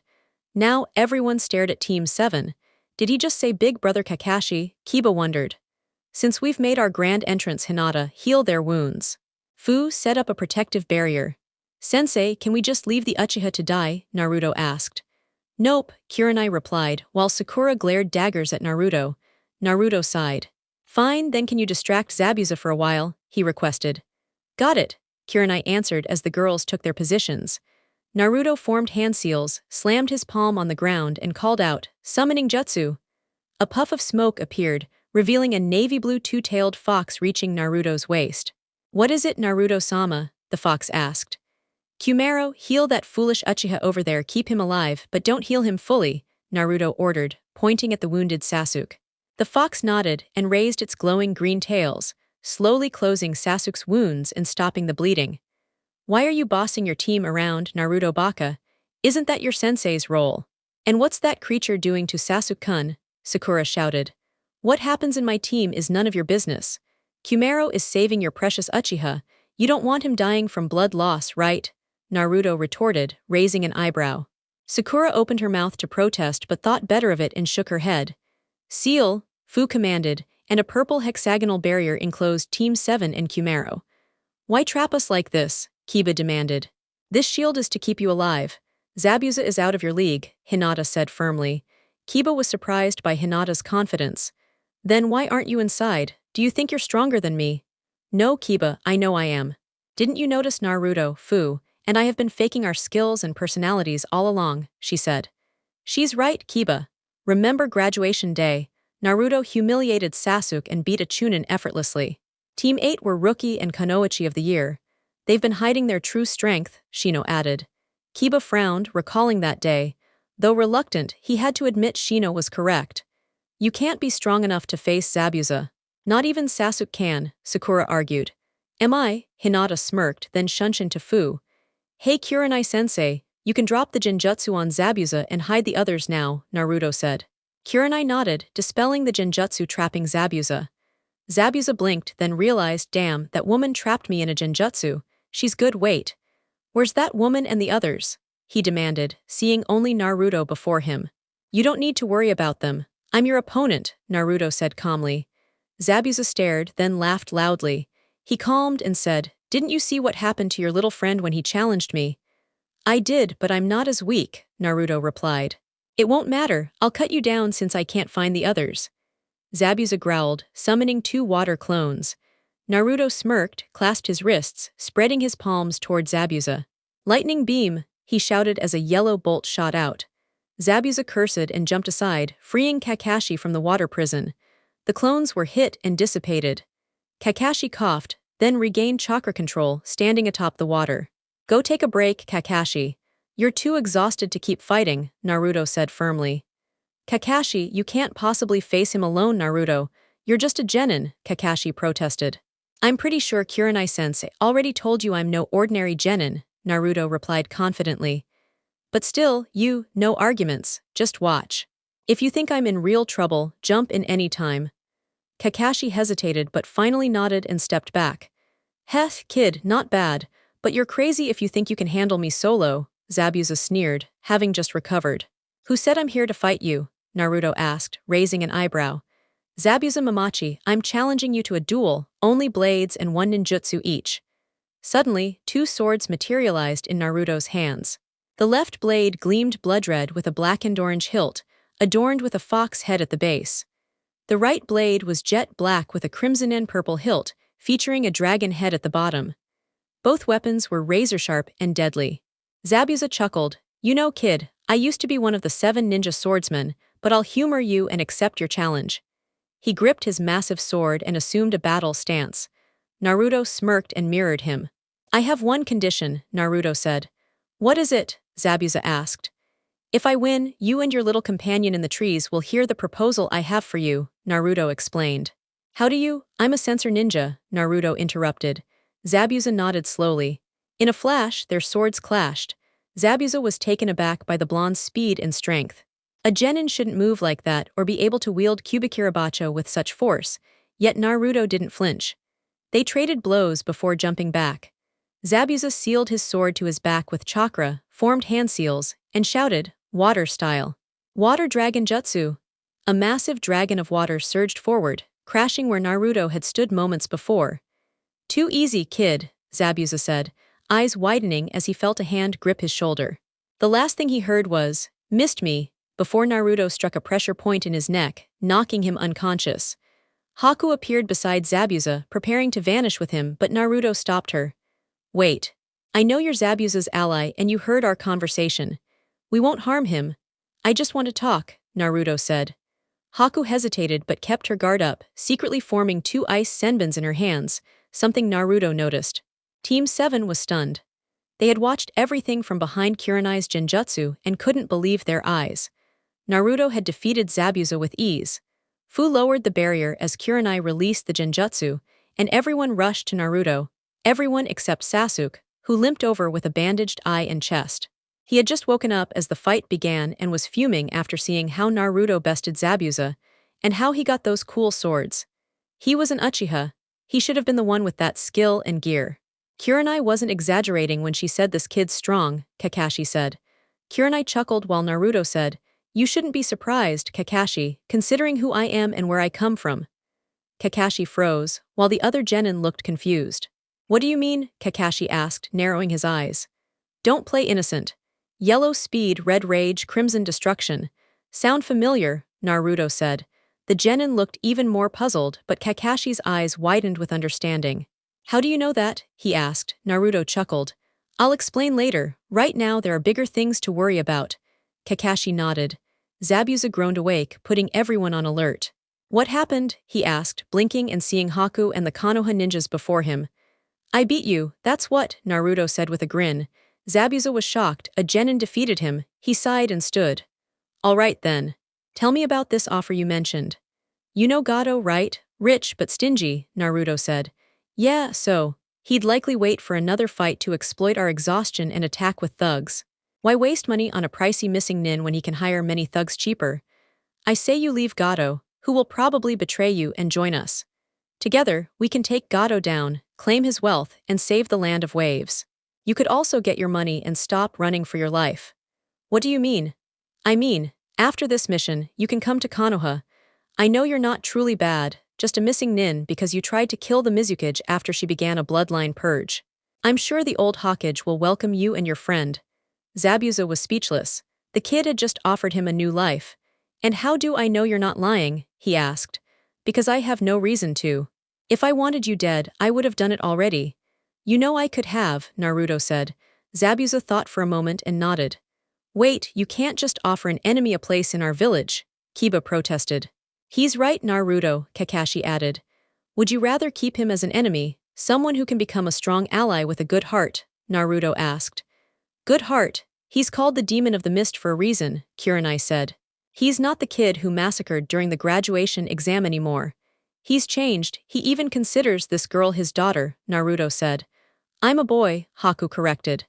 Now everyone stared at Team 7. Did he just say Big Brother Kakashi? Kiba wondered. "Since we've made our grand entrance, Hinata, heal their wounds." Fu set up a protective barrier. "Sensei, can we just leave the Uchiha to die?" Naruto asked. "Nope," Kurenai replied, while Sakura glared daggers at Naruto. Naruto sighed. "Fine, then can you distract Zabuza for a while?" he requested. "Got it," Kurenai answered as the girls took their positions. Naruto formed hand seals, slammed his palm on the ground, and called out, "Summoning Jutsu!" A puff of smoke appeared, revealing a navy blue two-tailed fox reaching Naruto's waist. "What is it, Naruto-sama?" the fox asked. "Kumaro, heal that foolish Uchiha over there, keep him alive, but don't heal him fully," Naruto ordered, pointing at the wounded Sasuke. The fox nodded and raised its glowing green tails, slowly closing Sasuke's wounds and stopping the bleeding. "Why are you bossing your team around, Naruto Baka? Isn't that your sensei's role? And what's that creature doing to Sasuke-kun?" Sakura shouted. "What happens in my team is none of your business. Kumaro is saving your precious Uchiha. You don't want him dying from blood loss, right?" Naruto retorted, raising an eyebrow. Sakura opened her mouth to protest but thought better of it and shook her head. "Seal," Fu commanded, and a purple hexagonal barrier enclosed Team 7 and Kumaro. "Why trap us like this?" Kiba demanded. "This shield is to keep you alive. Zabuza is out of your league," Hinata said firmly. Kiba was surprised by Hinata's confidence. "Then why aren't you inside? Do you think you're stronger than me?" "No, Kiba, I know I am. Didn't you notice Naruto, Fu, and I have been faking our skills and personalities all along," she said. "She's right, Kiba. Remember graduation day? Naruto humiliated Sasuke and beat a Chunin effortlessly. Team 8 were Rookie and Kunoichi of the Year. They've been hiding their true strength," Shino added. Kiba frowned, recalling that day. Though reluctant, he had to admit Shino was correct. "You can't be strong enough to face Zabuza. Not even Sasuke can," Sakura argued. "Am I?" Hinata smirked, then shunshin to Fu. "Hey Kurenai-sensei, you can drop the Genjutsu on Zabuza and hide the others now," Naruto said. Kurenai nodded, dispelling the Genjutsu trapping Zabuza. Zabuza blinked, then realized, "Damn, that woman trapped me in a Genjutsu. She's good weight." "Where's that woman and the others?" he demanded, seeing only Naruto before him. "You don't need to worry about them. I'm your opponent," Naruto said calmly. Zabuza stared, then laughed loudly. He calmed and said, "Didn't you see what happened to your little friend when he challenged me?" "I did, but I'm not as weak," Naruto replied. "It won't matter, I'll cut you down since I can't find the others." Zabuza growled, summoning 2 water clones. Naruto smirked, clasped his wrists, spreading his palms toward Zabuza. "Lightning beam," he shouted as a yellow bolt shot out. Zabuza cursed and jumped aside, freeing Kakashi from the water prison. The clones were hit and dissipated. Kakashi coughed, then regained chakra control, standing atop the water. "Go take a break, Kakashi. You're too exhausted to keep fighting," Naruto said firmly. "Kakashi, you can't possibly face him alone, Naruto. You're just a genin," Kakashi protested. "I'm pretty sure Kurenai-sensei already told you I'm no ordinary genin," Naruto replied confidently. "But still, no arguments, just watch. If you think I'm in real trouble, jump in any time." Kakashi hesitated but finally nodded and stepped back. "Heh, kid, not bad, but you're crazy if you think you can handle me solo," Zabuza sneered, having just recovered. "Who said I'm here to fight you?" Naruto asked, raising an eyebrow. "Zabuza Mamachi, I'm challenging you to a duel, only blades and 1 ninjutsu each." Suddenly, 2 swords materialized in Naruto's hands. The left blade gleamed blood-red with a blackened orange hilt, adorned with a fox head at the base. The right blade was jet black with a crimson and purple hilt, featuring a dragon head at the bottom. Both weapons were razor-sharp and deadly. Zabuza chuckled, "You know, kid, I used to be one of the 7 ninja swordsmen, but I'll humor you and accept your challenge." He gripped his massive sword and assumed a battle stance. Naruto smirked and mirrored him. "I have one condition," Naruto said. "What is it?" Zabuza asked. "If I win, you and your little companion in the trees will hear the proposal I have for you," Naruto explained. "How do you? I'm a sensor ninja," Naruto interrupted. Zabuza nodded slowly. In a flash, their swords clashed. Zabuza was taken aback by the blonde's speed and strength. A genin shouldn't move like that or be able to wield Kubikirabacho with such force, yet Naruto didn't flinch. They traded blows before jumping back. Zabuza sealed his sword to his back with chakra, formed hand seals, and shouted, "Water style. Water Dragon Jutsu." A massive dragon of water surged forward, crashing where Naruto had stood moments before. "Too easy, kid," Zabuza said, eyes widening as he felt a hand grip his shoulder. The last thing he heard was, "Missed me," before Naruto struck a pressure point in his neck, knocking him unconscious. Haku appeared beside Zabuza, preparing to vanish with him, but Naruto stopped her. "Wait. I know you're Zabuza's ally and you heard our conversation. We won't harm him. I just want to talk," Naruto said. Haku hesitated but kept her guard up, secretly forming 2 ice senbons in her hands, something Naruto noticed. Team 7 was stunned. They had watched everything from behind Kurenai's genjutsu and couldn't believe their eyes. Naruto had defeated Zabuza with ease. Fu lowered the barrier as Kurenai released the genjutsu, and everyone rushed to Naruto, everyone except Sasuke, who limped over with a bandaged eye and chest. He had just woken up as the fight began and was fuming after seeing how Naruto bested Zabuza, and how he got those cool swords. He was an Uchiha. He should have been the one with that skill and gear. Kurenai wasn't exaggerating when she said this kid's strong, Kakashi said. Kurenai chuckled while Naruto said, "You shouldn't be surprised, Kakashi, considering who I am and where I come from." Kakashi froze, while the other genin looked confused. "What do you mean?" Kakashi asked, narrowing his eyes. "Don't play innocent. Yellow speed, red rage, crimson destruction. Sound familiar?" Naruto said. The genin looked even more puzzled, but Kakashi's eyes widened with understanding. "How do you know that?" he asked. Naruto chuckled. "I'll explain later. Right now there are bigger things to worry about." Kakashi nodded. Zabuza groaned awake, putting everyone on alert. "What happened?" he asked, blinking and seeing Haku and the Konoha ninjas before him. "I beat you, that's what," Naruto said with a grin. Zabuza was shocked. A genin defeated him. He sighed and stood. "All right then. Tell me about this offer you mentioned." "You know Gato, right? Rich but stingy," Naruto said. "Yeah, so. He'd likely wait for another fight to exploit our exhaustion and attack with thugs. Why waste money on a pricey missing nin when he can hire many thugs cheaper? I say you leave Gato, who will probably betray you, and join us. Together, we can take Gato down, claim his wealth, and save the land of waves. You could also get your money and stop running for your life." "What do you mean?" "I mean, after this mission, you can come to Konoha. I know you're not truly bad, just a missing nin because you tried to kill the Mizukage after she began a bloodline purge. I'm sure the old Hokage will welcome you and your friend." Zabuza was speechless. The kid had just offered him a new life. "And how do I know you're not lying?" he asked. "Because I have no reason to. If I wanted you dead, I would have done it already." "You know I could have," Naruto said. Zabuza thought for a moment and nodded. "Wait, you can't just offer an enemy a place in our village," Kiba protested. "He's right, Naruto," Kakashi added. "Would you rather keep him as an enemy, someone who can become a strong ally with a good heart?" Naruto asked. "Good heart? He's called the Demon of the Mist for a reason," Kurenai said. "He's not the kid who massacred during the graduation exam anymore. He's changed, he even considers this girl his daughter," Naruto said. "I'm a boy," Haku corrected.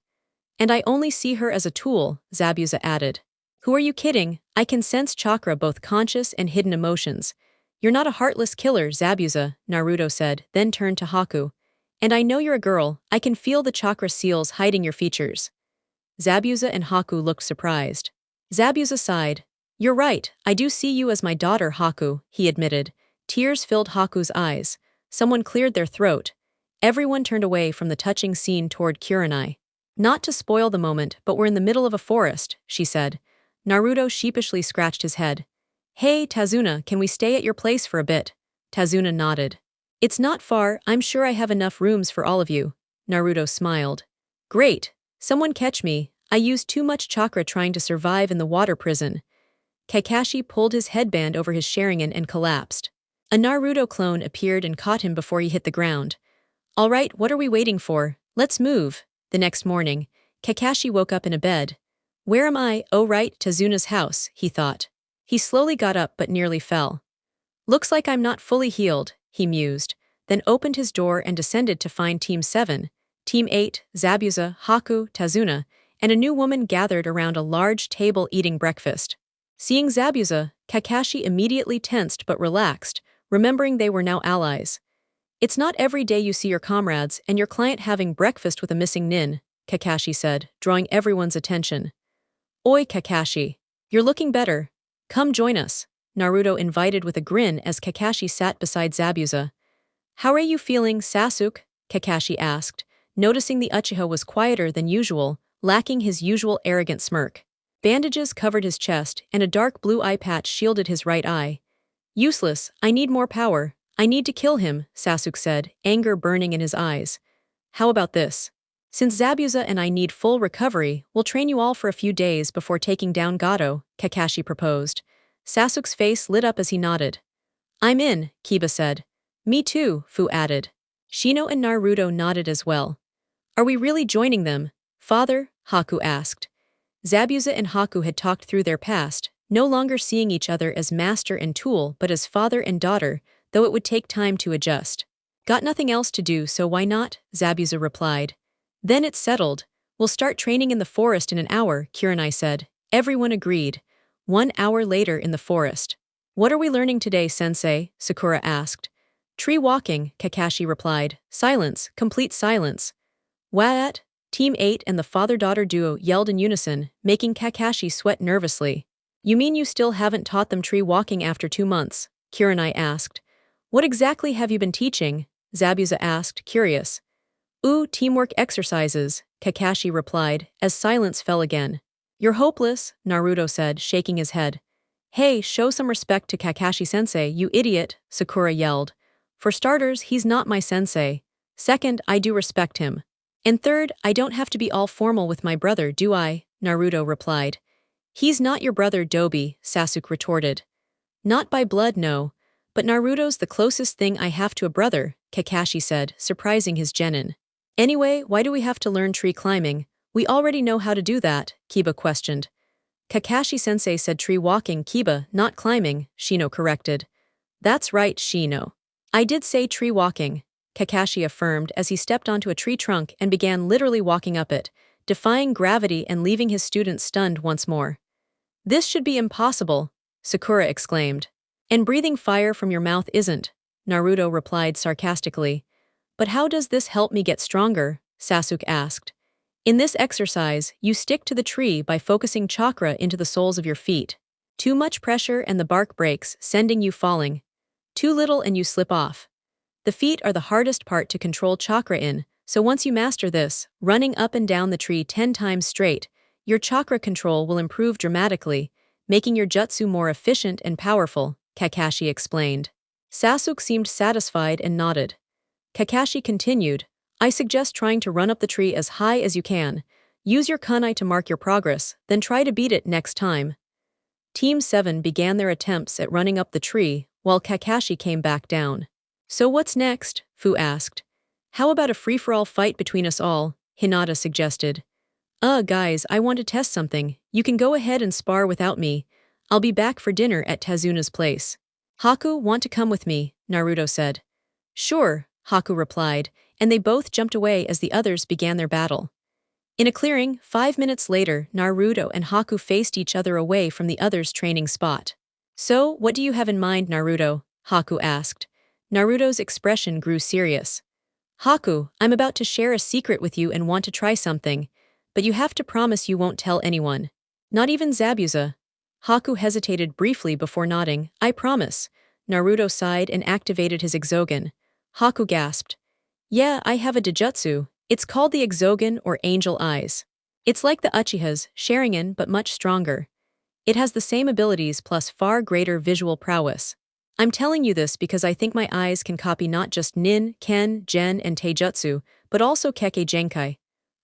"And I only see her as a tool," Zabuza added. "Who are you kidding? I can sense chakra, both conscious and hidden emotions. You're not a heartless killer, Zabuza," Naruto said, then turned to Haku. "And I know you're a girl, I can feel the chakra seals hiding your features." Zabuza and Haku looked surprised. Zabuza sighed. "You're right, I do see you as my daughter, Haku," he admitted. Tears filled Haku's eyes. Someone cleared their throat. Everyone turned away from the touching scene toward Kurenai. "Not to spoil the moment, but we're in the middle of a forest," she said. Naruto sheepishly scratched his head. "Hey, Tazuna, can we stay at your place for a bit?" Tazuna nodded. "It's not far, I'm sure I have enough rooms for all of you." Naruto smiled. "Great. Someone catch me, I used too much chakra trying to survive in the water prison." Kakashi pulled his headband over his Sharingan and collapsed. A Naruto clone appeared and caught him before he hit the ground. "All right, what are we waiting for? Let's move." The next morning, Kakashi woke up in a bed. "Where am I? Oh right, Tazuna's house," he thought. He slowly got up but nearly fell. "Looks like I'm not fully healed," he mused, then opened his door and descended to find Team 7, Team 8, Zabuza, Haku, Tazuna, and a new woman gathered around a large table eating breakfast. Seeing Zabuza, Kakashi immediately tensed but relaxed, remembering they were now allies. "It's not every day you see your comrades and your client having breakfast with a missing nin," Kakashi said, drawing everyone's attention. "Oi, Kakashi. You're looking better. Come join us," Naruto invited with a grin as Kakashi sat beside Zabuza. "How are you feeling, Sasuke?" Kakashi asked, noticing the Uchiha was quieter than usual, lacking his usual arrogant smirk. Bandages covered his chest, and a dark blue eye patch shielded his right eye. "Useless, I need more power. I need to kill him," Sasuke said, anger burning in his eyes. "How about this? Since Zabuza and I need full recovery, we'll train you all for a few days before taking down Gato," Kakashi proposed. Sasuke's face lit up as he nodded. "I'm in," Kiba said. "Me too," Fu added. Shino and Naruto nodded as well. "Are we really joining them, father?" Haku asked. Zabuza and Haku had talked through their past, no longer seeing each other as master and tool but as father and daughter, though it would take time to adjust. "Got nothing else to do, so why not?" Zabuza replied. "Then it's settled. We'll start training in the forest in an hour," Kurenai said. Everyone agreed. 1 hour later in the forest. "What are we learning today, sensei?" Sakura asked. "Tree walking," Kakashi replied. "Silence, complete silence." "What?" Team 8 and the father-daughter duo yelled in unison, making Kakashi sweat nervously. "You mean you still haven't taught them tree walking after 2 months?" Kurenai asked. "What exactly have you been teaching?" Zabuza asked, curious. Teamwork exercises," Kakashi replied, as silence fell again. "You're hopeless," Naruto said, shaking his head. "Hey, show some respect to Kakashi-sensei, you idiot," Sakura yelled. "For starters, he's not my sensei. Second, I do respect him. And third, I don't have to be all formal with my brother, do I?" Naruto replied. "He's not your brother, Dobi," Sasuke retorted. "Not by blood, no. But Naruto's the closest thing I have to a brother," Kakashi said, surprising his genin. "Anyway, why do we have to learn tree climbing? We already know how to do that," Kiba questioned. "Kakashi-sensei said tree walking, Kiba, not climbing," Shino corrected. "That's right, Shino. I did say tree walking," Kakashi affirmed as he stepped onto a tree trunk and began literally walking up it, defying gravity and leaving his students stunned once more. "This should be impossible," Sakura exclaimed. "And breathing fire from your mouth isn't," Naruto replied sarcastically. "But how does this help me get stronger?" Sasuke asked. "In this exercise, you stick to the tree by focusing chakra into the soles of your feet. Too much pressure and the bark breaks, sending you falling. Too little and you slip off. The feet are the hardest part to control chakra in, so once you master this, running up and down the tree 10 times straight, your chakra control will improve dramatically, making your jutsu more efficient and powerful," Kakashi explained. Sasuke seemed satisfied and nodded. Kakashi continued, "I suggest trying to run up the tree as high as you can. Use your kunai to mark your progress, then try to beat it next time." Team 7 began their attempts at running up the tree, while Kakashi came back down. "So what's next?" Fu asked. "How about a free-for-all fight between us all?" Hinata suggested. Guys, I want to test something. You can go ahead and spar without me. I'll be back for dinner at Tazuna's place." "Haku, want to come with me?" Naruto said. "Sure," Haku replied, and they both jumped away as the others began their battle. In a clearing, 5 minutes later, Naruto and Haku faced each other away from the others' training spot. "So, what do you have in mind, Naruto?" Haku asked. Naruto's expression grew serious. "Haku, I'm about to share a secret with you and want to try something, but you have to promise you won't tell anyone. Not even Zabuza." Haku hesitated briefly before nodding. "I promise." Naruto sighed and activated his exogen. Haku gasped. "Yeah, I have a dijutsu. It's called the exogen or angel eyes. It's like the Uchiha's, Sharingan, but much stronger. It has the same abilities plus far greater visual prowess. I'm telling you this because I think my eyes can copy not just Nin, Ken, Gen, and Taijutsu, but also Keke Genkai."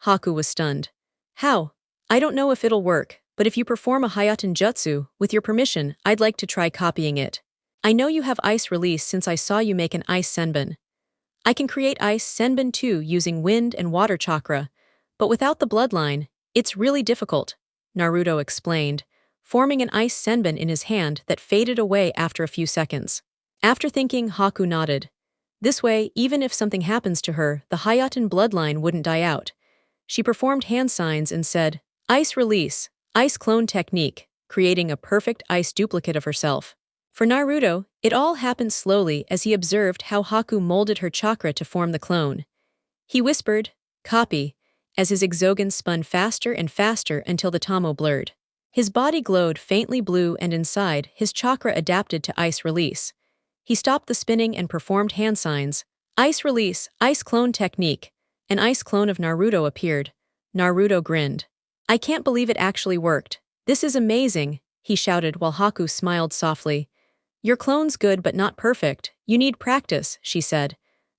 Haku was stunned. "How? I don't know if it'll work, but if you perform a Hayaten Jutsu, with your permission, I'd like to try copying it. I know you have ice release since I saw you make an ice senbon. I can create ice senbon too using wind and water chakra, but without the bloodline, it's really difficult," Naruto explained, forming an ice senbon in his hand that faded away after a few seconds. After thinking, Haku nodded. This way, even if something happens to her, the Hayaten bloodline wouldn't die out. She performed hand signs and said, "Ice release, ice clone technique," creating a perfect ice duplicate of herself. For Naruto, it all happened slowly as he observed how Haku molded her chakra to form the clone. He whispered, "Copy," as his exogen spun faster and faster until the Tamo blurred. His body glowed faintly blue and inside, his chakra adapted to ice release. He stopped the spinning and performed hand signs. Ice release, ice clone technique. An ice clone of Naruto appeared. Naruto grinned. "I can't believe it actually worked. This is amazing," he shouted while Haku smiled softly. "Your clone's good but not perfect. You need practice," she said.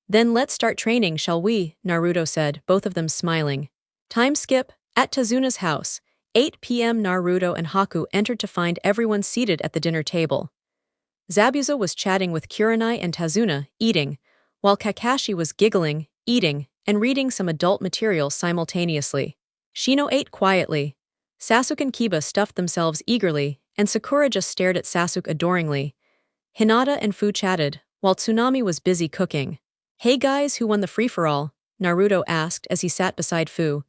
"Then let's start training, shall we?" Naruto said, both of them smiling. Time skip. At Tazuna's house, 8 p.m. Naruto and Haku entered to find everyone seated at the dinner table. Zabuza was chatting with Kurenai and Tazuna, eating, while Kakashi was giggling, eating, and reading some adult material simultaneously. Shino ate quietly. Sasuke and Kiba stuffed themselves eagerly, and Sakura just stared at Sasuke adoringly. Hinata and Fu chatted, while Tsunami was busy cooking. "Hey guys, who won the free-for-all?" Naruto asked as he sat beside Fu.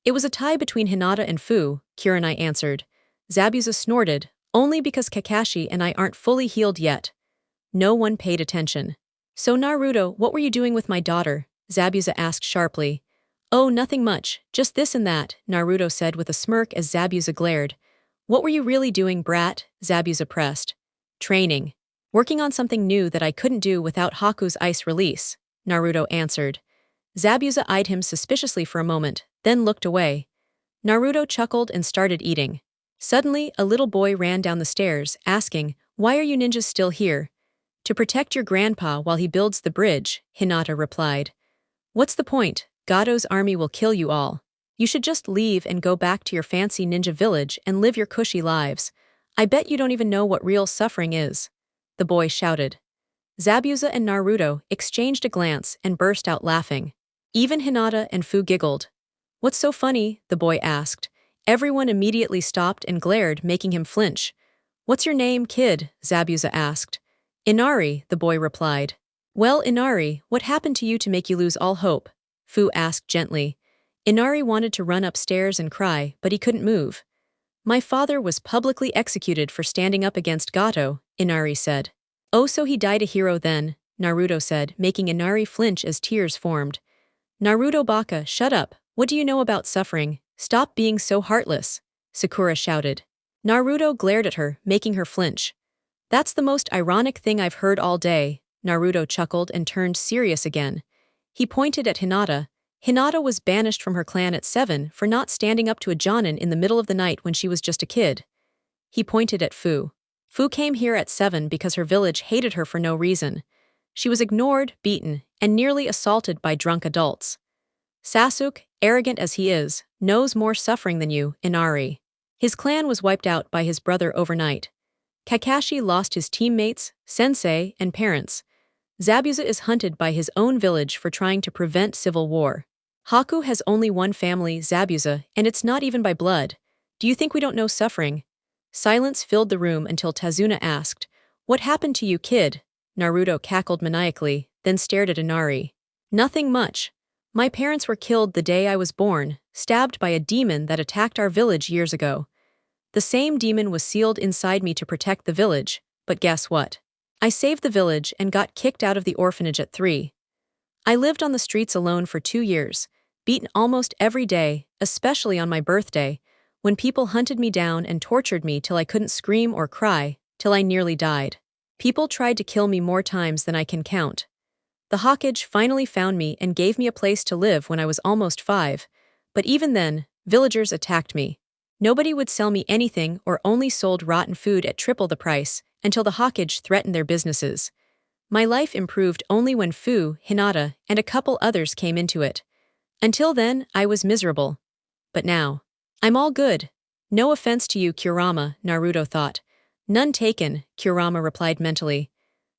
"It was a tie between Hinata and Fu," Kurenai answered. Zabuza snorted, "Only because Kakashi and I aren't fully healed yet." No one paid attention. "So Naruto, what were you doing with my daughter?" Zabuza asked sharply. "Oh, nothing much, just this and that," Naruto said with a smirk as Zabuza glared. "What were you really doing, brat?" Zabuza pressed. "Training. Working on something new that I couldn't do without Haku's ice release," Naruto answered. Zabuza eyed him suspiciously for a moment, then looked away. Naruto chuckled and started eating. Suddenly, a little boy ran down the stairs, asking, "Why are you ninjas still here?" "To protect your grandpa while he builds the bridge," Hinata replied. "What's the point? Gato's army will kill you all. You should just leave and go back to your fancy ninja village and live your cushy lives. I bet you don't even know what real suffering is," the boy shouted. Zabuza and Naruto exchanged a glance and burst out laughing. Even Hinata and Fu giggled. "What's so funny?" the boy asked. Everyone immediately stopped and glared, making him flinch. "What's your name, kid?" Zabuza asked. "Inari," the boy replied. "Well, Inari, what happened to you to make you lose all hope?" Fu asked gently. Inari wanted to run upstairs and cry, but he couldn't move. "My father was publicly executed for standing up against Gato," Inari said. "Oh, so he died a hero then," Naruto said, making Inari flinch as tears formed. "Naruto Baka, shut up. What do you know about suffering? Stop being so heartless," Sakura shouted. Naruto glared at her, making her flinch. "That's the most ironic thing I've heard all day," Naruto chuckled and turned serious again. He pointed at Hinata. Hinata was banished from her clan at 7 for not standing up to a Jonin in the middle of the night when she was just a kid. He pointed at Fu. Fu came here at 7 because her village hated her for no reason. She was ignored, beaten, and nearly assaulted by drunk adults. Sasuke, arrogant as he is, knows more suffering than you, Inari. His clan was wiped out by his brother overnight. Kakashi lost his teammates, sensei, and parents. Zabuza is hunted by his own village for trying to prevent civil war. Haku has only one family, Zabuza, and it's not even by blood. Do you think we don't know suffering? Silence filled the room until Tazuna asked, "What happened to you, kid?" Naruto cackled maniacally, then stared at Inari. "Nothing much. My parents were killed the day I was born, stabbed by a demon that attacked our village years ago. The same demon was sealed inside me to protect the village, but guess what? I saved the village and got kicked out of the orphanage at 3. I lived on the streets alone for 2 years, beaten almost every day, especially on my birthday, when people hunted me down and tortured me till I couldn't scream or cry, till I nearly died. People tried to kill me more times than I can count. The Hokage finally found me and gave me a place to live when I was almost 5, but even then, villagers attacked me. Nobody would sell me anything or only sold rotten food at triple the price until the Hokage threatened their businesses. My life improved only when Fu, Hinata, and a couple others came into it. Until then, I was miserable. But now, I'm all good. No offense to you, Kurama, Naruto thought. None taken, Kurama replied mentally.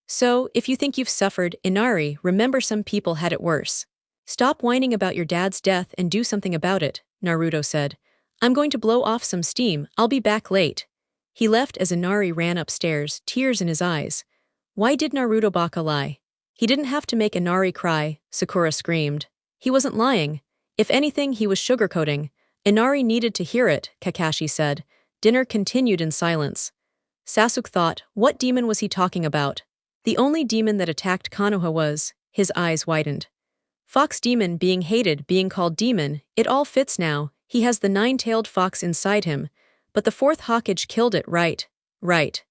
So, if you think you've suffered, Inari, remember some people had it worse. Stop whining about your dad's death and do something about it, Naruto said. I'm going to blow off some steam, I'll be back late. He left as Inari ran upstairs, tears in his eyes. Why did Naruto Baka lie? He didn't have to make Inari cry, Sakura screamed. He wasn't lying. If anything, he was sugarcoating. Inari needed to hear it, Kakashi said. Dinner continued in silence. Sasuke thought, what demon was he talking about? The only demon that attacked Konoha was, his eyes widened. Fox demon being hated, being called demon, it all fits now, he has the nine-tailed fox inside him. But the fourth Hokage killed it, right? Right.